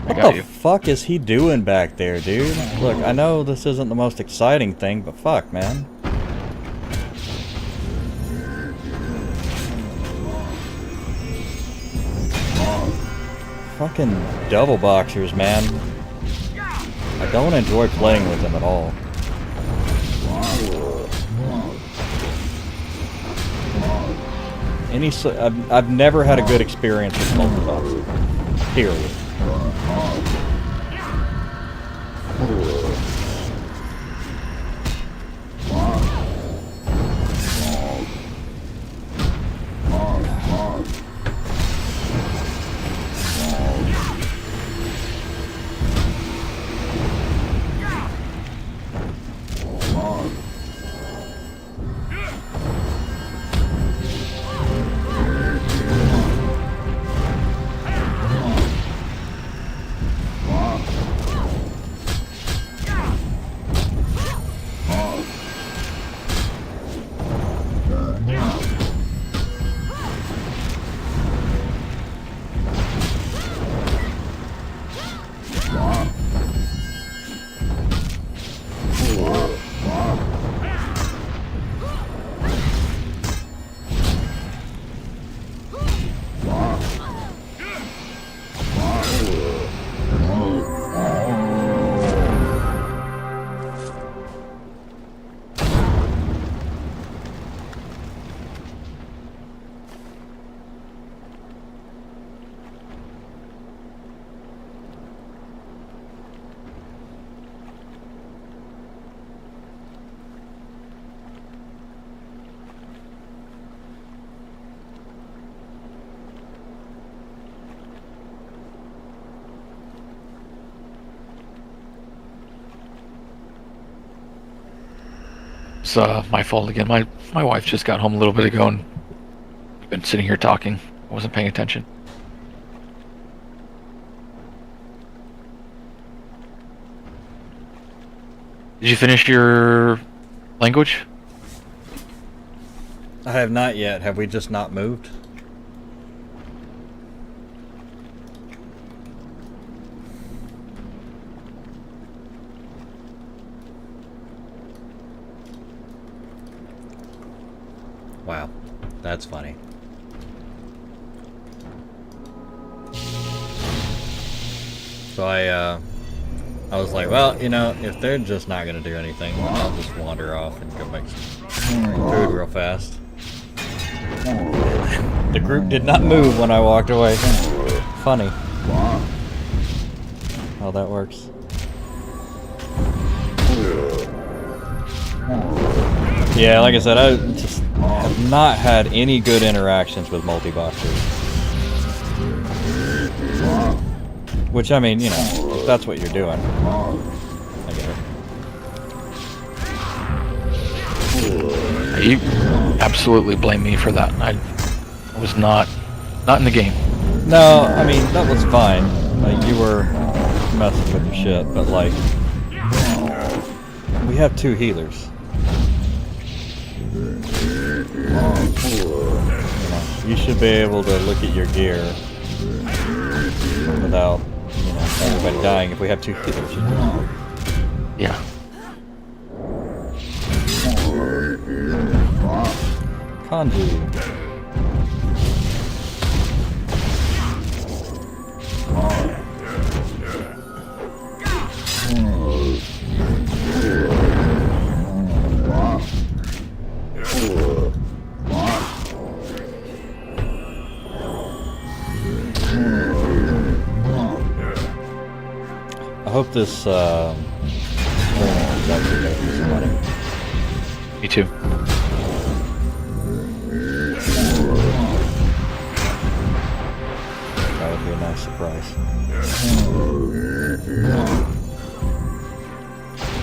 What the fuck is he doing back there, dude? Look, I know this isn't the most exciting thing, but fuck, man. Fucking double boxers, man. I don't enjoy playing with them at all. I've never had a good experience with multi-boxers. Period. It's my fault again. My wife just got home a little bit ago and we've been sitting here talking. I wasn't paying attention. Did you finish your language? I have not yet. Have we just not moved? Wow, that's funny. So I was like, well, you know, if they're just not gonna do anything, I'll just wander off and go make some food real fast. The group did not move when I walked away. Funny how that works. Yeah, like I said, I just have not had any good interactions with multi-boxers. Which, I mean, you know, if that's what you're doing, I get You absolutely blame me for that. I was not in the game. No, I mean, that was fine. Like, you were messing with your shit, but like, we have 2 healers. You know, you should be able to look at your gear without, you know, everybody dying if we have 2 healers. Yeah. Kanji. I hope this stream is actually going to be somebody. Me too. That would be a nice surprise.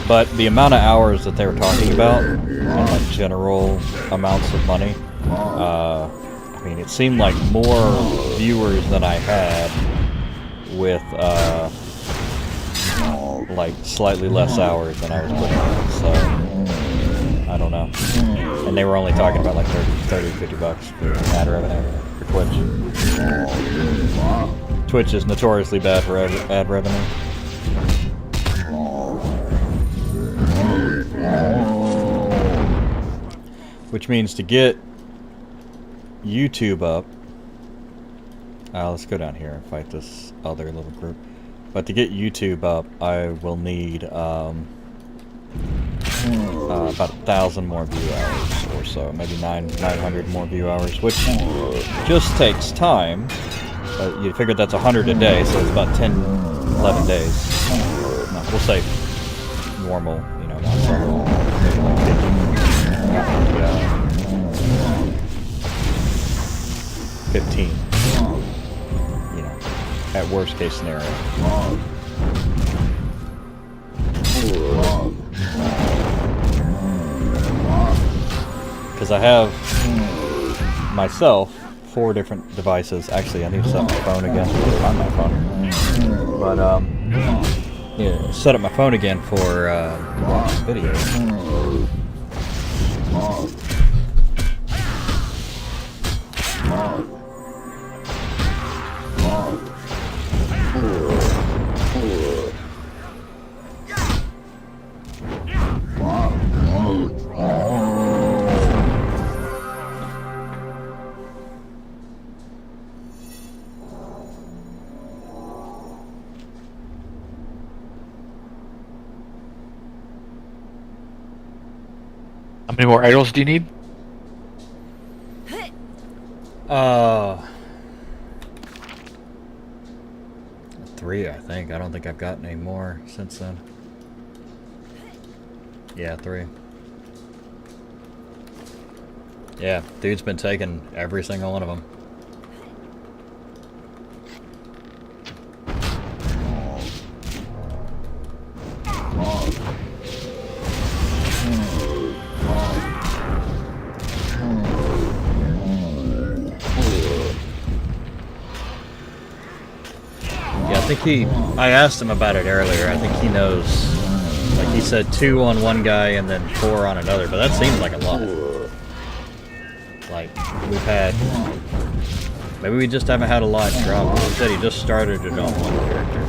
But the amount of hours that they were talking about, and like general amounts of money, I mean, it seemed like more viewers than I had with like slightly less hours than I was putting in. So I don't know. And they were only talking about like 30, 50 bucks for ad revenue for Twitch. Twitch is notoriously bad for ad revenue. Which means to get YouTube up, let's go down here and fight this other little group. But to get YouTube up, I will need about 1,000 more view hours or so, maybe 900 more view hours, which just takes time. You figure that's 100 a day, so it's about 10, 11 days. No, we'll say normal, you know, not normal, maybe like 15. You know, at worst case scenario. Because I have myself 4 different devices. Actually, I need to set up my phone again. Find my phone. But yeah, set up my phone again for watching videos. How many more idols do you need? 3, I think. I don't think I've gotten any more since then. Yeah, 3. Yeah, dude's been taking every single one of them. I asked him about it earlier. I think he knows. Like he said 2 on one guy and then 4 on another, but that seems like a lot. Like we've had, maybe we just haven't had a lot drop. He said he just started it on one character.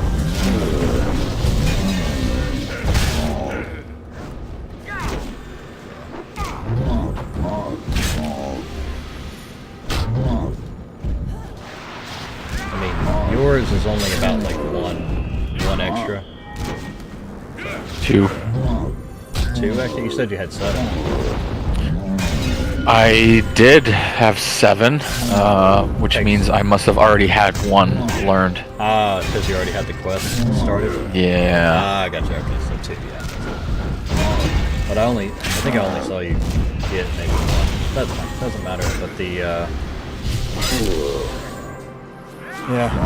Yours is only about like one extra. 2. 2 actually? You said you had 7. I did have 7, which means I must have already had 1 learned. Because you already had the quest started? Yeah. I gotcha. Okay, so 2, yeah. But I think I only saw you get maybe 1. That's fine. Doesn't matter. But the, yeah.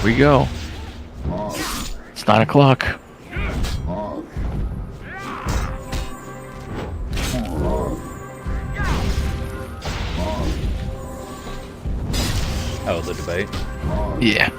we go. It's 9 o'clock. Oh, the debate? Yeah.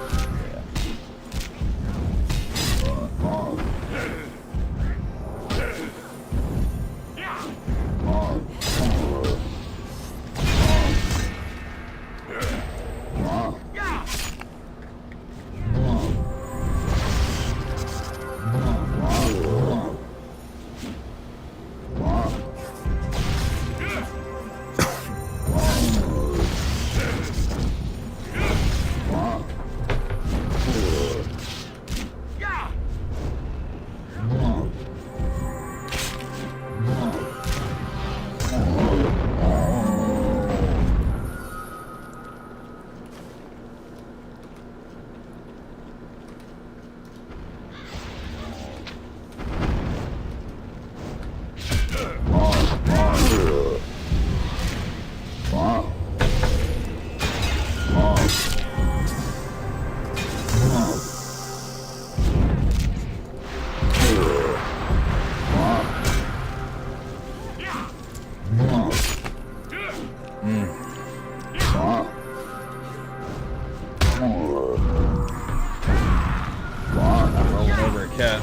Rolling over a cat.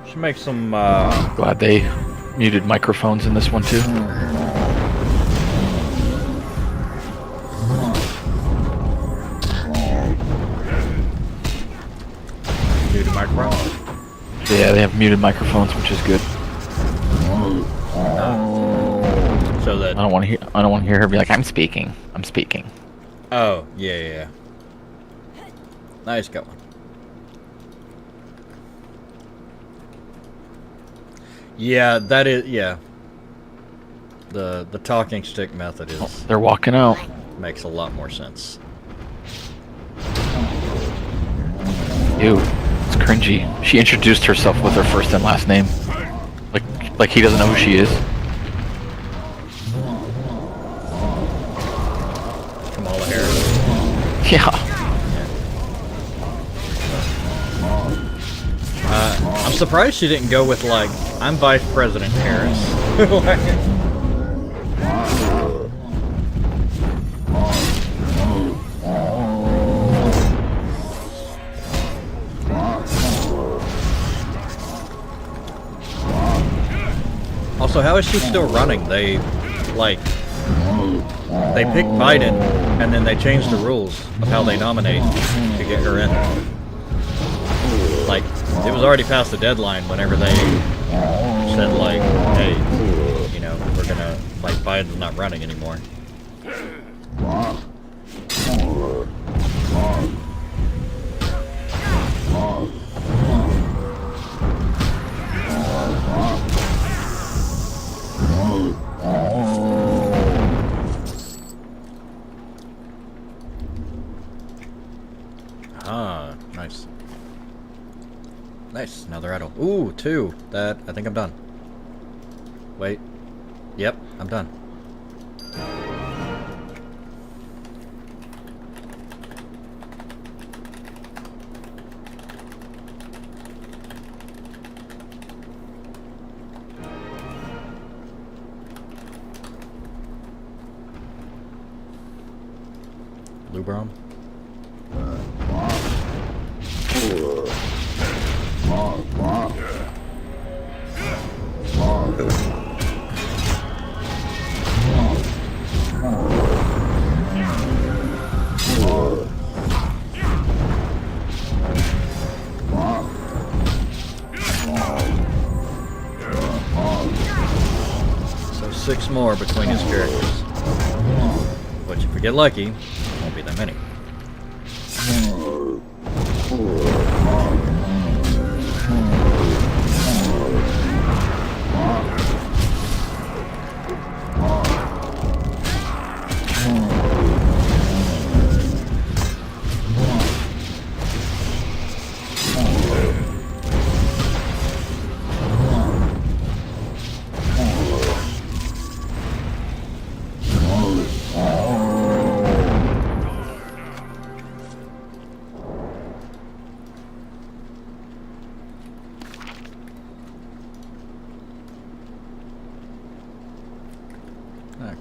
Should make some, Glad they muted microphones in this one too. muted microphone. Yeah, they have muted microphones, which is good. So that. I don't want to hear her be like, "I'm speaking. I'm speaking." Oh, yeah. Nice going. Yeah, that is, yeah. The talking stick method is, Oh, they're walking out. makes a lot more sense. Ew, it's cringy. She introduced herself with her first and last name. Like he doesn't know who she is. Kamala Harris. Yeah. I'm surprised she didn't go with, like, I'm Vice President Harris. Also, how is she still running? They picked Biden, and then they changed the rules of how they nominate to get her in. Like, it was already past the deadline whenever they said, like, hey, you know, we're gonna, like, Biden's not running anymore. Ah, nice. Nice, another idol. Ooh, 2. That, I think I'm done. Wait. Yep, I'm done. Lubrom? So 6 more between his characters. But if we get lucky, won't be that many.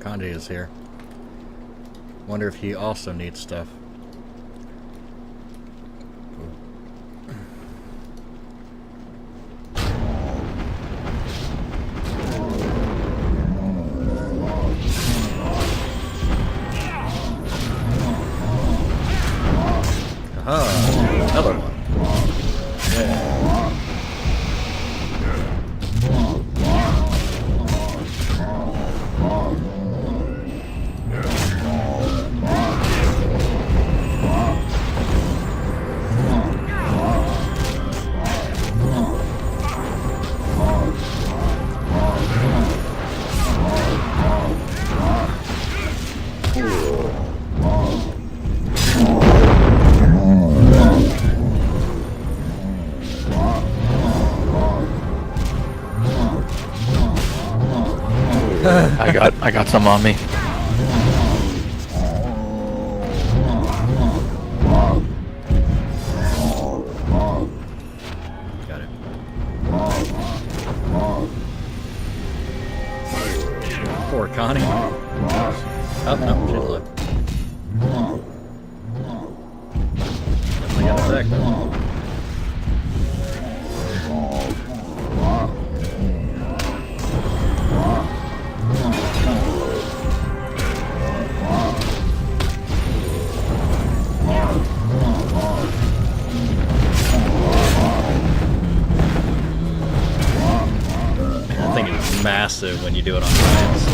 Conde is here. Wonder if he also needs stuff. Aha, another one. I got some on me. Got it. Poor Connie. Oh, no, she's alive. Definitely got attacked though. That thing is massive when you do it on science.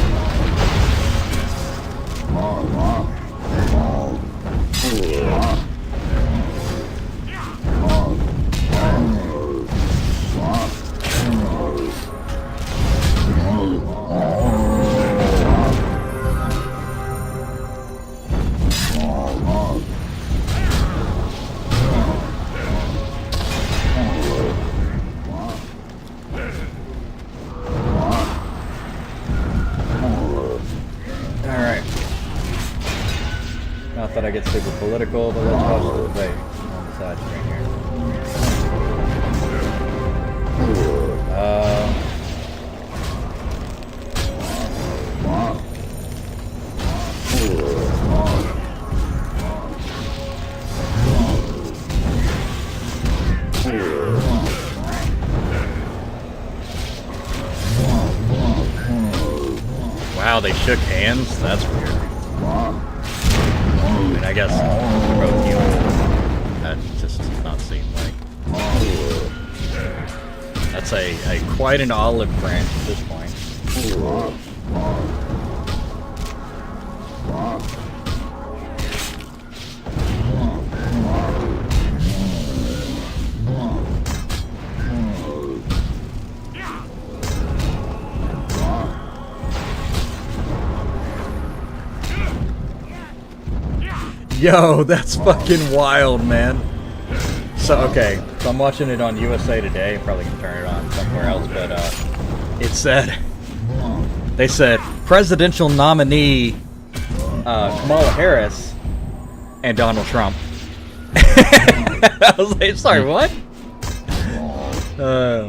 Alright. Not that I get super political, but let's watch the debate on the side screen here. Wow, they shook hands? That's weird. I mean, I guess they're both human. That just does not seem like... That's a quite an olive branch at this point. Yo, that's fucking wild, man. So, okay, so I'm watching it on USA Today. Probably can turn it on somewhere else, but it said, they said, presidential nominee Kamala Harris and Donald Trump. I was like, sorry, what? Alright.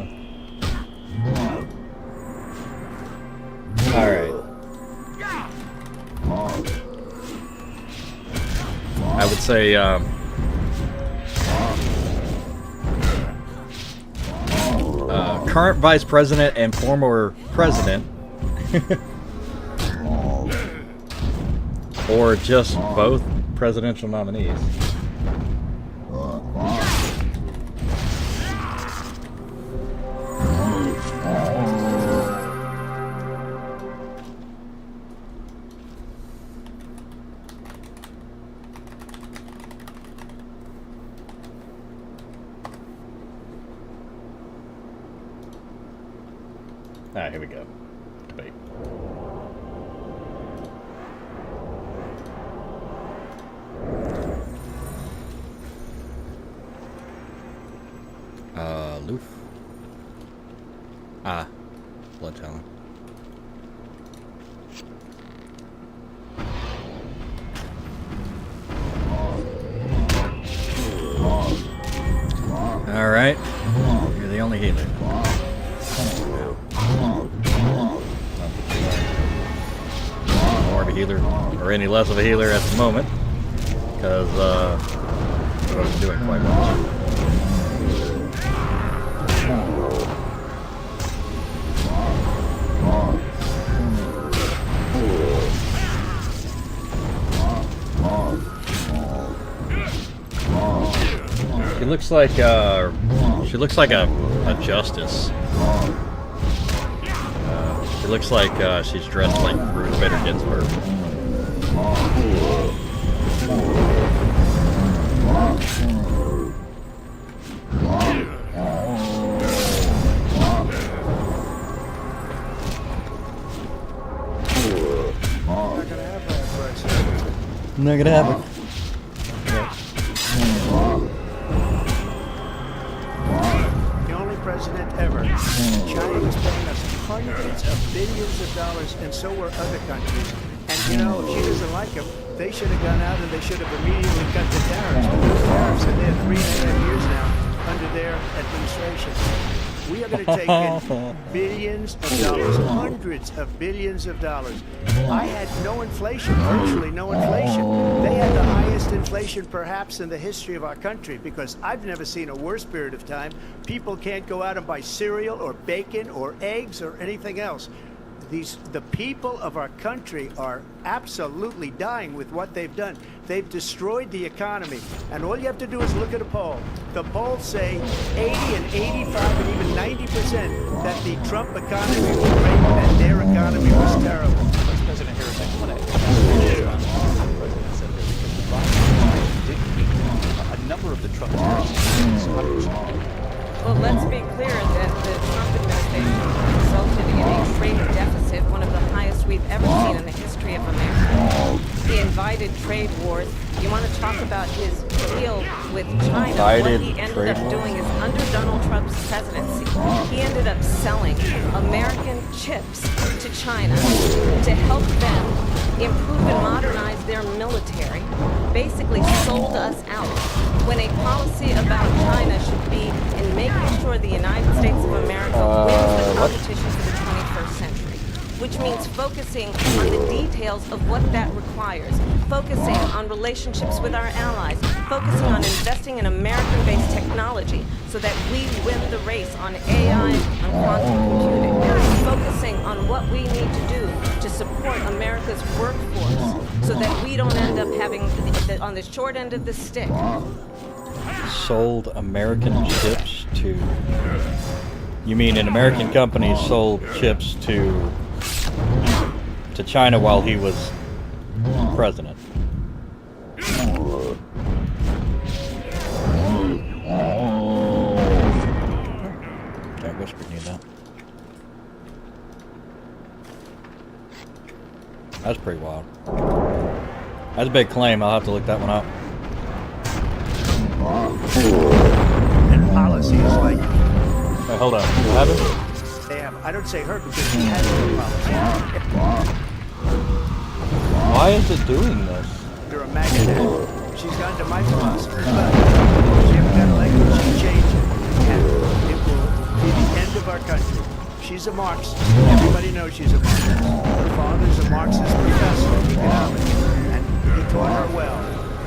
I would say, current vice president and former president, or just both presidential nominees. Alright, here we go. Debate. Loof. Ah, blood talent. Alright. You're the only healer. a healer or any less of a healer at the moment because I wasn't doing quite much. She looks like a justice. She looks like she's dressed like Ruth Bader Ginsburg. Not gonna have it. The only president ever. China was paying us hundreds of billions of dollars, and so were other countries. And you know, if she doesn't like them, they should have gone out and they should have immediately cut the tariffs. But those tariffs are there 3.5 years now under their administration. We are going to take in billions of dollars, hundreds of billions of dollars. I had no inflation, virtually no inflation. They had the highest inflation perhaps in the history of our country because I've never seen a worse period of time. People can't go out and buy cereal or bacon or eggs or anything else. The people of our country are absolutely dying with what they've done. They've destroyed the economy. And all you have to do is look at a poll. The polls say 80 and 85 and even 90% that the Trump economy was great and their economy was terrible. Vice President Harris, I want to the president said that because the Biden didn't meet a number of the Trump tariffs. Well, let's be clear that the Trump administration resulted in a trade deficit, one of the highest we've ever seen in the history of America. He invited trade wars. You want to talk about his deal with China? What he ended up doing is under Donald Trump's presidency, he ended up selling American chips to China to help them improve and modernize their military, basically sold us out. When a policy about China should be in making sure the United States of America wins the competition for the 21st century, which means focusing on the details of what that requires, focusing on relationships with our allies, focusing on investing in American-based technology so that we win the race on AI and quantum computing, focusing on what we need to do to support America's workforce so that we don't end up having, on the short end of the stick, sold American chips to... You mean an American company sold chips to China while he was president? I whispered you that. That's pretty wild. That's a big claim. I'll have to look that one up. And policy is like... Hey, hold on. What happened? They have, I don't say her because she has no policy. Why is it doing this? You're a magnet. She's gone to my philosophy. But she hasn't got elected. She changed it. And it will be the end of our country. She's a Marxist. Everybody knows she's a Marxist. Her father's a Marxist professor of economics. And he taught her well.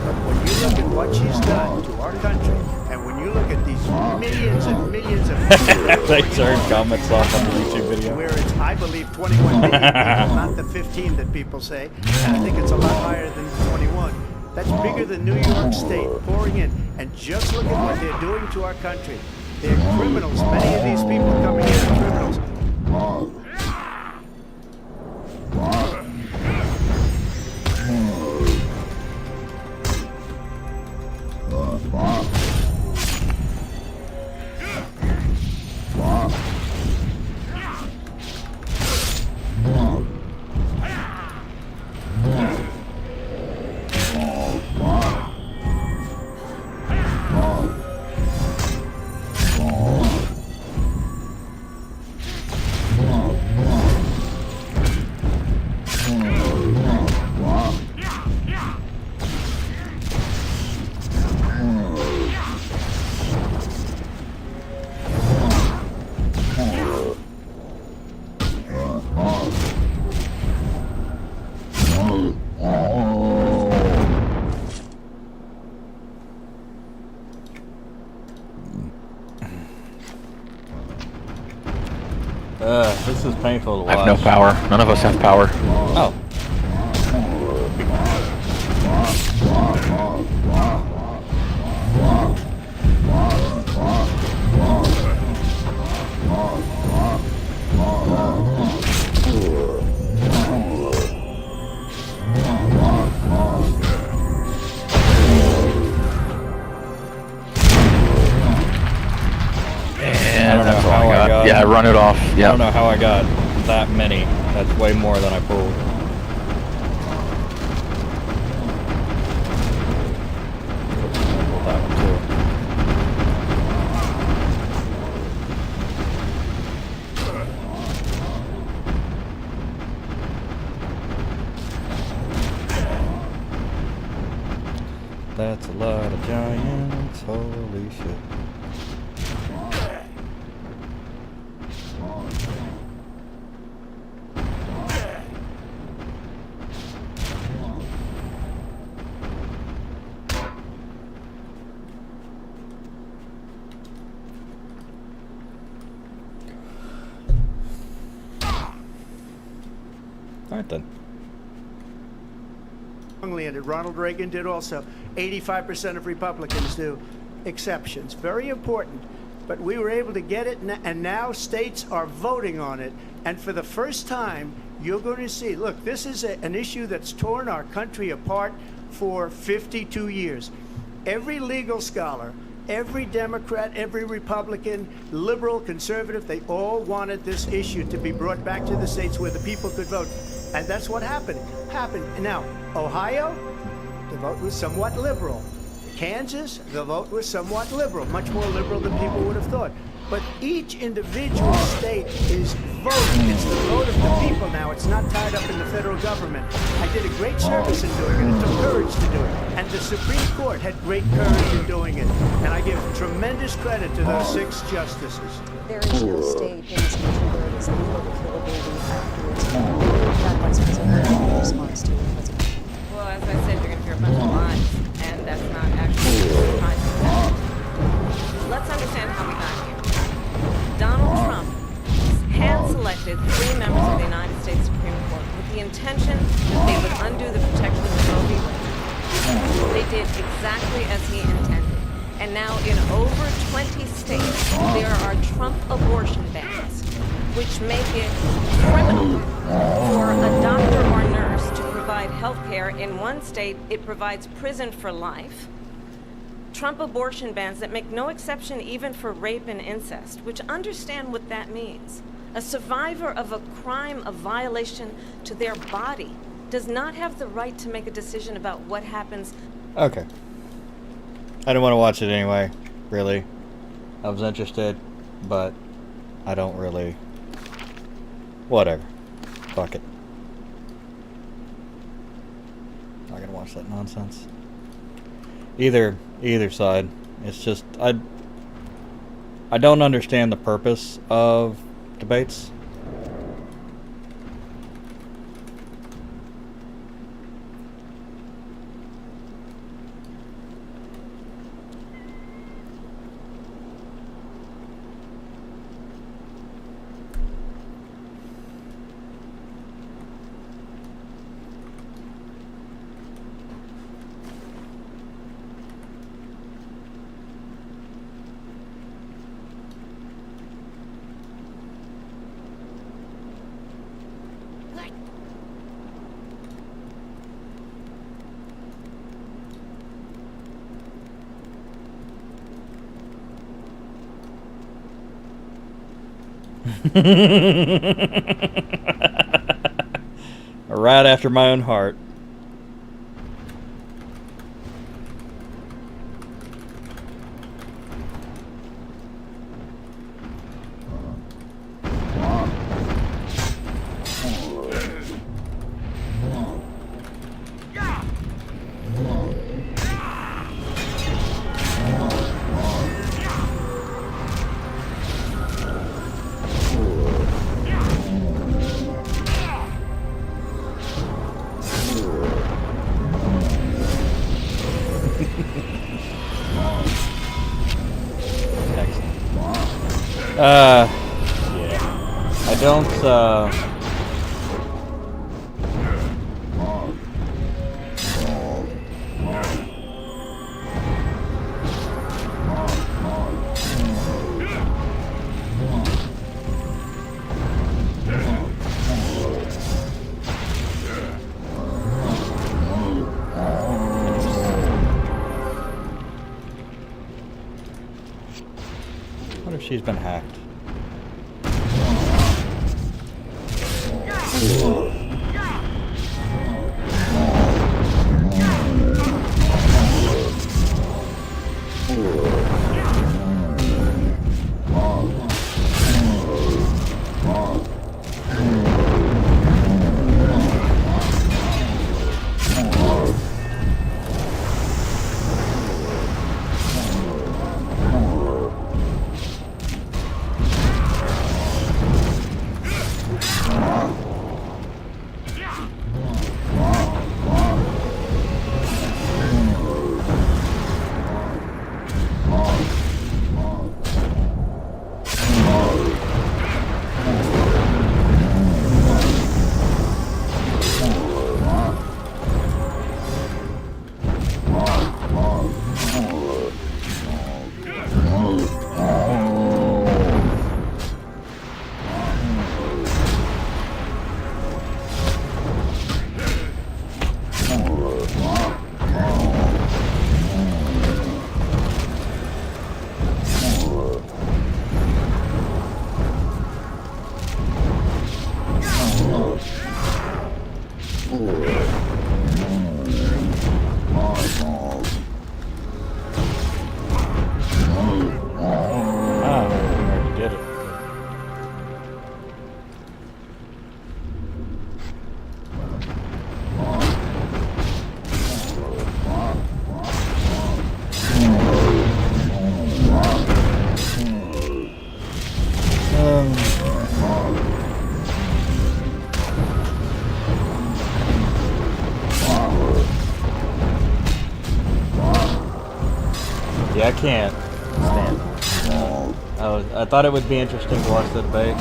But when you look at what she's done to our country, and when you look at these millions and millions of people... They turned comments off on the YouTube video. Where it's, I believe, 21 million people, not the 15 that people say. And I think it's a lot higher than 21. That's bigger than New York State pouring in. And just look at what they're doing to our country. They're criminals. Many of these people coming in are criminals. This is painful to watch. I have no power. None of us have power. Oh. And that's all I got. Yeah, run it off. Yeah. I don't know how I got that many. That's way more than I pulled. Pull that one too. That's a lot of giants. Holy shit. Alright then. And Ronald Reagan did also. 85% of Republicans do. Exceptions. Very important. But we were able to get it, and now states are voting on it. And for the first time, you're going to see, look, this is an issue that's torn our country apart for 52 years. Every legal scholar, every Democrat, every Republican, liberal, conservative, they all wanted this issue to be brought back to the states where the people could vote. And that's what happened. Now, Ohio, the vote was somewhat liberal. Kansas, the vote was somewhat liberal, much more liberal than people would have thought. But each individual state is voting. It's the vote of the people now. It's not tied up in the federal government. I did a great service in doing it. It took courage to do it. And the Supreme Court had great courage in doing it. And I give tremendous credit to those 6 justices. There is no state in this country where it is legal to kill a baby afterwards. That Vice President in response to the president. Well, as I said, you're going to hear a bunch of lies, and that's not actually surprising. Let's understand how we got here. Donald Trump hand-selected 3 members of the United States Supreme Court with the intention that they would undo the protection of Roe v. Wade. They did exactly as he intended. And now in over 20 states, there are Trump abortion bans, which make it criminal for a doctor or nurse to provide health care. In one state, it provides prison for life. Trump abortion bans that make no exception even for rape and incest, which understand what that means. A survivor of a crime of violation to their body does not have the right to make a decision about what happens. Okay. I didn't want to watch it anyway, really. I was interested, but I don't really. Whatever. Fuck it. Not gonna watch that nonsense. Either side. It's just I don't understand the purpose of debates. Right after my own heart. Yeah. I don't, I wonder if she's been hacked. Yeah, I can't stand it. I thought it would be interesting to watch the debate.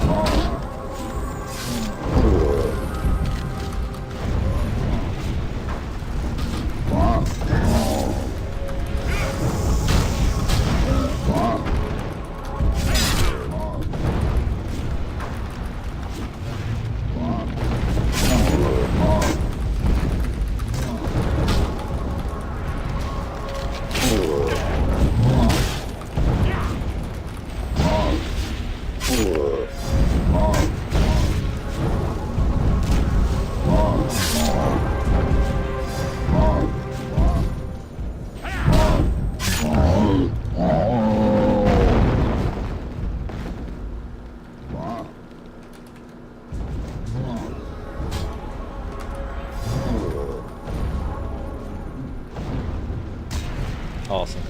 Awesome.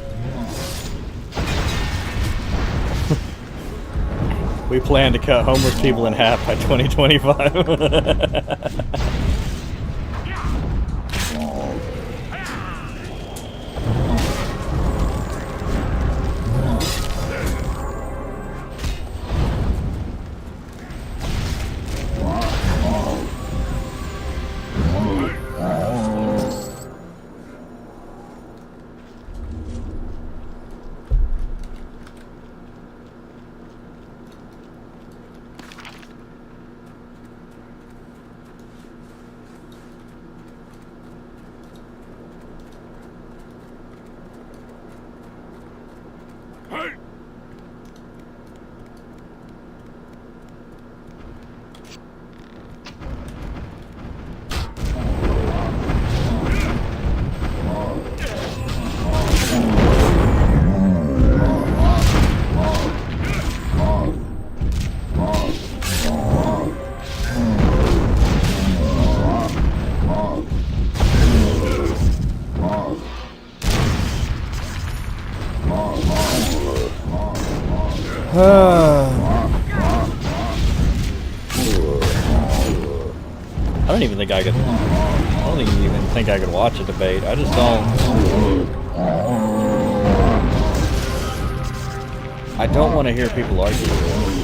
We plan to cut homeless people in half by 2025. I don't even think I could. I don't even think I could watch a debate. I just don't. I don't want to hear people argue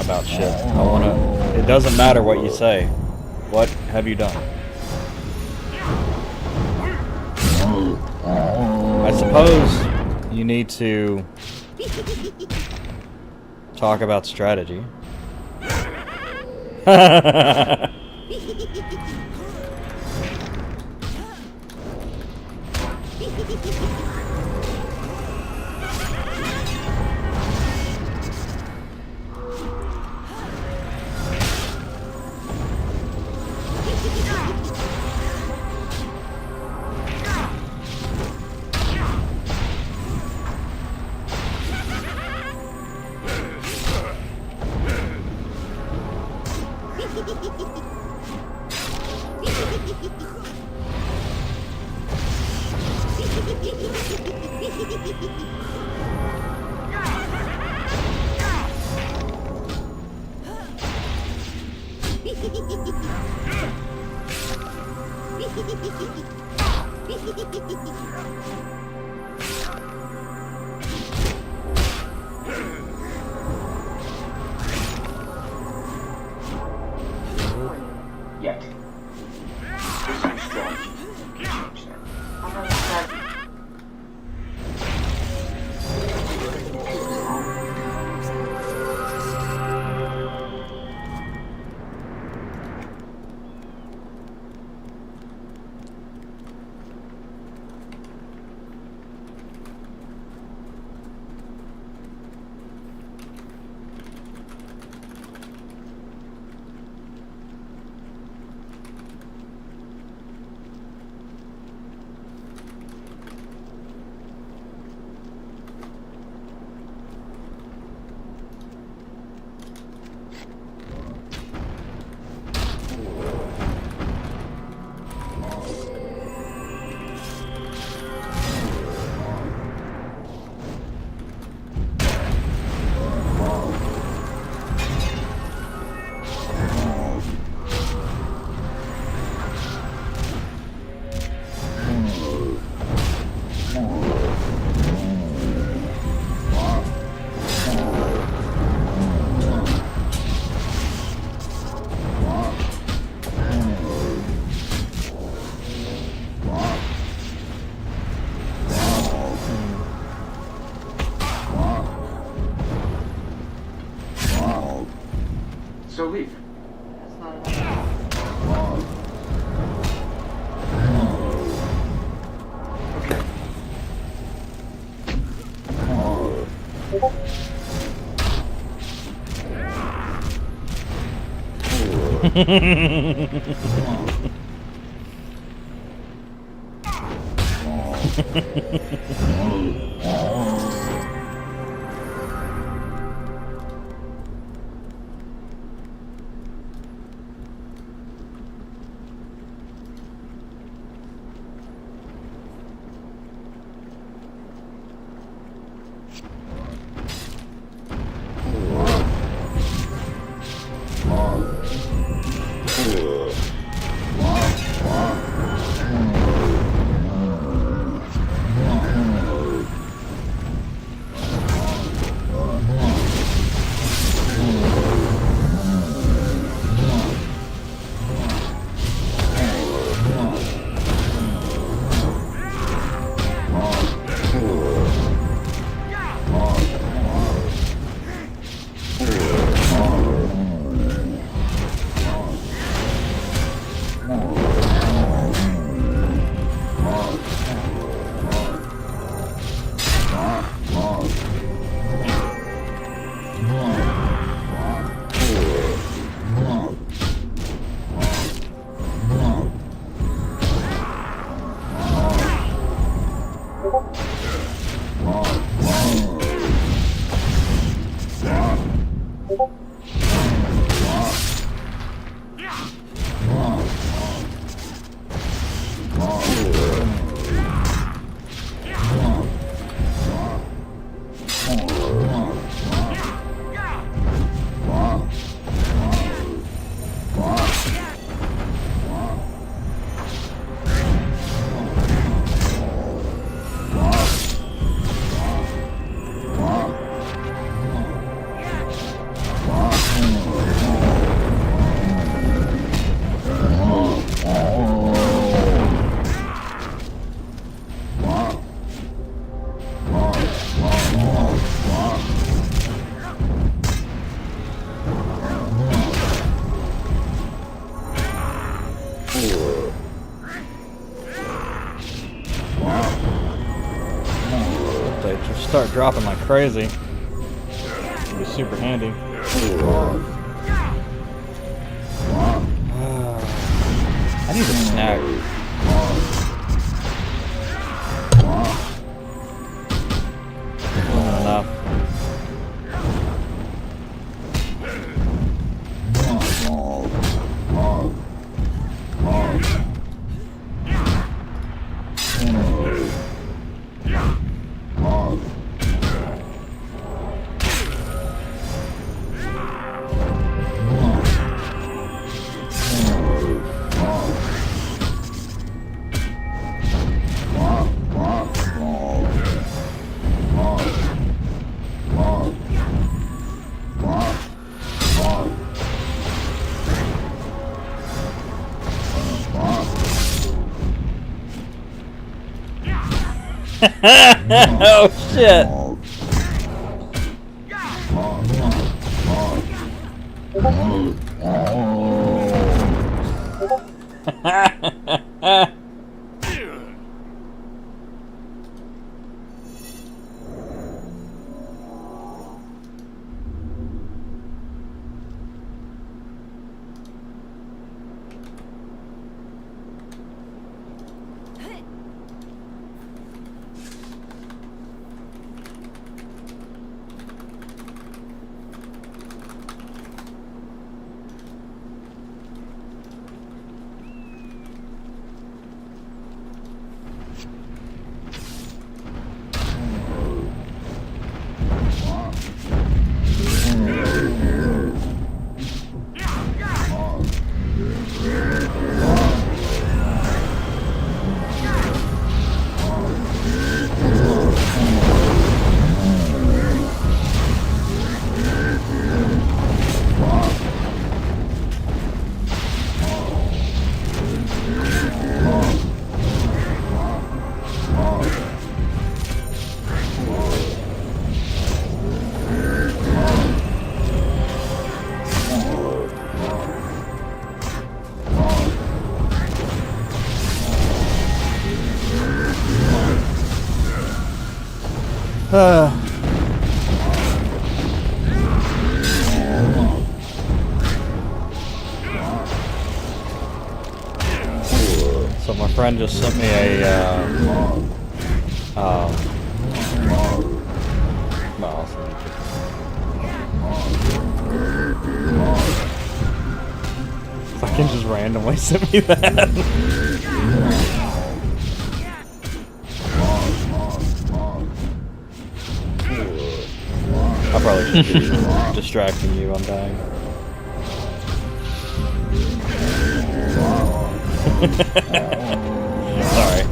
about shit. I want to. It doesn't matter what you say. What have you done? I suppose you need to talk about strategy. Yet. This new strategy can change that. So leave. start dropping like crazy. It'll be super handy. I need a snack. Not enough. Oh shit! So my friend just sent me a well, I'll send it. Fucking just randomly sent me that. I probably should be distracting you, I'm dying. Sorry.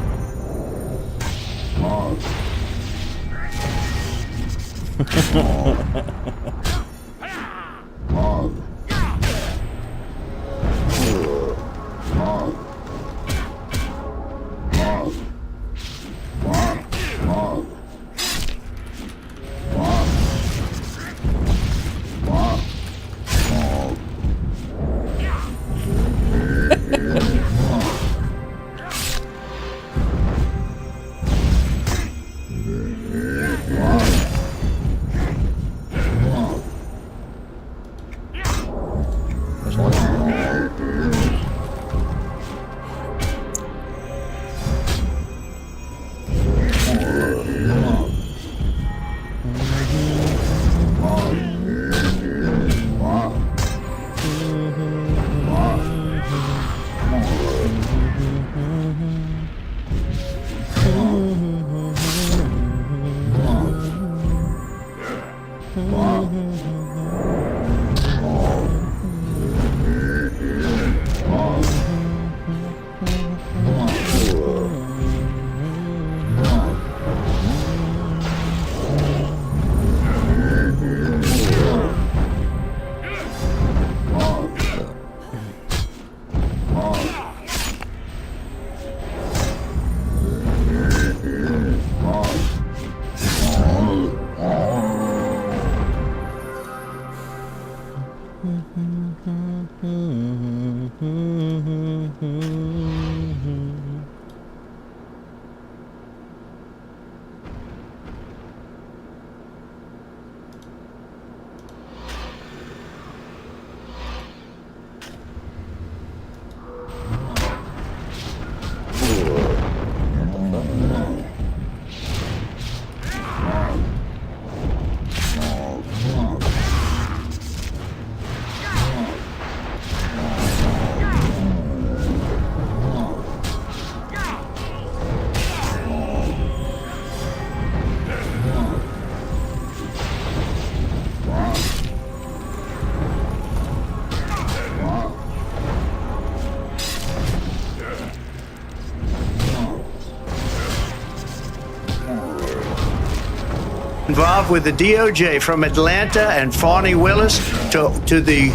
involved with the DOJ, from Atlanta and Fawny Willis to the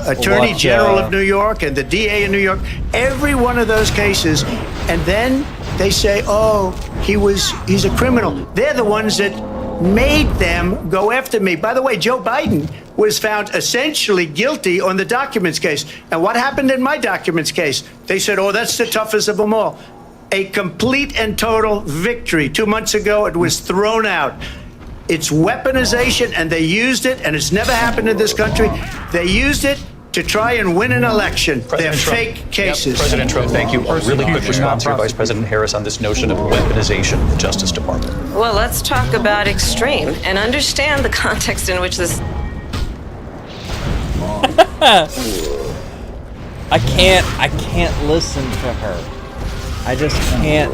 Attorney General of New York and the DA in New York, every one of those cases, and then they say, oh, he's a criminal. They're the ones that made them go after me. By the way, Joe Biden was found essentially guilty on the documents case. And what happened in my documents case? They said, oh, that's the toughest of them all. A complete and total victory. 2 months ago, it was thrown out. It's weaponization, and they used it, and it's never happened in this country. They used it to try and win an election. They're fake cases. President Trump, thank you. A really quick response here, Vice President Harris, on this notion of weaponization of the Justice Department. Well, let's talk about extreme and understand the context in which this... I can't listen to her. I just can't.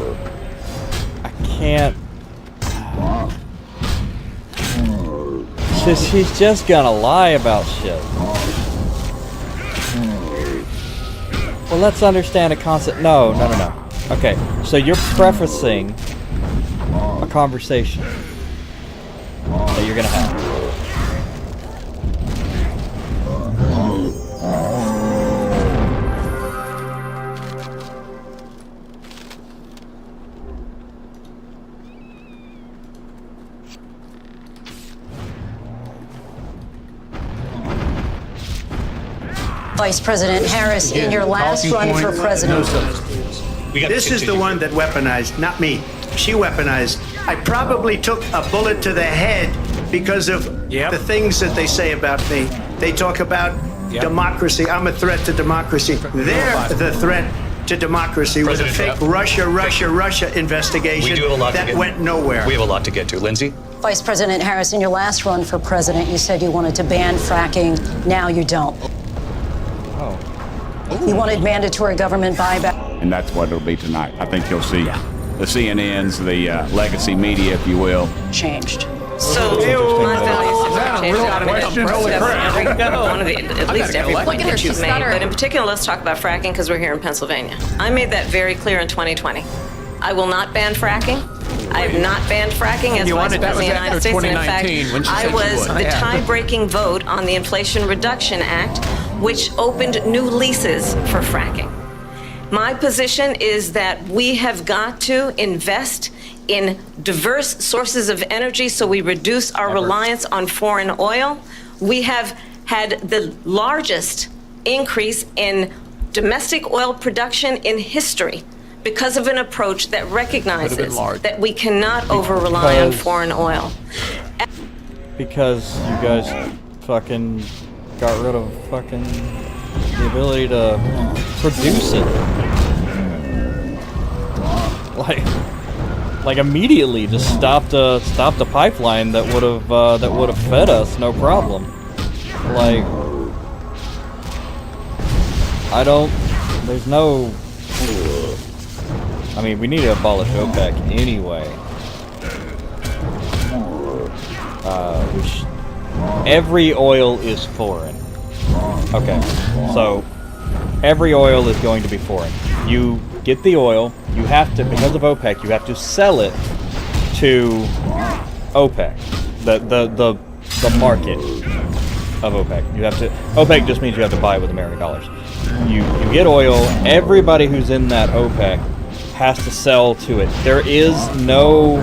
I can't. She's just gonna lie about shit. Well, let's understand a concept. No. Okay, so you're prefacing a conversation that you're gonna have. Vice President Harris, in your last run for president. This is the one that weaponized, not me. She weaponized. I probably took a bullet to the head because of the things that they say about me. They talk about democracy. I'm a threat to democracy. They're the threat to democracy with a fake Russia investigation that went nowhere. We have a lot to get to. Lindsay? Vice President Harris, in your last run for president, you said you wanted to ban fracking. Now you don't. You wanted mandatory government buyback. And that's what it'll be tonight. I think you'll see the CNNs, the legacy media, if you will. Changed. So, my values have changed. One of the, at least every point that you've made. But in particular, let's talk about fracking, because we're here in Pennsylvania. I made that very clear in 2020. I will not ban fracking. I have not banned fracking as Vice President of the United States. And in fact, I was the tie-breaking vote on the Inflation Reduction Act, which opened new leases for fracking. My position is that we have got to invest in diverse sources of energy so we reduce our reliance on foreign oil. We have had the largest increase in domestic oil production in history because of an approach that recognizes that we cannot over-rely on foreign oil. Because you guys fucking got rid of fucking the ability to produce it. Like immediately just stopped the pipeline that would have fed us no problem. Like, there's no, I mean, we need to abolish OPEC anyway. Every oil is foreign. Okay, so every oil is going to be foreign. You get the oil, you have to, because of OPEC, you have to sell it to OPEC, the market of OPEC. You have to, OPEC just means you have to buy it with American dollars. You get oil, everybody who's in that OPEC has to sell to it. There is no,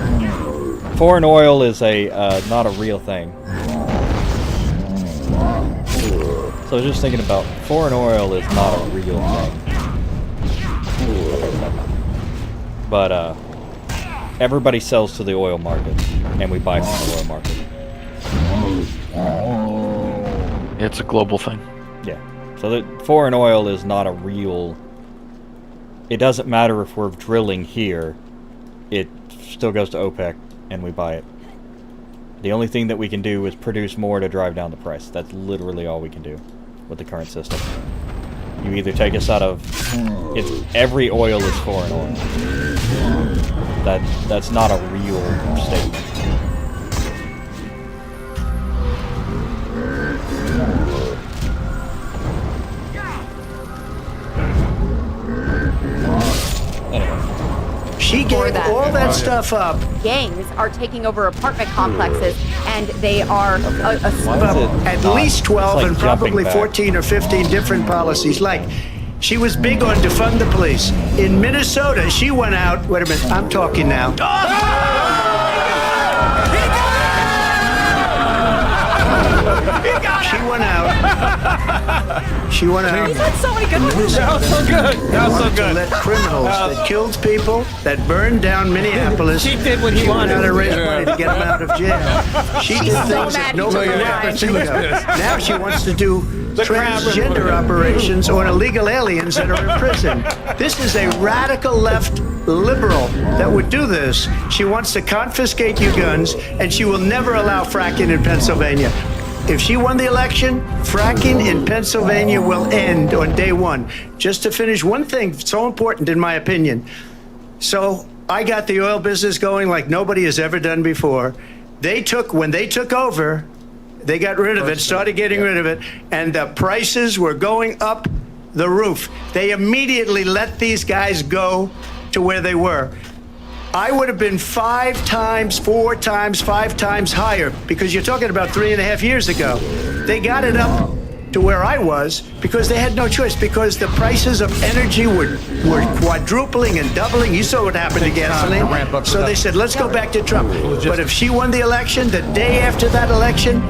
foreign oil is not a real thing. So I was just thinking about, foreign oil is not a real thing. But everybody sells to the oil market, and we buy from the oil market. It's a global thing. Yeah. So the foreign oil is not a real, it doesn't matter if we're drilling here, it still goes to OPEC, and we buy it. The only thing that we can do is produce more to drive down the price. That's literally all we can do with the current system. You either take us out of, every oil is foreign oil. That's not a real statement. Anyway. She gave all that stuff up. Gangs are taking over apartment complexes, and they are at least 12 and probably 14 or 15 different policies. Like, she was big on defund the police. In Minnesota, she went out. Wait a minute, I'm talking now. She went out. He's had so many good ones. That was so good. That was so good. Let criminals that killed people, that burned down Minneapolis. She did what he wanted. To raise money to get them out of jail. She did things that nobody would ever think of. Now she wants to do transgender operations on illegal aliens that are in prison. This is a radical left liberal that would do this. She wants to confiscate your guns, and she will never allow fracking in Pennsylvania. If she won the election, fracking in Pennsylvania will end on day one. Just to finish, one thing so important in my opinion. So I got the oil business going like nobody has ever done before. When they took over, they got rid of it, started getting rid of it, and the prices were going up the roof. They immediately let these guys go to where they were. I would have been 5 times, 4 times, 5 times higher, because you're talking about 3.5 years ago. They got it up to where I was because they had no choice, because the prices of energy were quadrupling and doubling. You saw what happened to gasoline. So they said, let's go back to Trump. But if she won the election, the day after that election,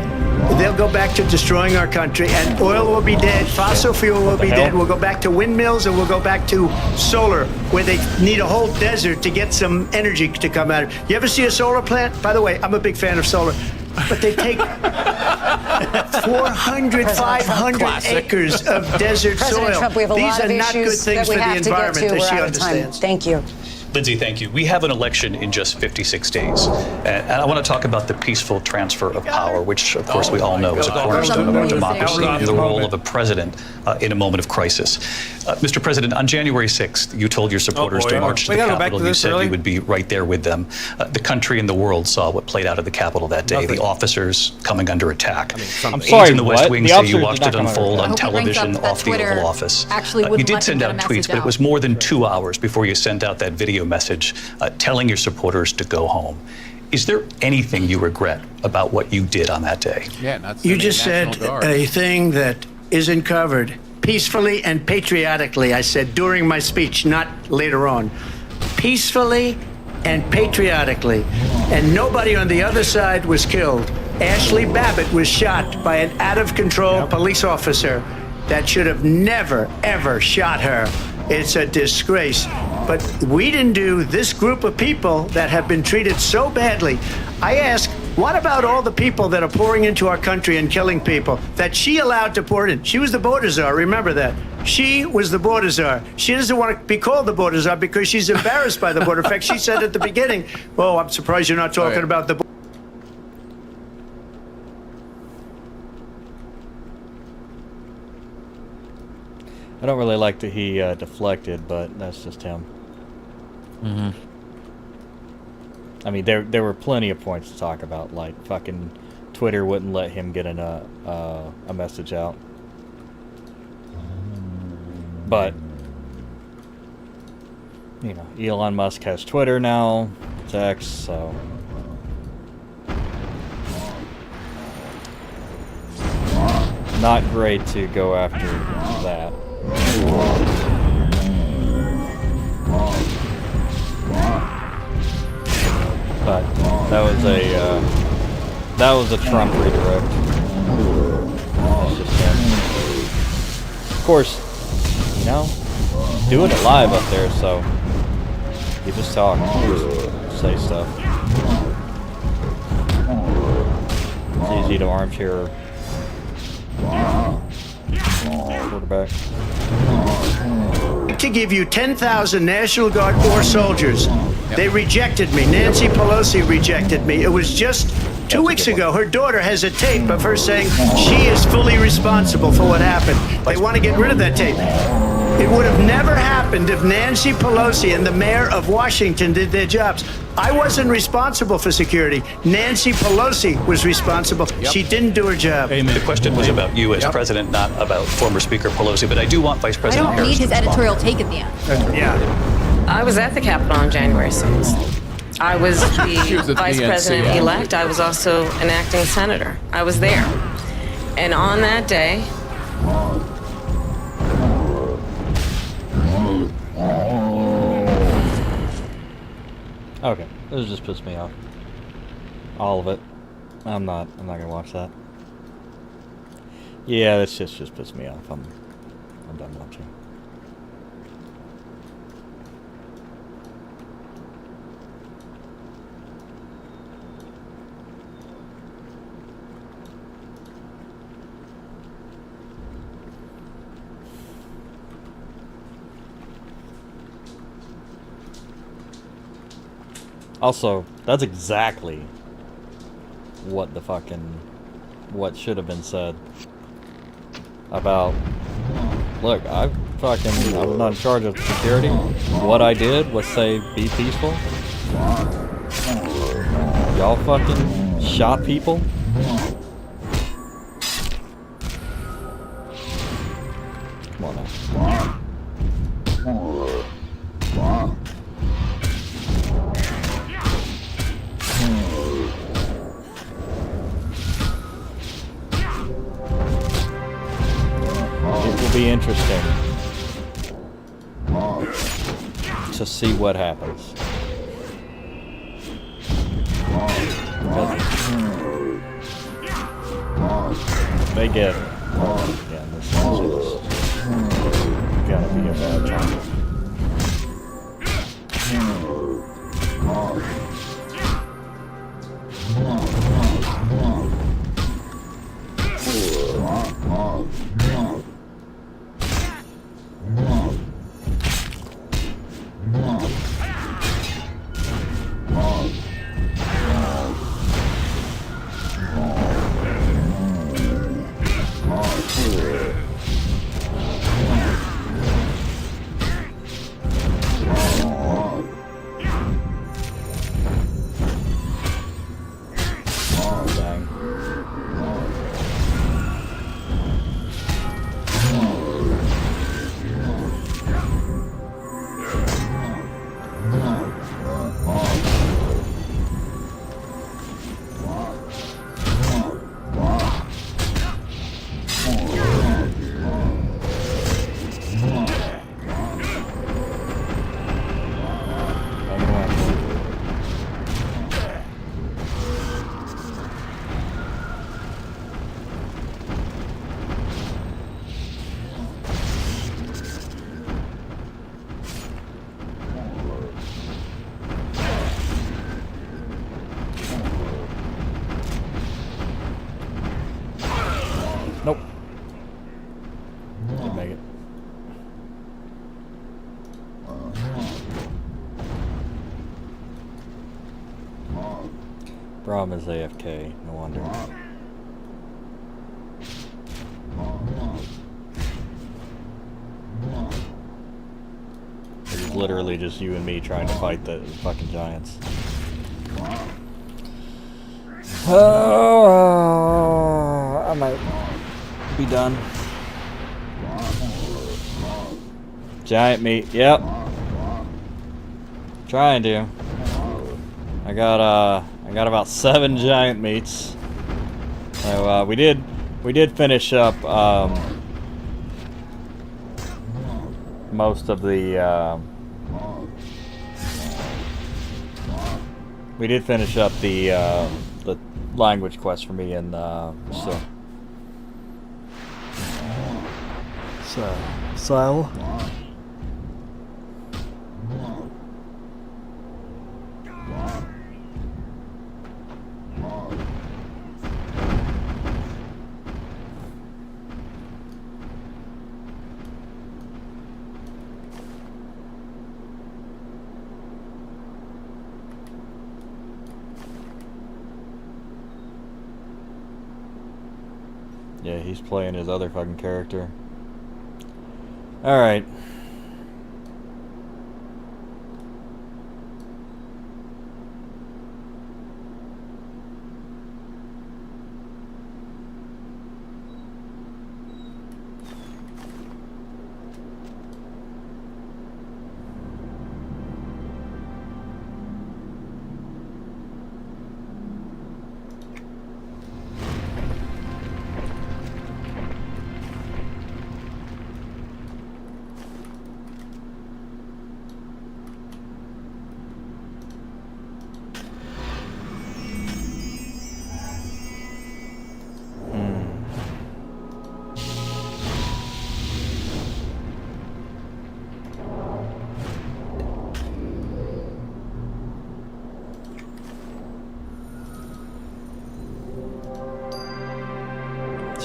they'll go back to destroying our country, and oil will be dead, fossil fuel will be dead, we'll go back to windmills, and we'll go back to solar, where they need a whole desert to get some energy to come out of it. You ever see a solar plant? By the way, I'm a big fan of solar, but they take 400, 500 acres of desert President soil. Trump, we have a These lot are of not good issues things that we for the have to get environment to. that We're she out of time. understands. Thank you. Lindsay, thank you. We have an election in just 56 days. And I want to talk about the peaceful transfer of power, which, of course, we all know is a cornerstone of our democracy and the role of a president in a moment of crisis. Mr. President, on January 6th, you told your supporters to march to the Capitol. You said you would be right there with them. The country and the world saw what played out at the Capitol that day, the officers coming under attack. I'm sorry, in the West what? Wing The say you officers watched did it not come unfold under on attack. television off the Oval Office. You did send out tweets, but it was more than 2 hours before you sent out that video message telling your supporters to go home. Is there anything you regret about what you did on that day? You just said a thing that isn't covered. Peacefully and patriotically, I said during my speech, not later on. Peacefully and patriotically. And nobody on the other side was killed. Ashley Babbitt was shot by an out-of-control police officer that should have never, ever shot her. It's a disgrace. But we didn't do this group of people that have been treated so badly. I ask, what about all the people that are pouring into our country and killing people that she allowed to pour in? She was the border czar, remember that. She was the border czar. She doesn't want to be called the border czar because she's embarrassed by the border. In fact, she said at the beginning, oh, I'm surprised you're not talking about the border. I don't really like that he deflected, but that's just him. Mm-hmm. I mean, there were plenty of points to talk about, like fucking Twitter wouldn't let him get a message out. But you know, Elon Musk has Twitter now, it's X, so not great to go after that. But that was a Trump redirect. That's just him. Of course, you know, doing it live up there, so you just talk, just say stuff. It's easy to armchair quarterback. To give you 10,000 National Guard or soldiers. They rejected me. Nancy Pelosi rejected me. It was just 2 weeks ago. Her daughter has a tape of her saying she is fully responsible for what happened. They want to get rid of that tape. It would have never happened if Nancy Pelosi and the mayor of Washington did their jobs. I wasn't responsible for security. Nancy Pelosi was responsible. She didn't do her job. The question was about you as president, not about former Speaker Pelosi, but I do want Vice President Harris I don't need his editorial take at the end. Yeah. I was at the Capitol on January 6th. I was She was the at vice DNC, president-elect. I was also an acting senator. I was there. And on that day, Okay, this just pissed me off. All of it. I'm not gonna watch that. Yeah, this just pissed me off. I'm done watching. Also, that's exactly what should have been said about, look, I was not in charge of security. What I did was say, be peaceful. Y'all fucking shot people. Come on now. It will be interesting to see what happens. Because they get it. Yeah, this is just gonna be a bad time. Nope. Didn't make it. Problem is AFK, no wonder. It was literally just you and me trying to fight the fucking giants. I might be done. Giant meat, yep. Trying to. I got about 7 giant meats. So we did finish up most of the we did finish up the language quest for me and Sile. Yeah, he's playing his other fucking character. Alright.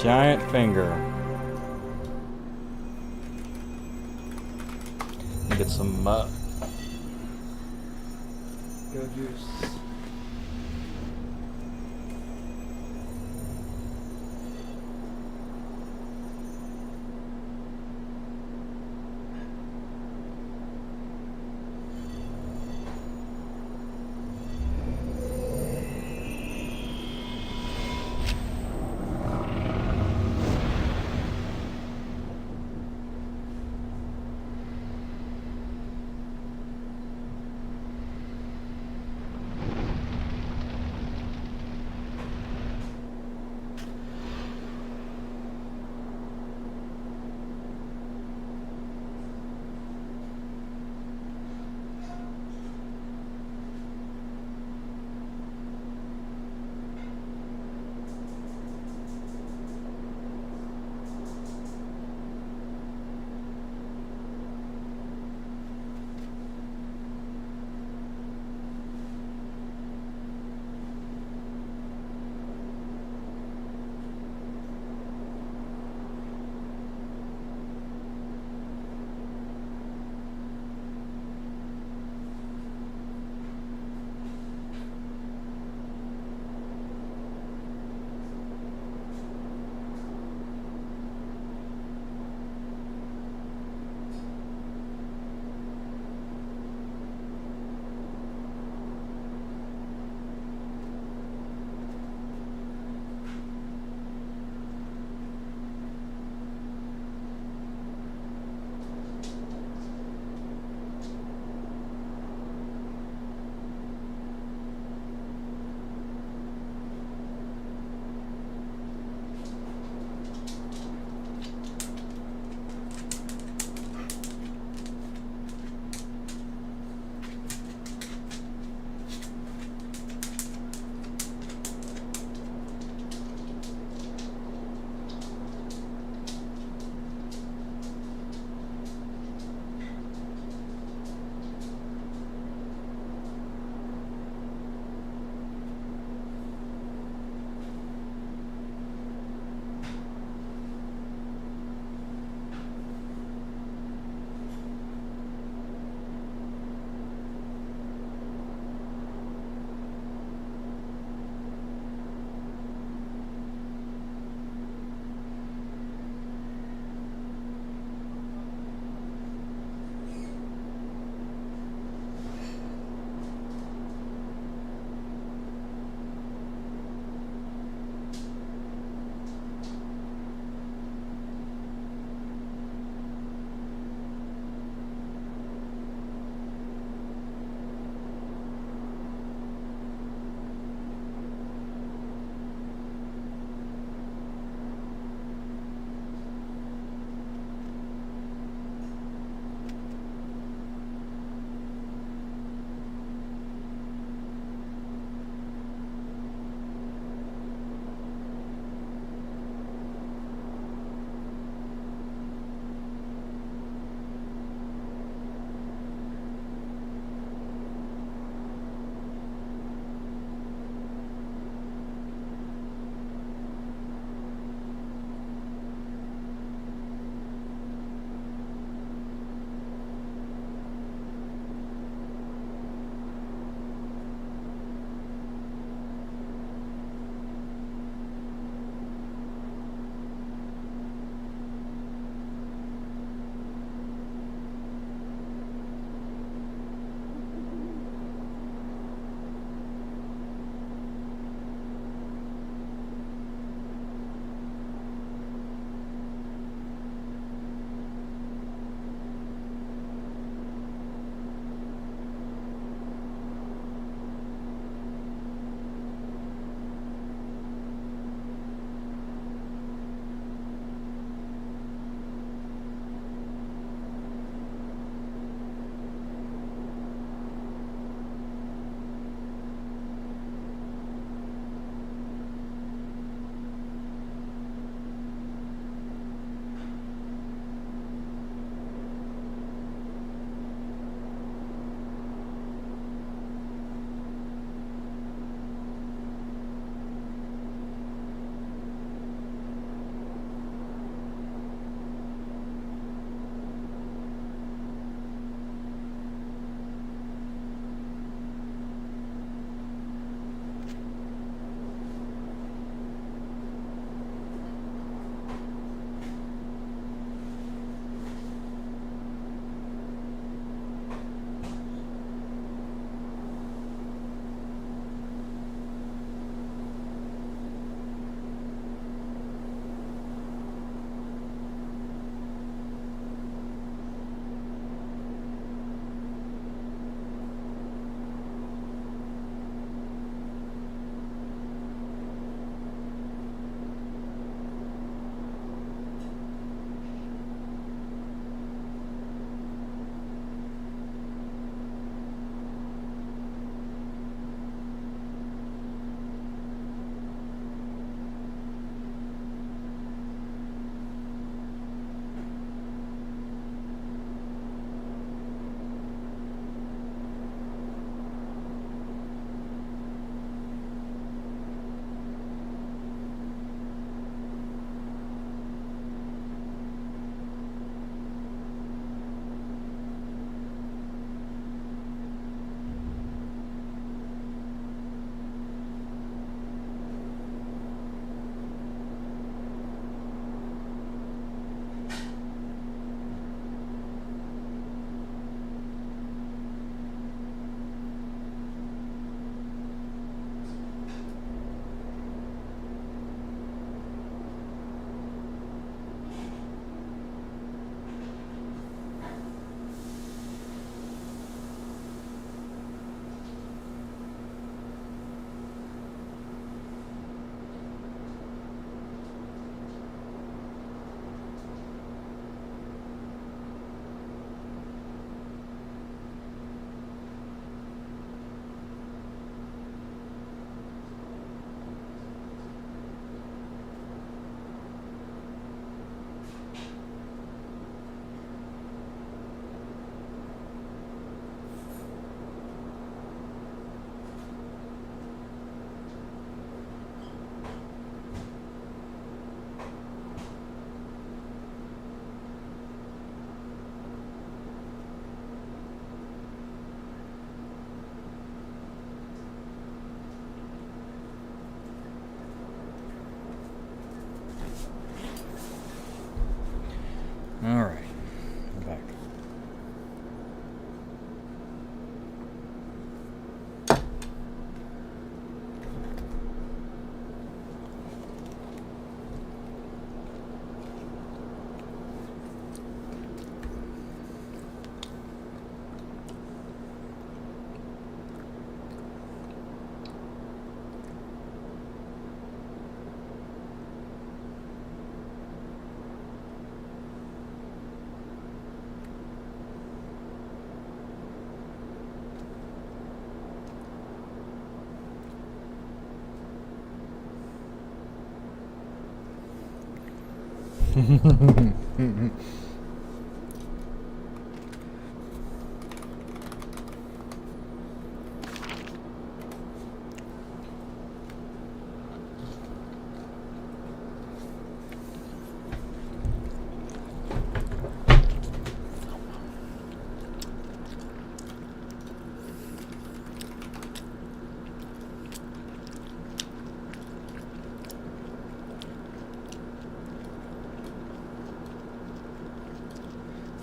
Giant finger. Get some go juice.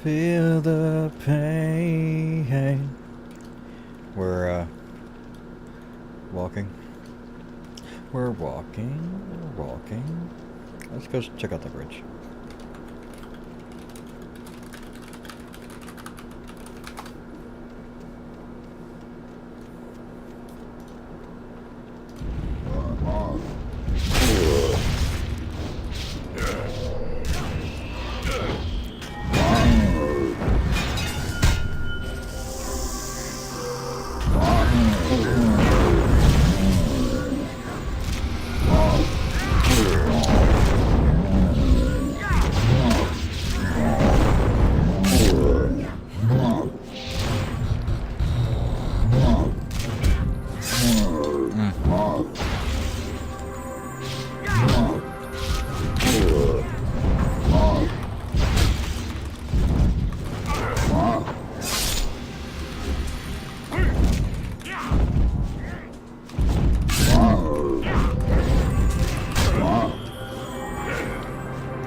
Feel the pain. We're walking. We're walking. We're walking. Let's go check out the bridge.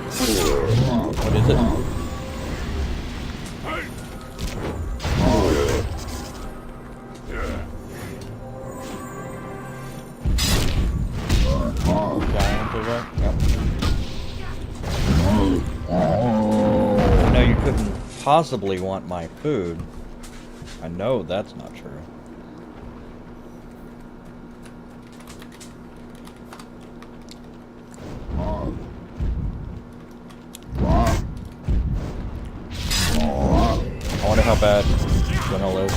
What is it? Giant over there? Yep. No, you couldn't possibly want my food. I know that's not true. I wonder how bad General is.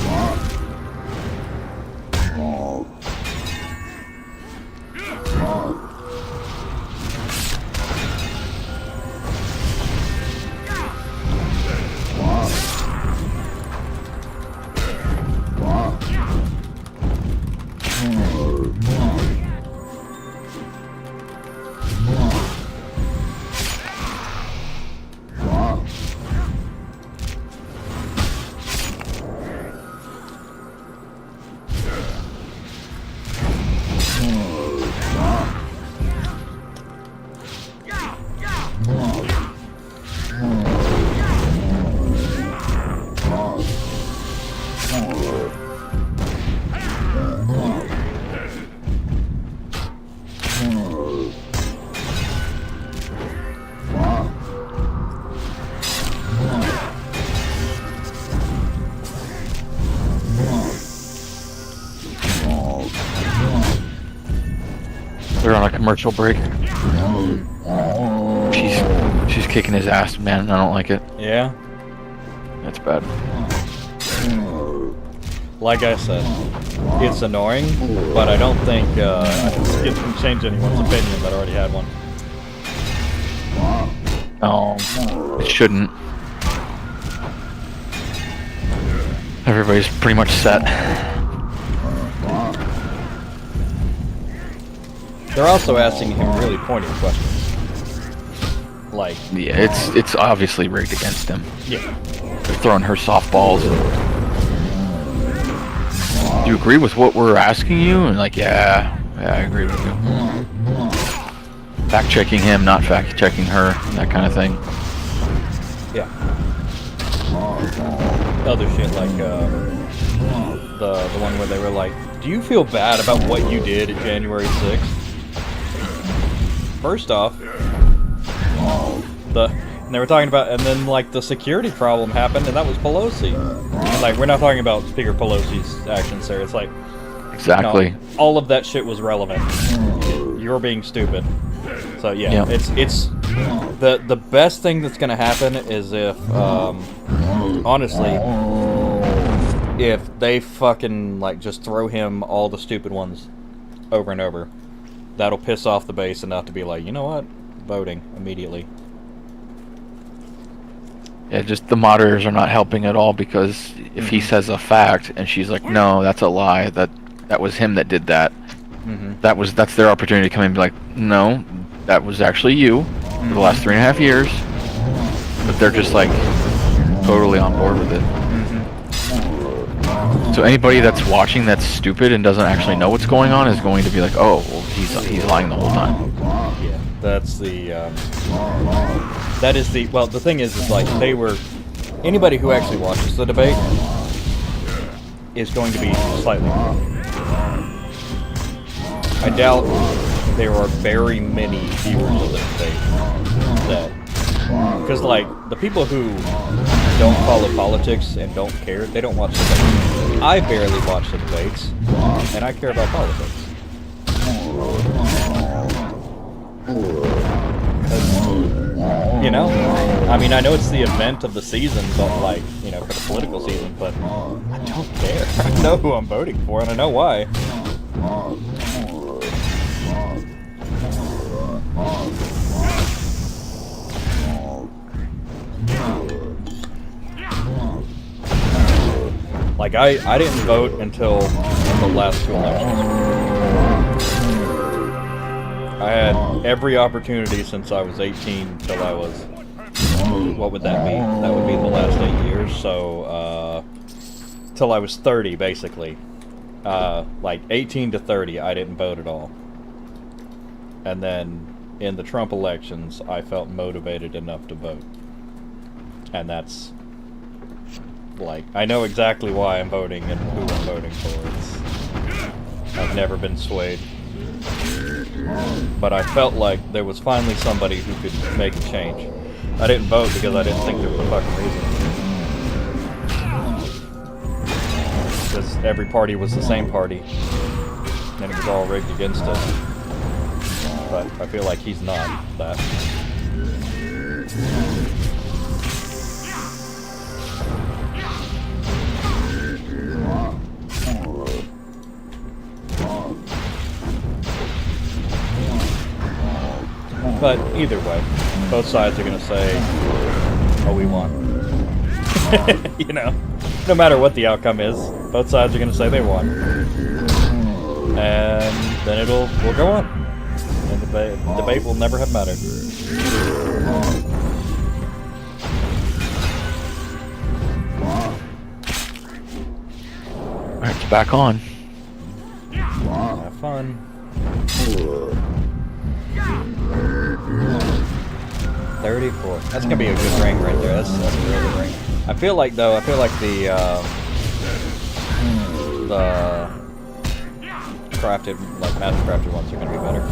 They're on a commercial break. She's kicking his ass, man. I don't like it. Yeah? That's bad. Like I said, it's annoying, but I don't think it can change anyone's opinion that already had one. No, it shouldn't. Everybody's pretty much set. They're also asking him really pointed questions. Like, Yeah, it's obviously rigged against him. yeah. They're throwing her softballs. Do you agree with what we're asking you? And like, yeah, I agree with you. Fact checking him, not fact checking her, that kind of thing. Yeah. Other shit like the one where they were like, do you feel bad about what you did at January 6th? First off, and they were talking about, and then like the security problem happened, and that was Pelosi. And, like, we're not talking about Speaker Pelosi's actions there. It's like, Exactly. no, all of that shit was relevant. You're being stupid. So yeah, Yep. it's the best thing that's gonna happen is if honestly, if they fucking like just throw him all the stupid ones over and over. That'll piss off the base enough to be like, you know what? Voting immediately. Yeah, just the moderators are not helping at all, because if he says a fact and she's like, no, that's a lie, that was him that did that. That's their opportunity to come in and be like, no, that was actually you for the last 3.5 years. But they're just like totally on board with it. So anybody that's watching that's stupid and doesn't actually know what's going on is going to be like, oh, well, he's lying the whole time. Yeah, that's the. That is the. Well, the thing is like they were. Anybody who actually watches the debate is going to be slightly wrong. I doubt there are very many viewers of the debate that. Because, like, the people who don't follow politics and don't care, they don't watch the debates. I barely watch the debates, and I care about politics. You know? I mean, I know it's the event of the season, but, like, you know, for the political season, but I don't care. I know who I'm voting for, and I know why. Like, I didn't vote until the last 2 elections. I had every opportunity since I was 18 till I was... What would that be? That would be the last 8 years, so, till I was 30, basically. Like, 18 to 30, I didn't vote at all. And then, in the Trump elections, I felt motivated enough to vote. And that's... Like, I know exactly why I'm voting and who I'm voting for. I've never been swayed. But I felt like there was finally somebody who could make a change. I didn't vote because I didn't think there was a fucking reason. Because every party was the same party. And it was all rigged against us. But I feel like he's not that. But either way, both sides are going to say, oh, we won. You know, no matter what the outcome is, both sides are going to say they won. And then we'll go on. And the debate will never have mattered. Alright, it's back on. Have fun. 34. That's gonna be a good ring right there. That's a real good ring. I feel like the crafted, like master crafted ones are gonna be better.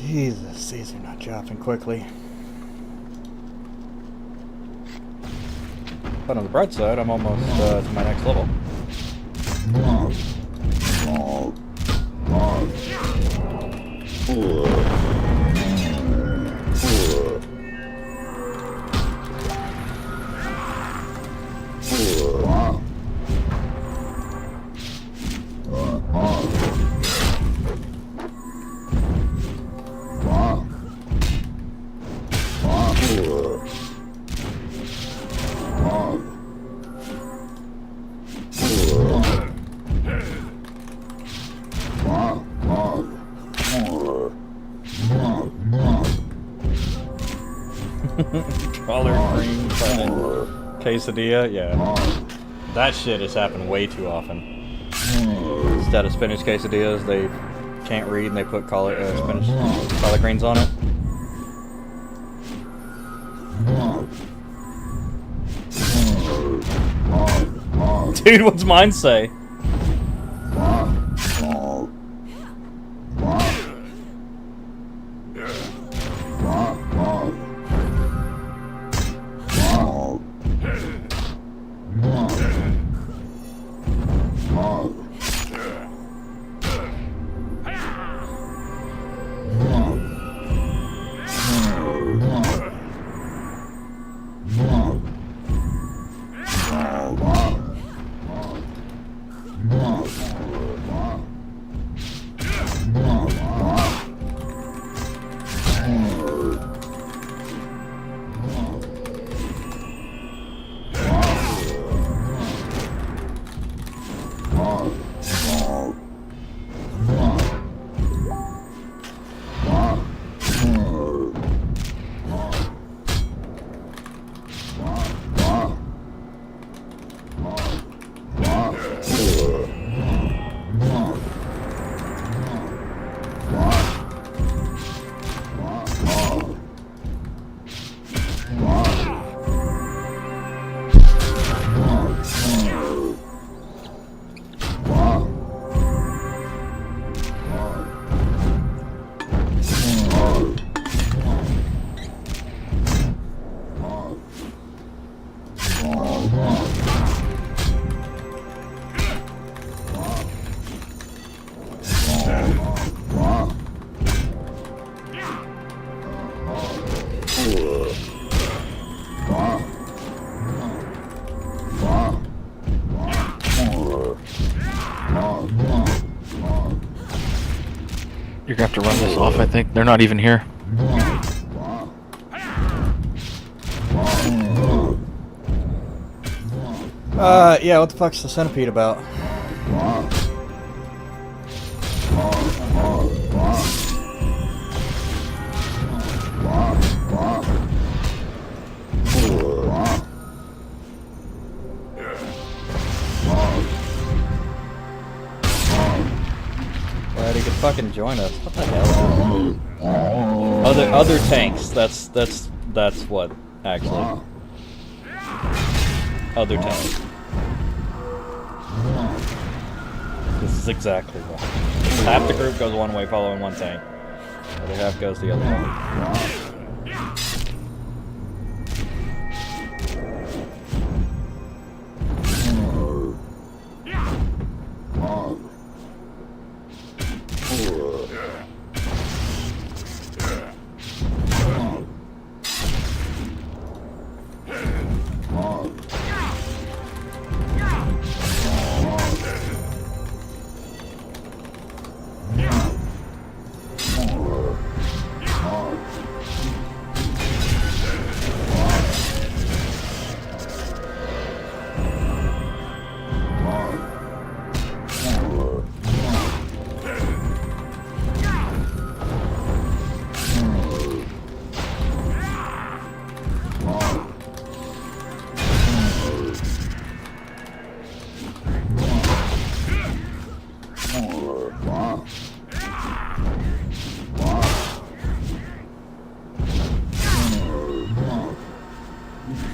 Jesus, these are not dropping quickly. But on the bright side, I'm almost to my next level. Collard green quesadilla, yeah. That shit has happened way too often. Instead of spinach quesadillas, they can't read and they put collard greens on it. Dude, what's mine say? You're gonna have to run this off, I think. They're not even here. Yeah, what the fuck's the centipede about? Glad he could fucking join us. What the hell? Other tanks. That's what actually. Other tanks. This is exactly what. Half the group goes one way following one tank. The other half goes the other way.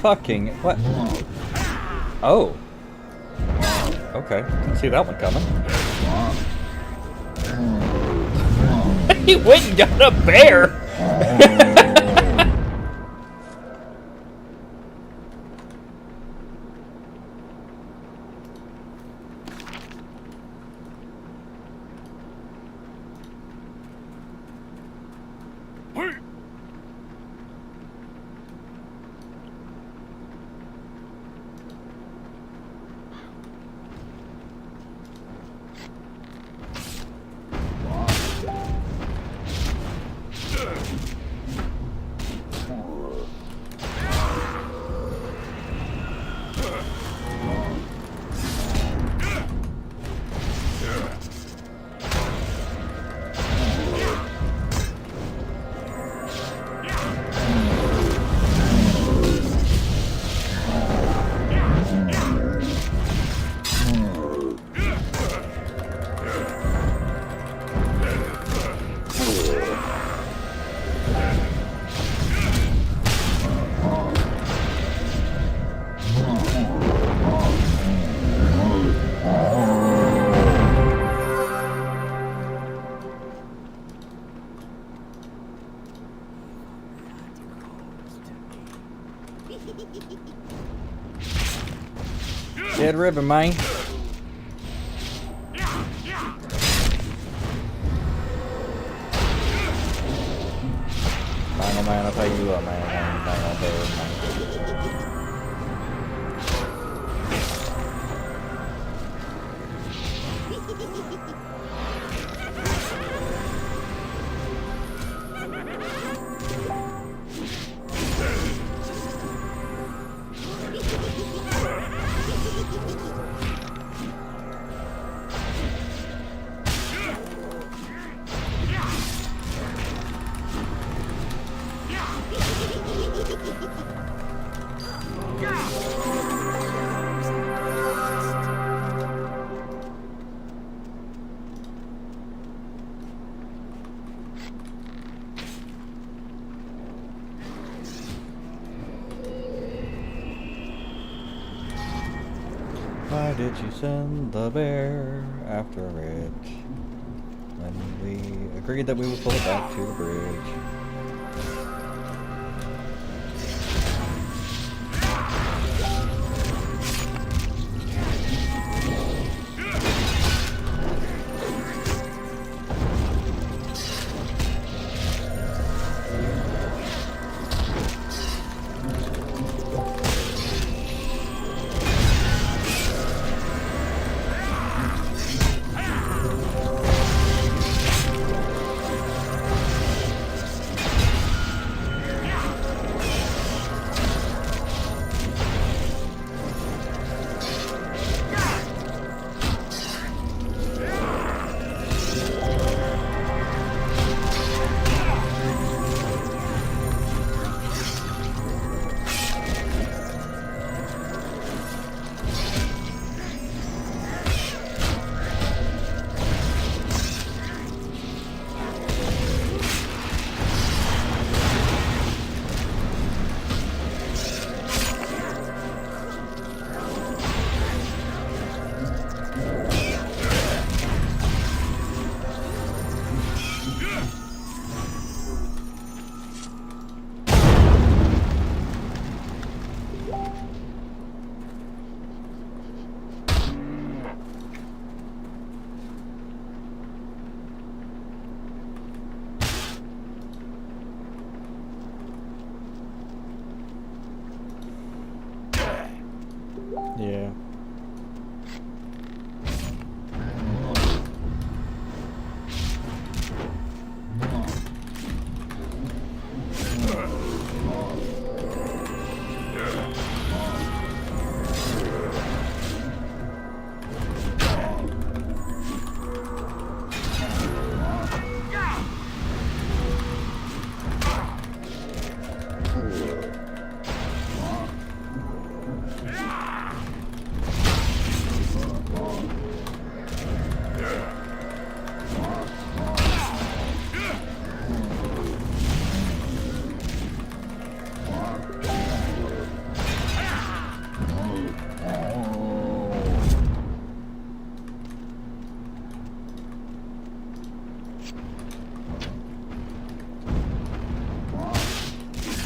Fucking what? Oh. Okay. Didn't see that one coming. He went and got a bear. Dead ribbon, man. Final man, I'll tell you what, man. Anything out there, man. Why did you send the bear after it when we agreed that we would pull it back to the bridge?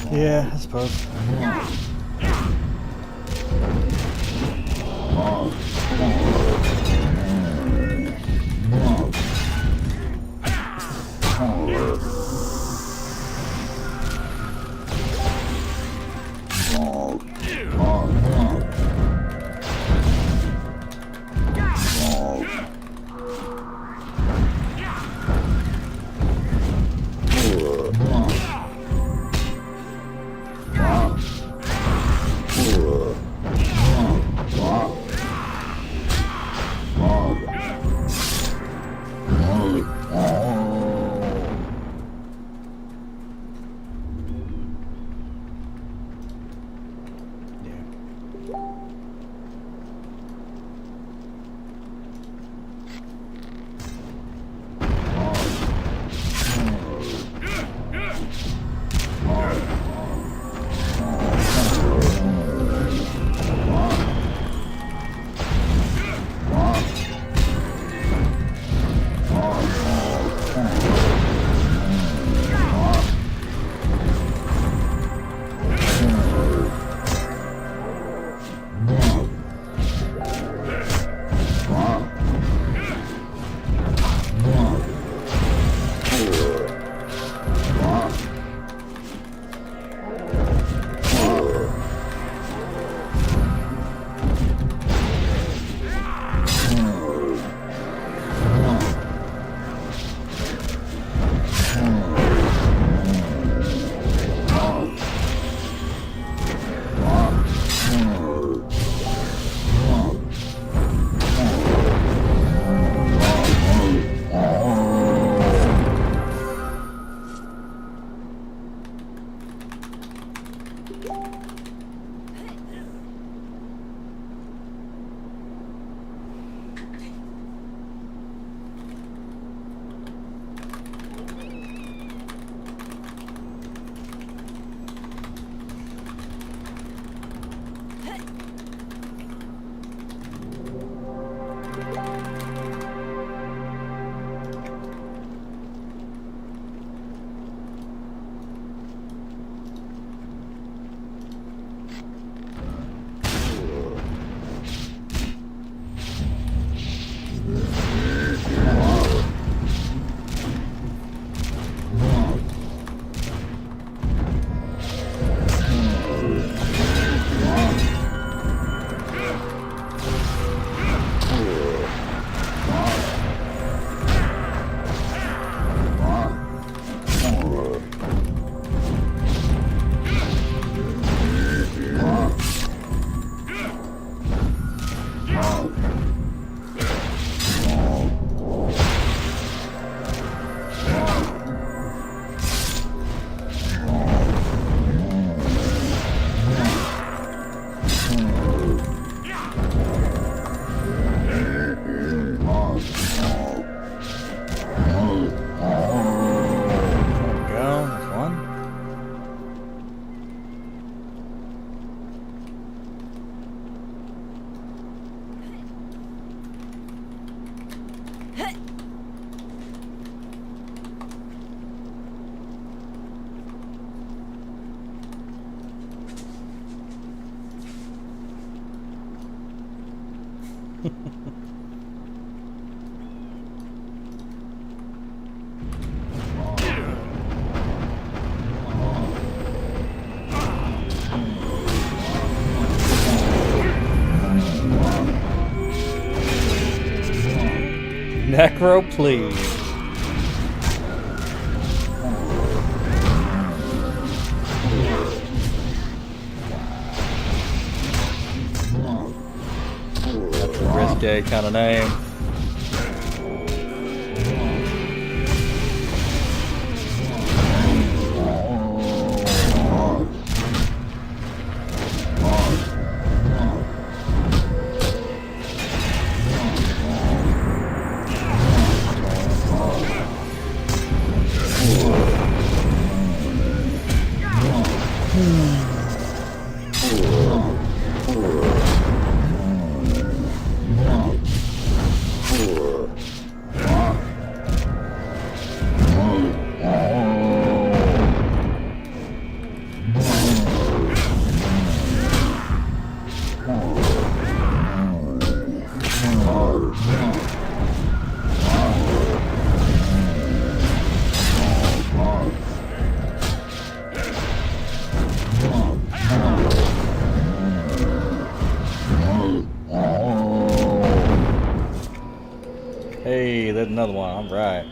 Yeah, I suppose. Necro, please. That's a risque kind of name. another one. All right.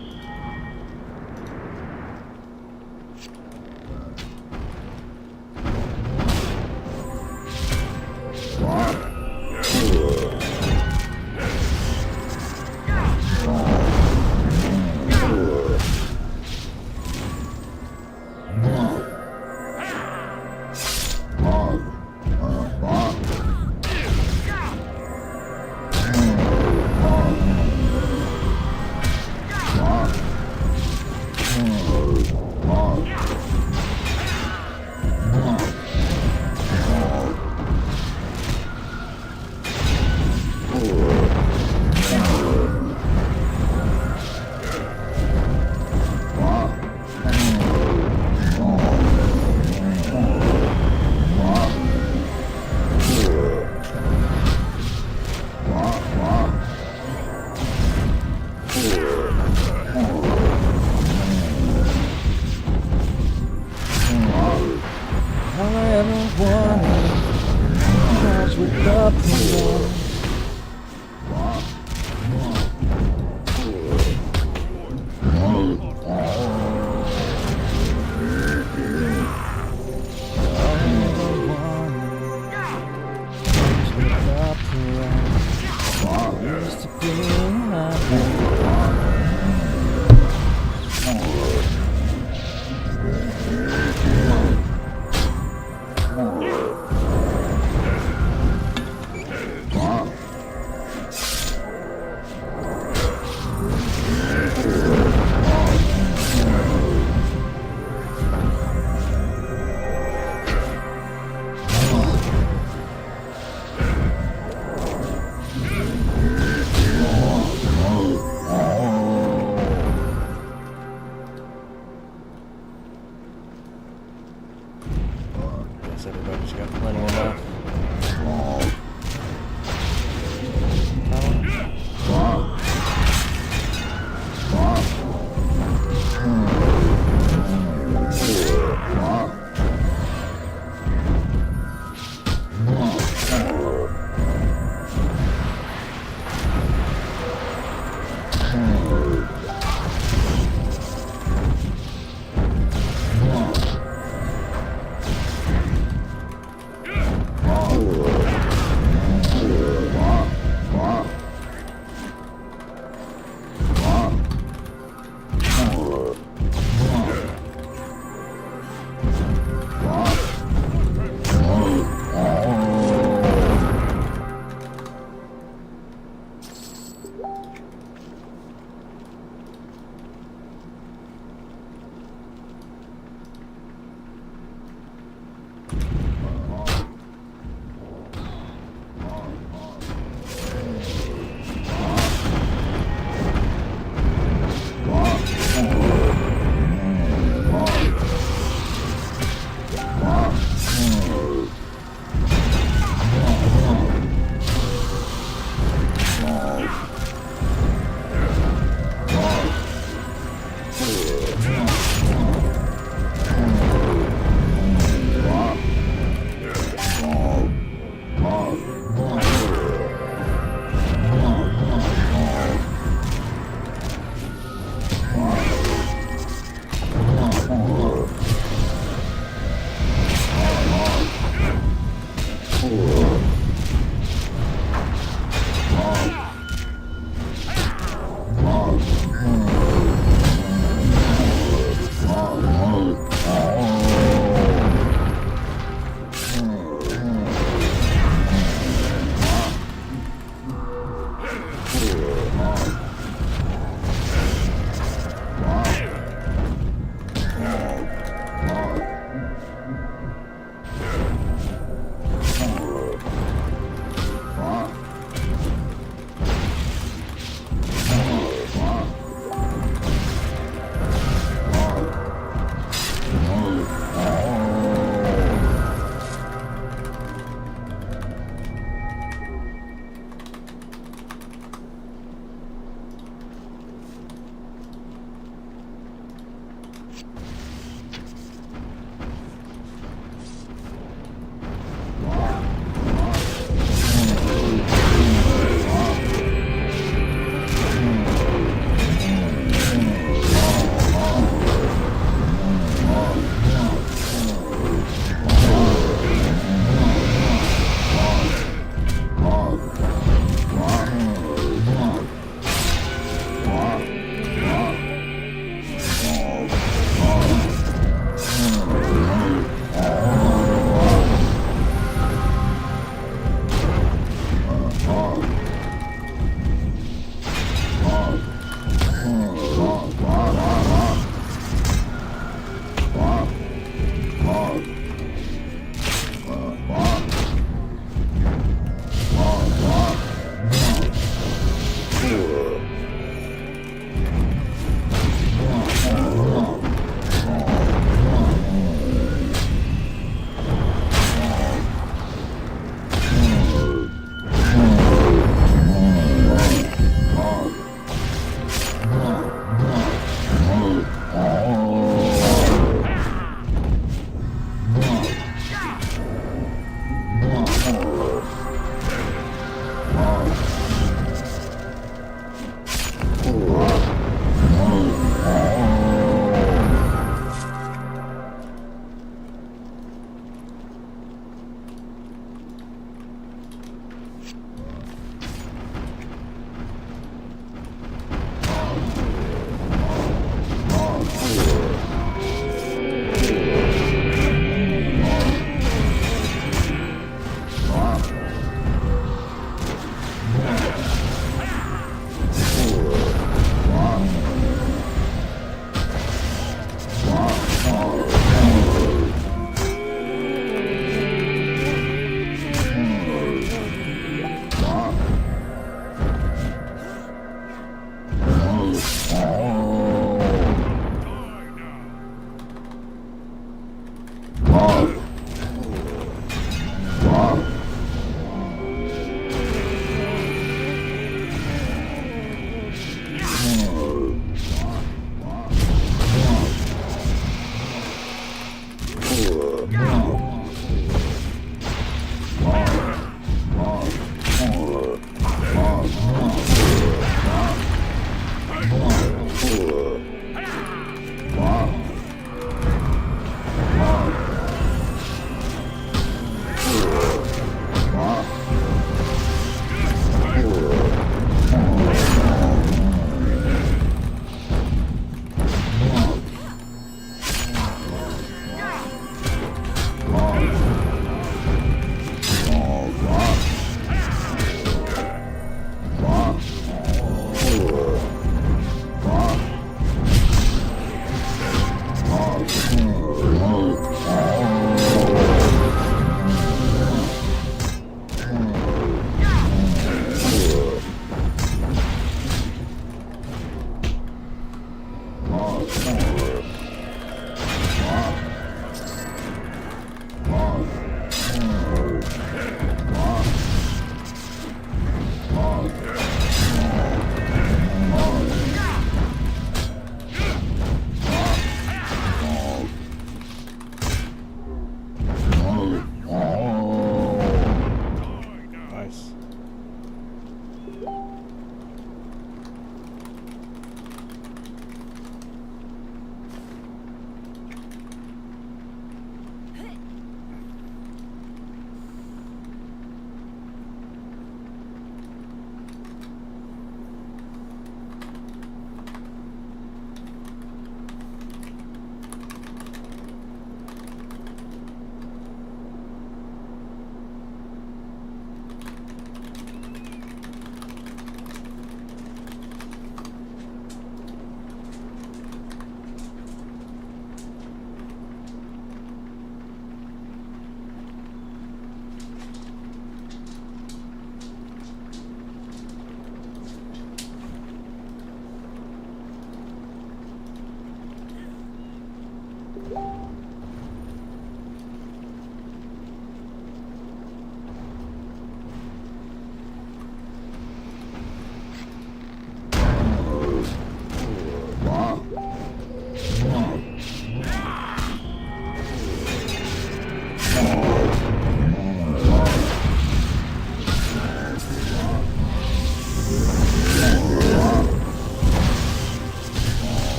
Nice.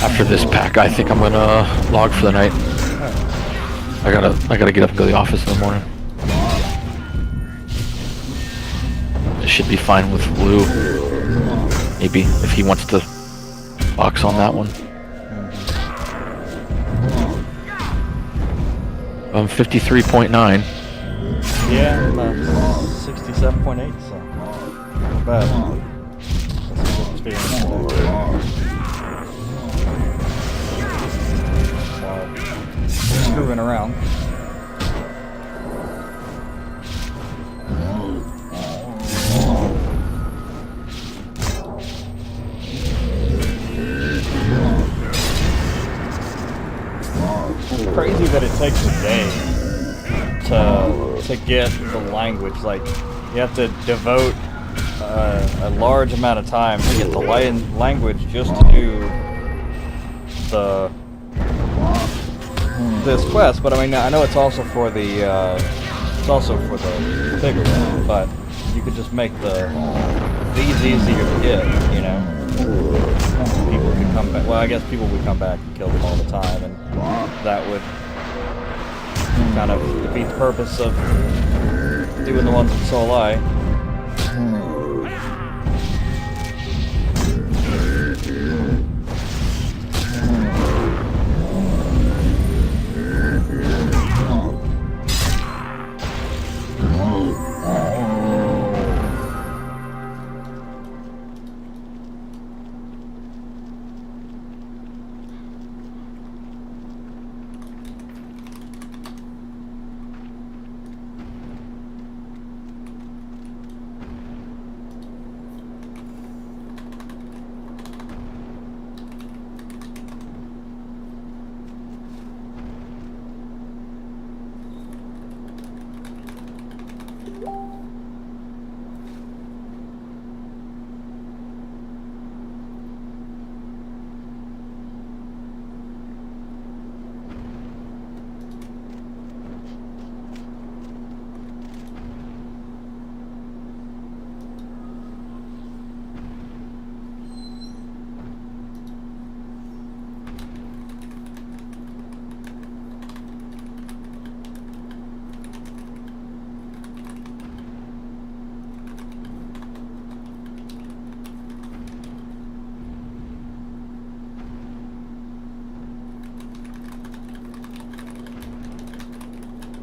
After this pack, I think I'm gonna log for the night. I gotta get up and go to the office in the morning. It should be fine with Lou. Maybe if he wants to box on that one. 53.9. Yeah, I'm 67.8, so not bad. That's a good experience today. Screwing around. It's crazy that it takes a day to get the language. Like, you have to devote a large amount of time to get the language just to do this quest. But I mean, I know it's also for the bigger one. But you could just make these easier to get. You know, people could come back. Well, I guess people would come back and kill them all the time, and that would kind of defeat the purpose of doing the ones in Soul-I.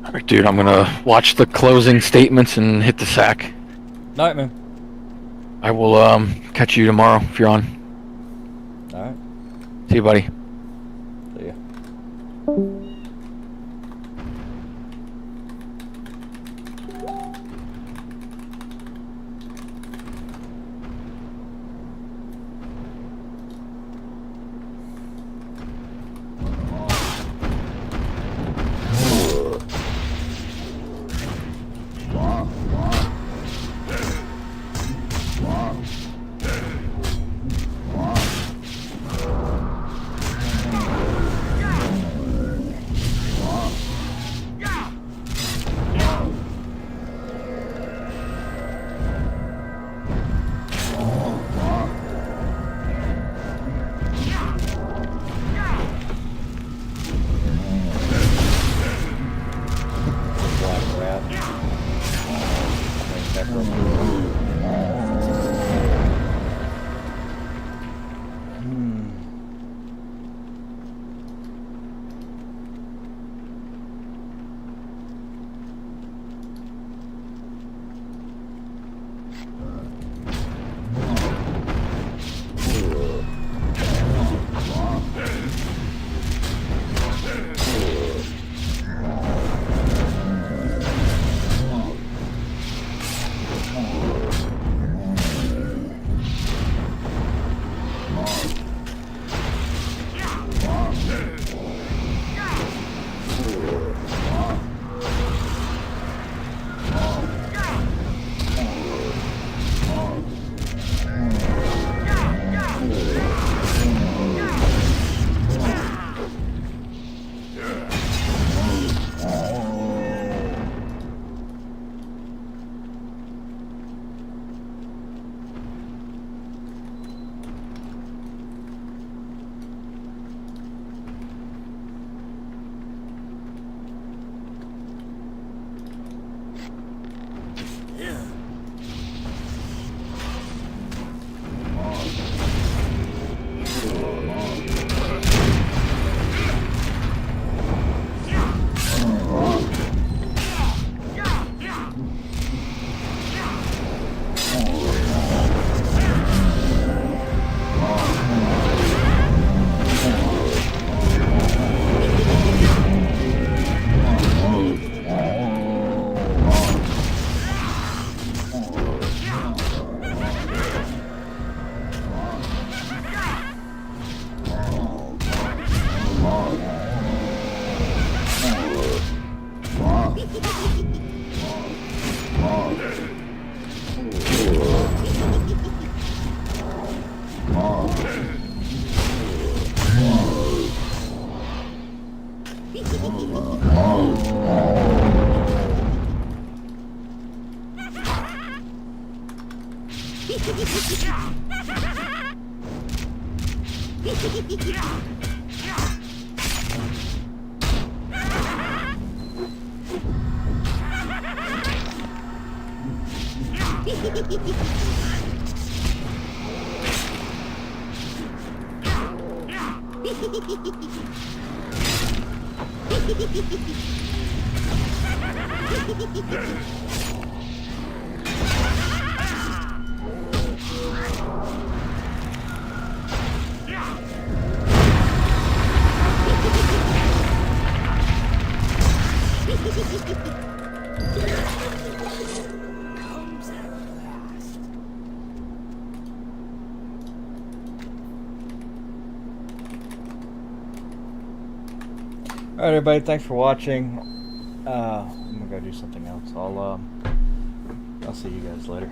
Alright, dude, I'm gonna watch the closing statements and hit the sack. Night, man. I will catch you tomorrow if you're on. Alright. See you, buddy. See ya. Alright, everybody, thanks for watching. I'm gonna go do something else. I'll see you guys later.